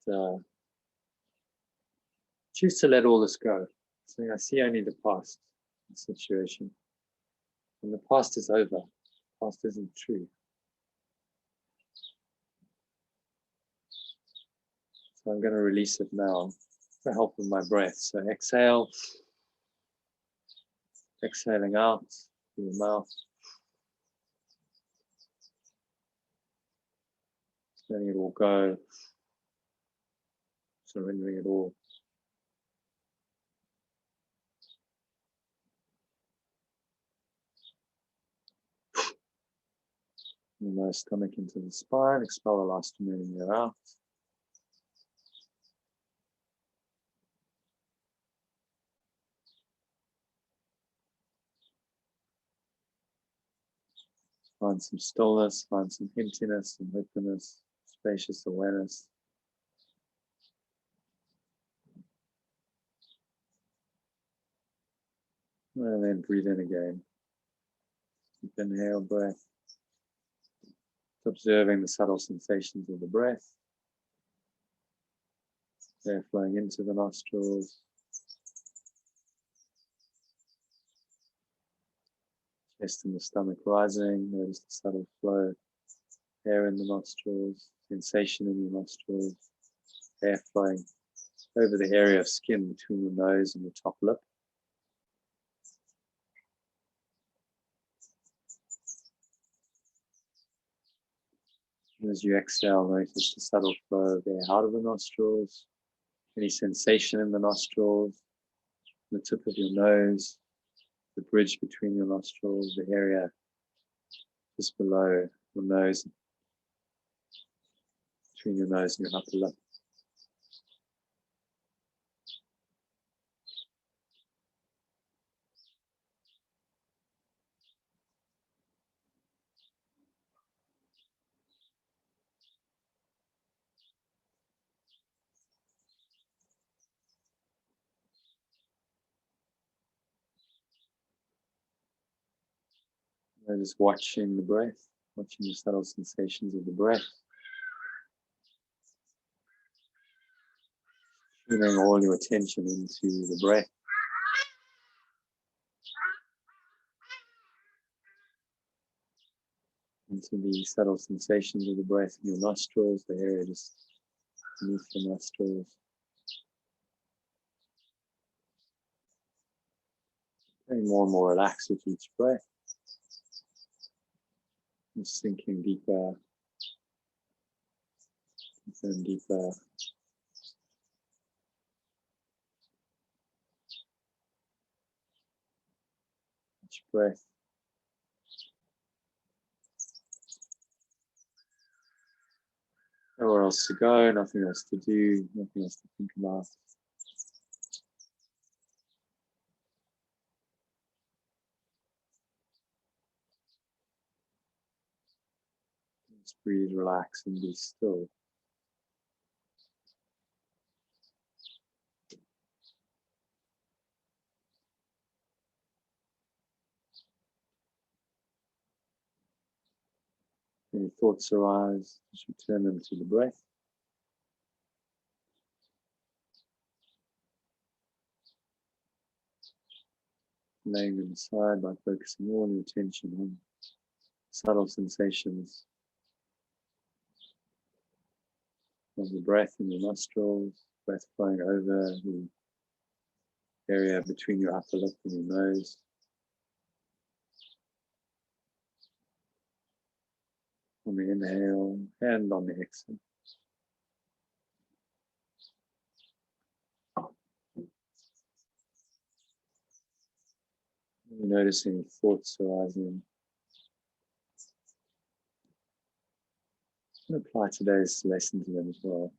choose to let all this go. So I see only the past situation. And the past is over. The past isn't true. So I'm going to release it now with the help of my breath. So exhale. Exhaling out through your mouth. Letting it all go. Surrendering it all. Lower stomach into the spine. Expel the last remaining air out. Find some stillness, find some emptiness and openness, spacious awareness. And then breathe in again. Deep inhale, breath. Observing the subtle sensations of the breath. Air flowing into the nostrils. Chest and the stomach rising. Notice the subtle flow. Air in the nostrils. Sensation in your nostrils. Air flowing over the area of skin between your nose and your top lip. And as you exhale, notice the subtle flow of air out of the nostrils. Any sensation in the nostrils, the tip of your nose, the bridge between your nostrils, the area just below your nose, between your nose and your upper lip. And just watching the breath, watching the subtle sensations of the breath. Tuning all your attention into the breath. Into the subtle sensations of the breath in your nostrils, the area just beneath the nostrils. Getting more and more relaxed with each breath. And sinking deeper, deeper and deeper. Each breath Nowhere else to go, nothing else to do, nothing else to think about. Just breathe, relax, and be still. Any thoughts arise, just return them to the breath. Laying them aside by focusing all your attention on subtle sensations of the breath in your nostrils, breath flowing over the area between your upper lip and your nose. On the inhale and on the exhale. You notice any thoughts arising. I'm going to apply today's lesson to them as well.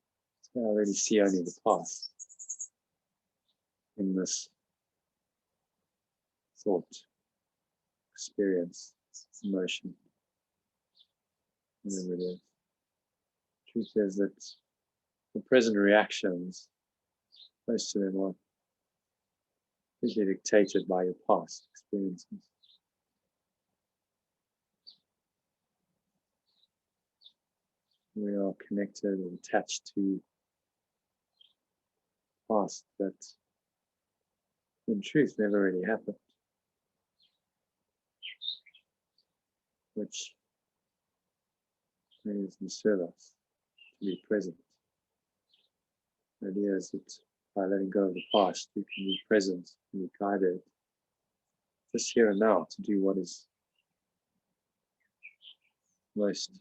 So I already see only the past in this thought, experience, emotion, whatever it is. Truth is that the present reactions, most of them are usually dictated by your past experiences. We are connected and attached to past that in truth never really happened, which doesn't serve us to be present. The idea is that by letting go of the past, you can be present and be guided just here and now to do what is most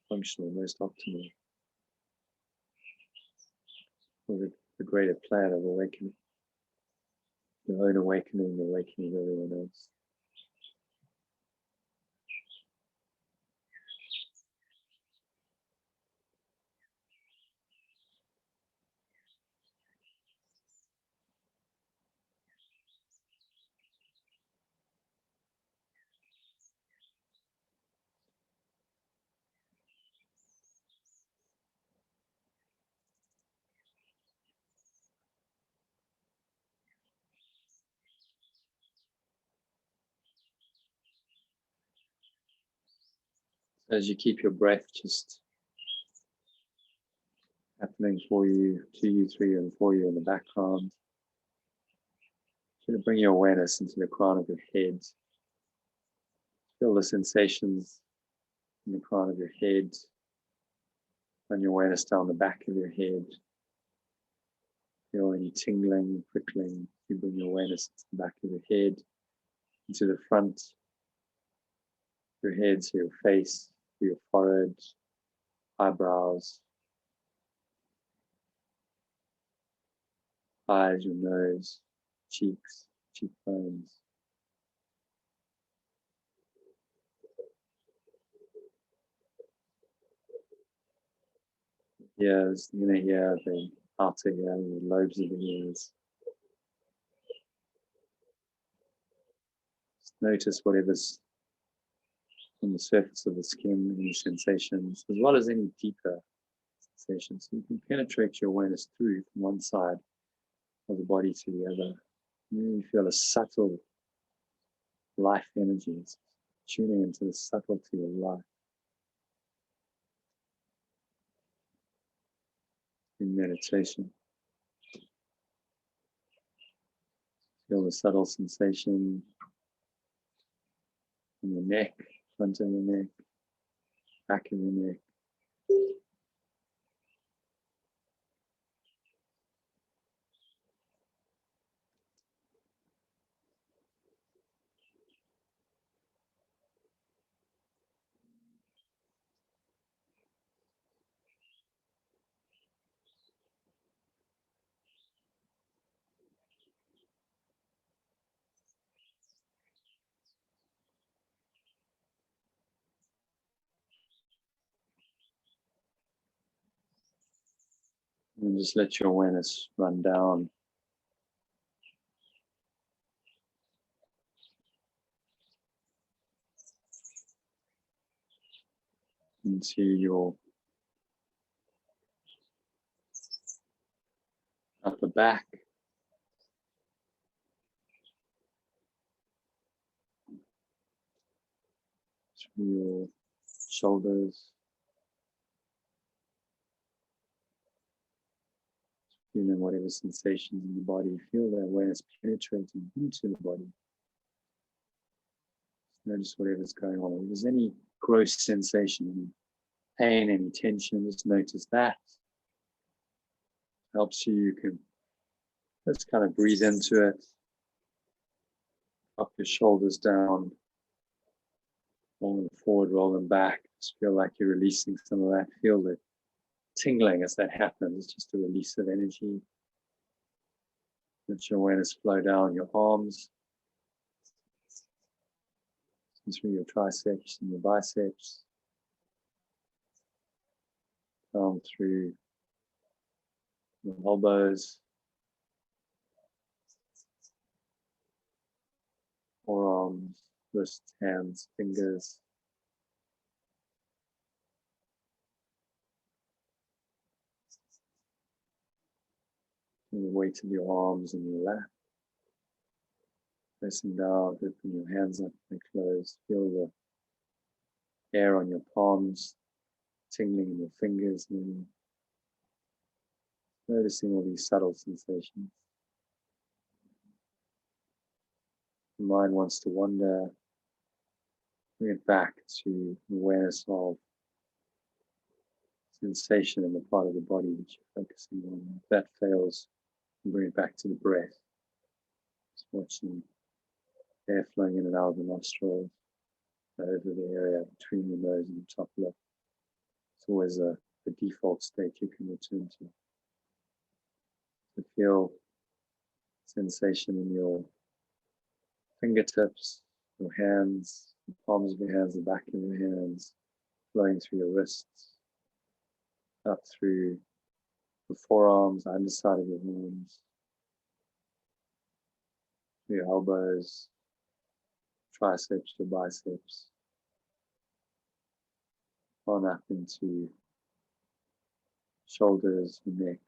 functional, most optimal for the greater plan of awakening, your own awakening, the awakening of everyone else. As you keep your breath just happening for you, to you, through you, and for you in the background, try to bring your awareness into the crown of your head. Feel the sensations in the crown of your head, and your awareness down the back of your head. Feel any tingling, prickling. You bring your awareness to the back of your head, into the front of your head, so your face, your forehead, eyebrows, eyes, your nose, cheeks, cheekbones. Ears, the inner ear, the outer ear, the lobes of the ears. Just notice whatever's on the surface of the skin, any sensations, as well as any deeper sensations. So you can penetrate your awareness through from one side of the body to the other. And you feel a subtle life energy. It's tuning into the subtlety of life in meditation. Feel the subtle sensation in the neck, front of the neck, back of the neck. And just let your awareness run down into your upper back, through your shoulders, feeling whatever sensations in the body. Feel the awareness penetrating into the body. Notice whatever's going on. If there's any gross sensation, any pain, any tension, just notice that. Helps you. You can just kind of breathe into it. Up your shoulders down. Roll them forward, roll them back. Just feel like you're releasing some of that. Feel the tingling as that happens. It's just a release of energy. Let your awareness flow down your arms, through your triceps and your biceps, down through your elbows, forearms, wrists, hands, fingers. And the weight of your arms and your lap. Pressing down, open your hands up and close. Feel the air on your palms, tingling in your fingers, and noticing all these subtle sensations. The mind wants to wander, bring it back to awareness of sensation in the part of the body that you're focusing on. If that fails, bring it back to the breath. Just watching air flowing in and out of the nostrils, over the area between the nose and the top lip. It's always the default state you can return to. To feel sensation in your fingertips, your hands, the palms of your hands, the back of your hands, flowing through your wrists, up through the forearms, underside of your arms, your elbows, triceps, your biceps, on up into shoulders, neck.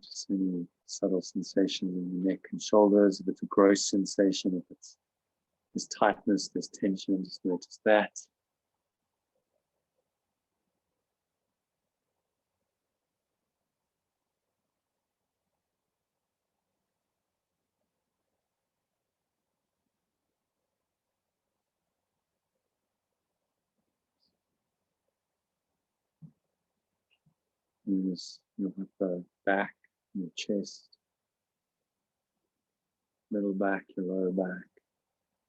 Just any subtle sensation in the neck and shoulders. If it's a gross sensation, if it's there's tightness, there's tension, just notice that. And your upper back, your chest, middle back, your lower back,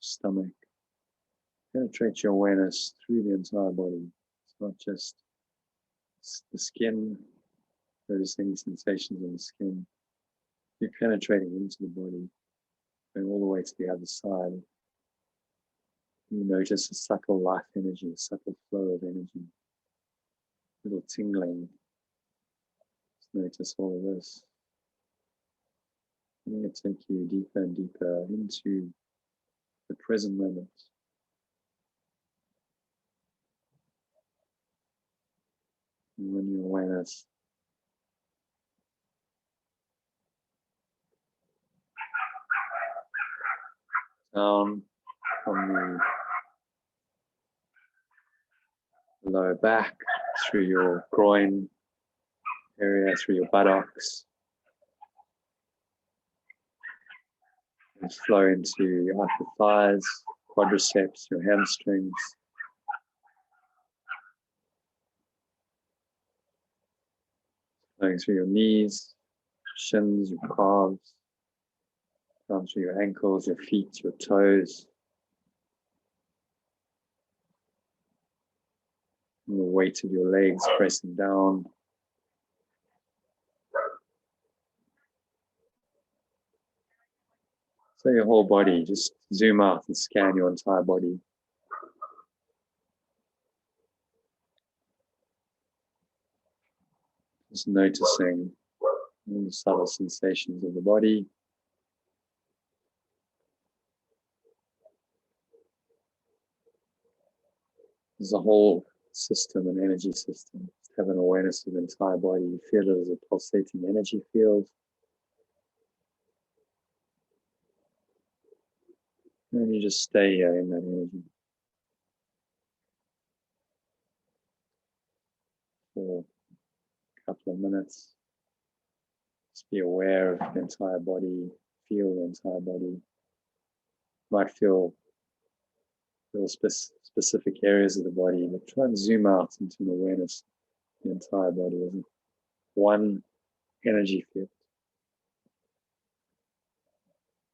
stomach. Penetrate your awareness through the entire body. It's not just the skin. Notice any sensations on the skin. You're penetrating into the body, going all the way to the other side. You notice a subtle life energy, a subtle flow of energy, little tingling. Just notice all of this. I'm going to take you deeper and deeper into the present moment. And when your awareness down from the lower back, through your groin area, through your buttocks, and flow into your upper thighs, quadriceps, your hamstrings, flowing through your knees, shins, your calves, down through your ankles, your feet, your toes. And the weight of your legs pressing down. So your whole body, just zoom out and scan your entire body. Just noticing all the subtle sensations of the body. There's a whole system, an energy system. Just have an awareness of the entire body. You feel it as a pulsating energy field. And you just stay here in that energy for a couple of minutes. Just be aware of the entire body, feel the entire body. You might feel specific areas of the body, but try and zoom out into an awareness of the entire body as one energy field.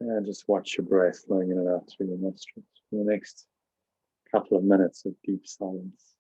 And just watch your breath flowing in and out through your nostrils for the next couple of minutes of deep silence.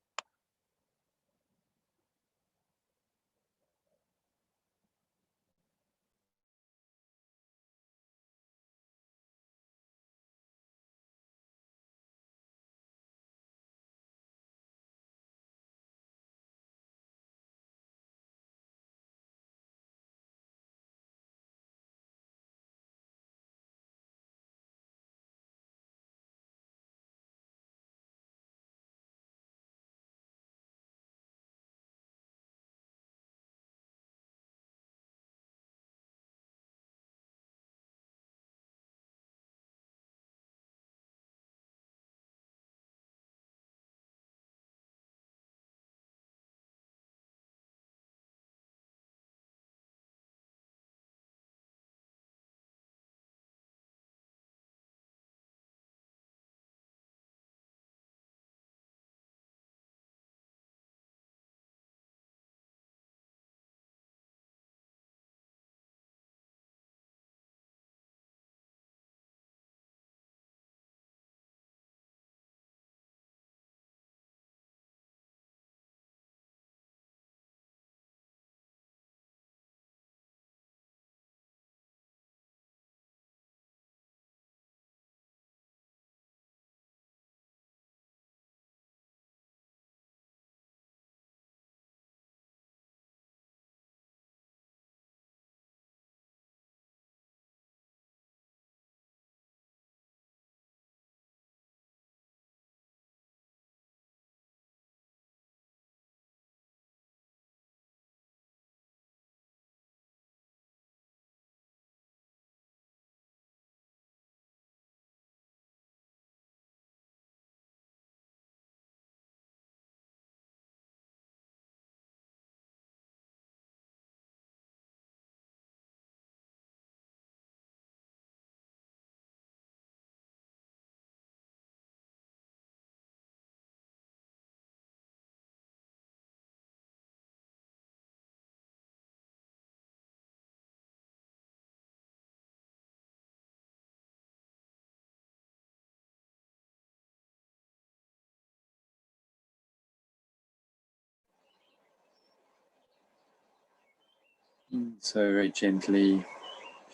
So very gently,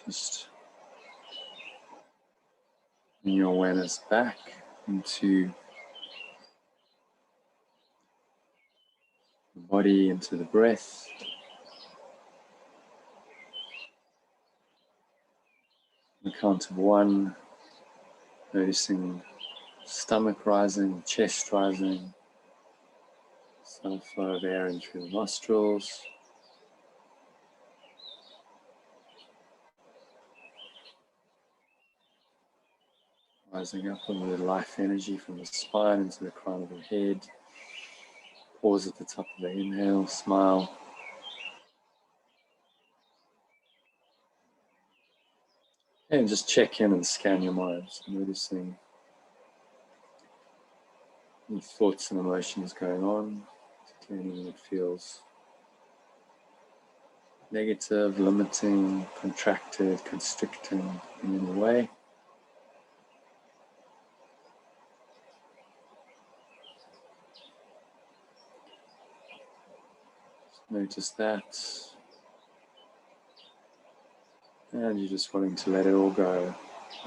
just bring your awareness back into the body, into the breath. On the count of 1, noticing stomach rising, chest rising, some flow of air in through the nostrils. Rising up with the life energy from the spine into the crown of the head. Pause at the top of the inhale, smile. And just check in and scan your mind, just noticing any thoughts and emotions going on, particularly when it feels negative, limiting, contracted, constricting in any way. Notice that, and you're just wanting to let it all go,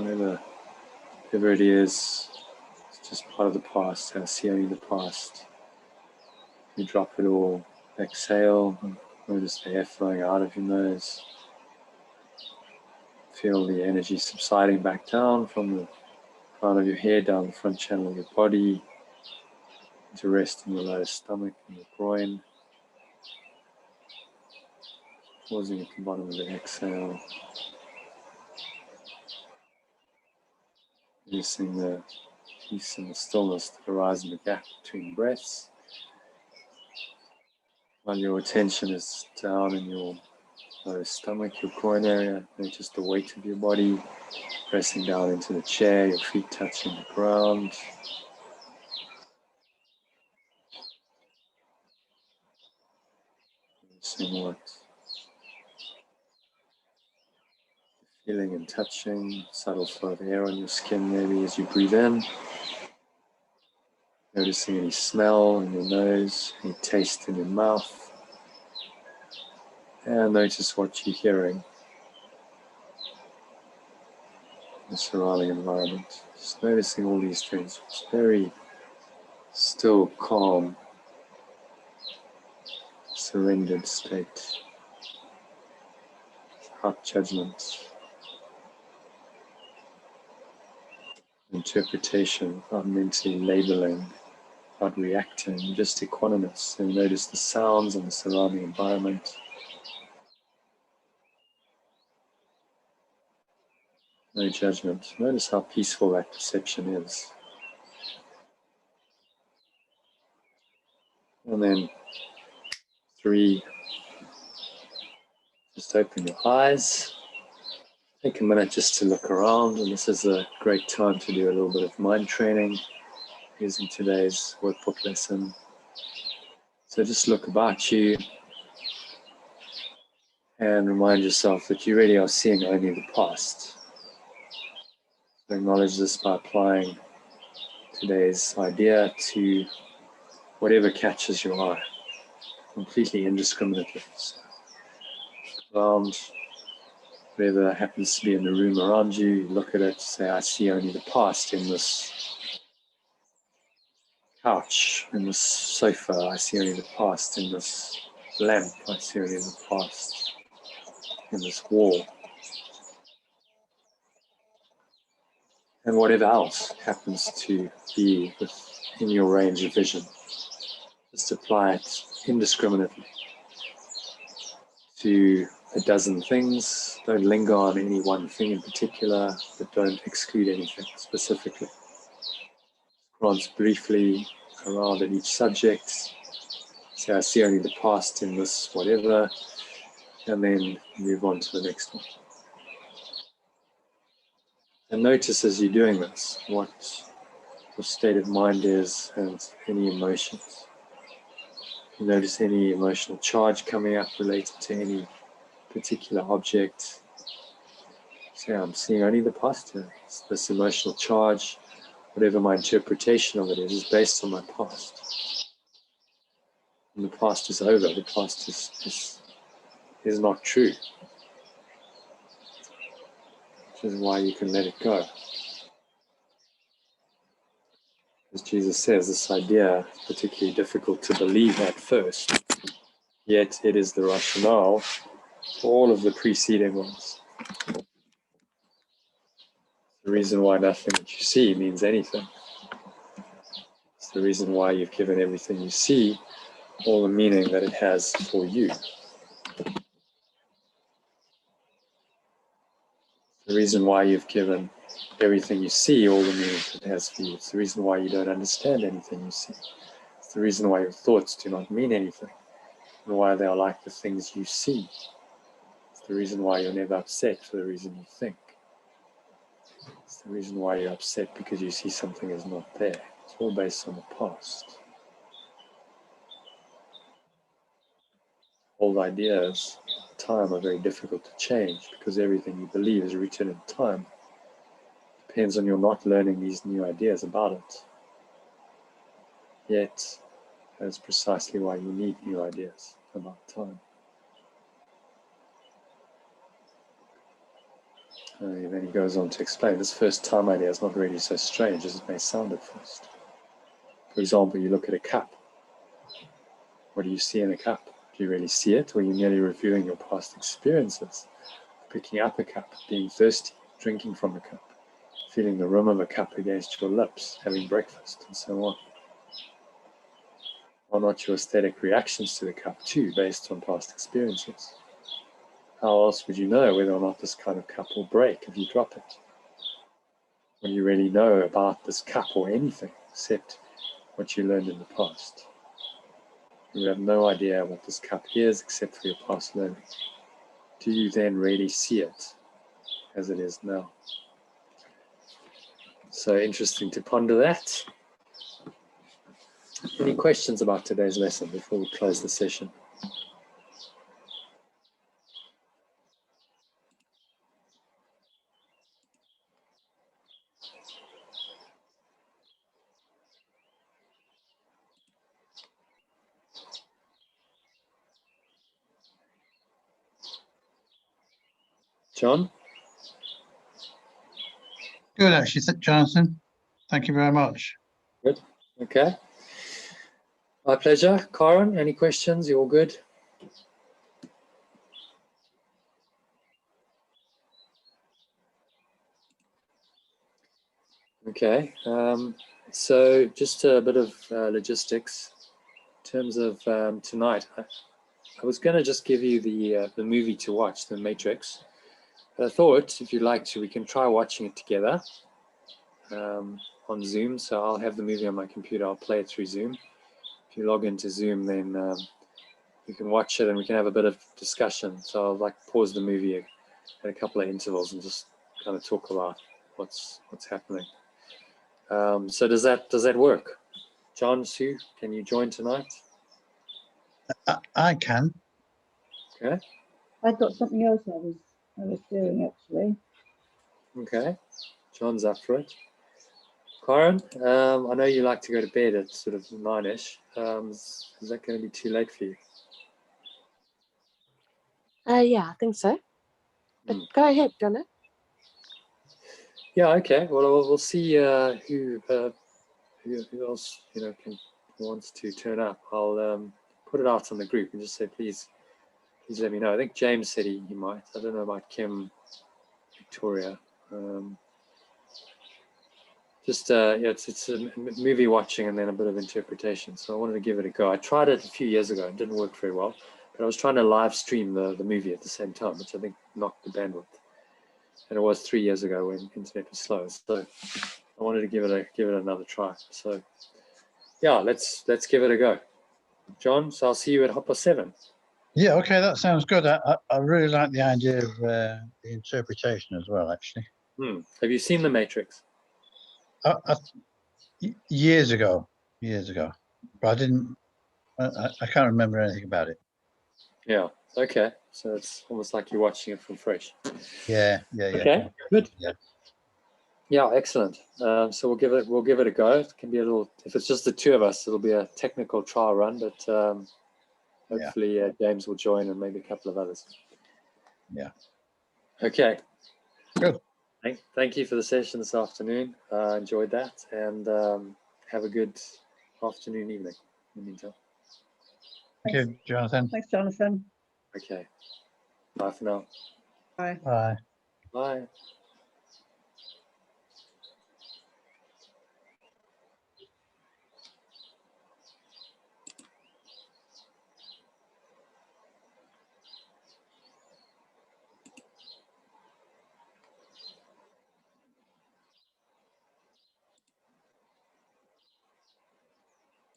whatever it is, it's just part of the past. I see only the past. You drop it all, exhale, and notice the air flowing out of your nose. Feel the energy subsiding back down from the crown of your head, down the front channel of your body, to rest in your lower stomach and your groin. Pausing at the bottom of the exhale. Noticing the peace and the stillness that arise in the gap between breaths. While your attention is down in your lower stomach, your groin area, notice the weight of your body pressing down into the chair, your feet touching the ground. Noticing what feeling and touching, subtle flow of air on your skin maybe as you breathe in. Noticing any smell in your nose, any taste in your mouth. And notice what you're hearing in the surrounding environment. Just noticing all these things. It's very still, calm, surrendered state. Without judgment. Interpretation, not mentally labeling, not reacting, just equanimous. And notice the sounds and the surrounding environment. No judgment. Notice how peaceful that perception is. And then 3, just open your eyes. Take a minute just to look around, and this is a great time to do a little bit of mind training using today's workbook lesson. So just look about you and remind yourself that you really are seeing only the past. So acknowledge this by applying today's idea to whatever catches your eye, completely indiscriminately. So around whatever happens to be in the room around you, you look at it, say, I see only the past in this couch, in this sofa, I see only the past in this lamp, I see only the past in this wall. And whatever else happens to be within your range of vision, just apply it indiscriminately to a dozen things. Don't linger on any one thing in particular, but don't exclude anything specifically. Glance briefly around at each subject. Say, I see only the past in this whatever, and then move on to the next one. And notice as you're doing this, what your state of mind is and any emotions. You notice any emotional charge coming up related to any particular object. So I'm seeing only the past here. It's this emotional charge, whatever my interpretation of it is based on my past. And the past is over. The past is not true. Which is why you can let it go. As Jesus says, this idea is particularly difficult to believe at first, yet it is the rationale for all of the preceding ones. The reason why nothing that you see means anything. It's the reason why you've given everything you see all the meaning that it has for you. The reason why you've given everything you see all the meaning that it has for you. It's the reason why you don't understand anything you see. It's the reason why your thoughts do not mean anything, and why they are like the things you see. It's the reason why you're never upset for the reason you think. It's the reason why you're upset because you see something is not there. It's all based on the past. Old ideas of time are very difficult to change because everything you believe is rooted in time. Depends on your not learning these new ideas about it. Yet, that's precisely why you need new ideas about time. And then he goes on to explain this first time idea is not really so strange as it may sound at first. For example, you look at a cup. What do you see in a cup? Do you really see it, or are you merely reviewing your past experiences? Picking up a cup, being thirsty, drinking from a cup, feeling the rim of a cup against your lips, having breakfast, and so on. Are not your aesthetic reactions to the cup too based on past experiences? How else would you know whether or not this kind of cup will break if you drop it? What do you really know about this cup or anything except what you learned in the past? You have no idea what this cup is except for your past learning. Do you then really see it as it is now? So interesting to ponder that. Any questions about today's lesson before we close the session? John? Good, actually, Jonathan. Thank you very much. Good. Okay. My pleasure. Karen, any questions? You all good? Okay. So just a bit of logistics in terms of tonight. I was going to just give you the movie to watch, The Matrix. But I thought, if you'd like to, we can try watching it together on Zoom. So I'll have the movie on my computer. I'll play it through Zoom. If you log into Zoom, then you can watch it and we can have a bit of discussion. So I'll like pause the movie at a couple of intervals and just kind of talk about what's happening. So does that work? John, Sue, can you join tonight? I can. Okay. I've got something else I was doing actually. Okay. John's up for it. Karen, I know you like to go to bed at sort of 9-ish. Is that going to be too late for you? Yeah, I think so. But go ahead, Jonah. Yeah. Okay. Well, we'll see who else wants to turn up. I'll put it out on the group and just say please let me know. I think James said he might. I don't know about Kim, Victoria. It's a movie watching and then a bit of interpretation. So I wanted to give it a go. I tried it a few years ago. It didn't work very well, but I was trying to live stream the movie at the same time, which I think knocked the bandwidth. And it was 3 years ago when internet was slow. So I wanted to give it another try. So yeah, let's give it a go. John, so I'll see you at 7:30. Yeah, okay, that sounds good. I really like the idea of the interpretation as well, actually. Have you seen The Matrix? Years ago, but I didn't. I can't remember anything about it. Yeah. Okay. So it's almost like you're watching it from fresh. Yeah. Okay. Good. Yeah. Excellent. So we'll give it a go. It can be a little. If it's just the two of us, it'll be a technical trial run, but hopefully James will join and maybe a couple of others. Yeah. Okay. Good. Thank you for the session this afternoon. Enjoyed that, and have a good afternoon, evening in the meantime. Thank you, Jonathan. Thanks, Jonathan. Okay. Bye for now. Bye. Bye. Bye.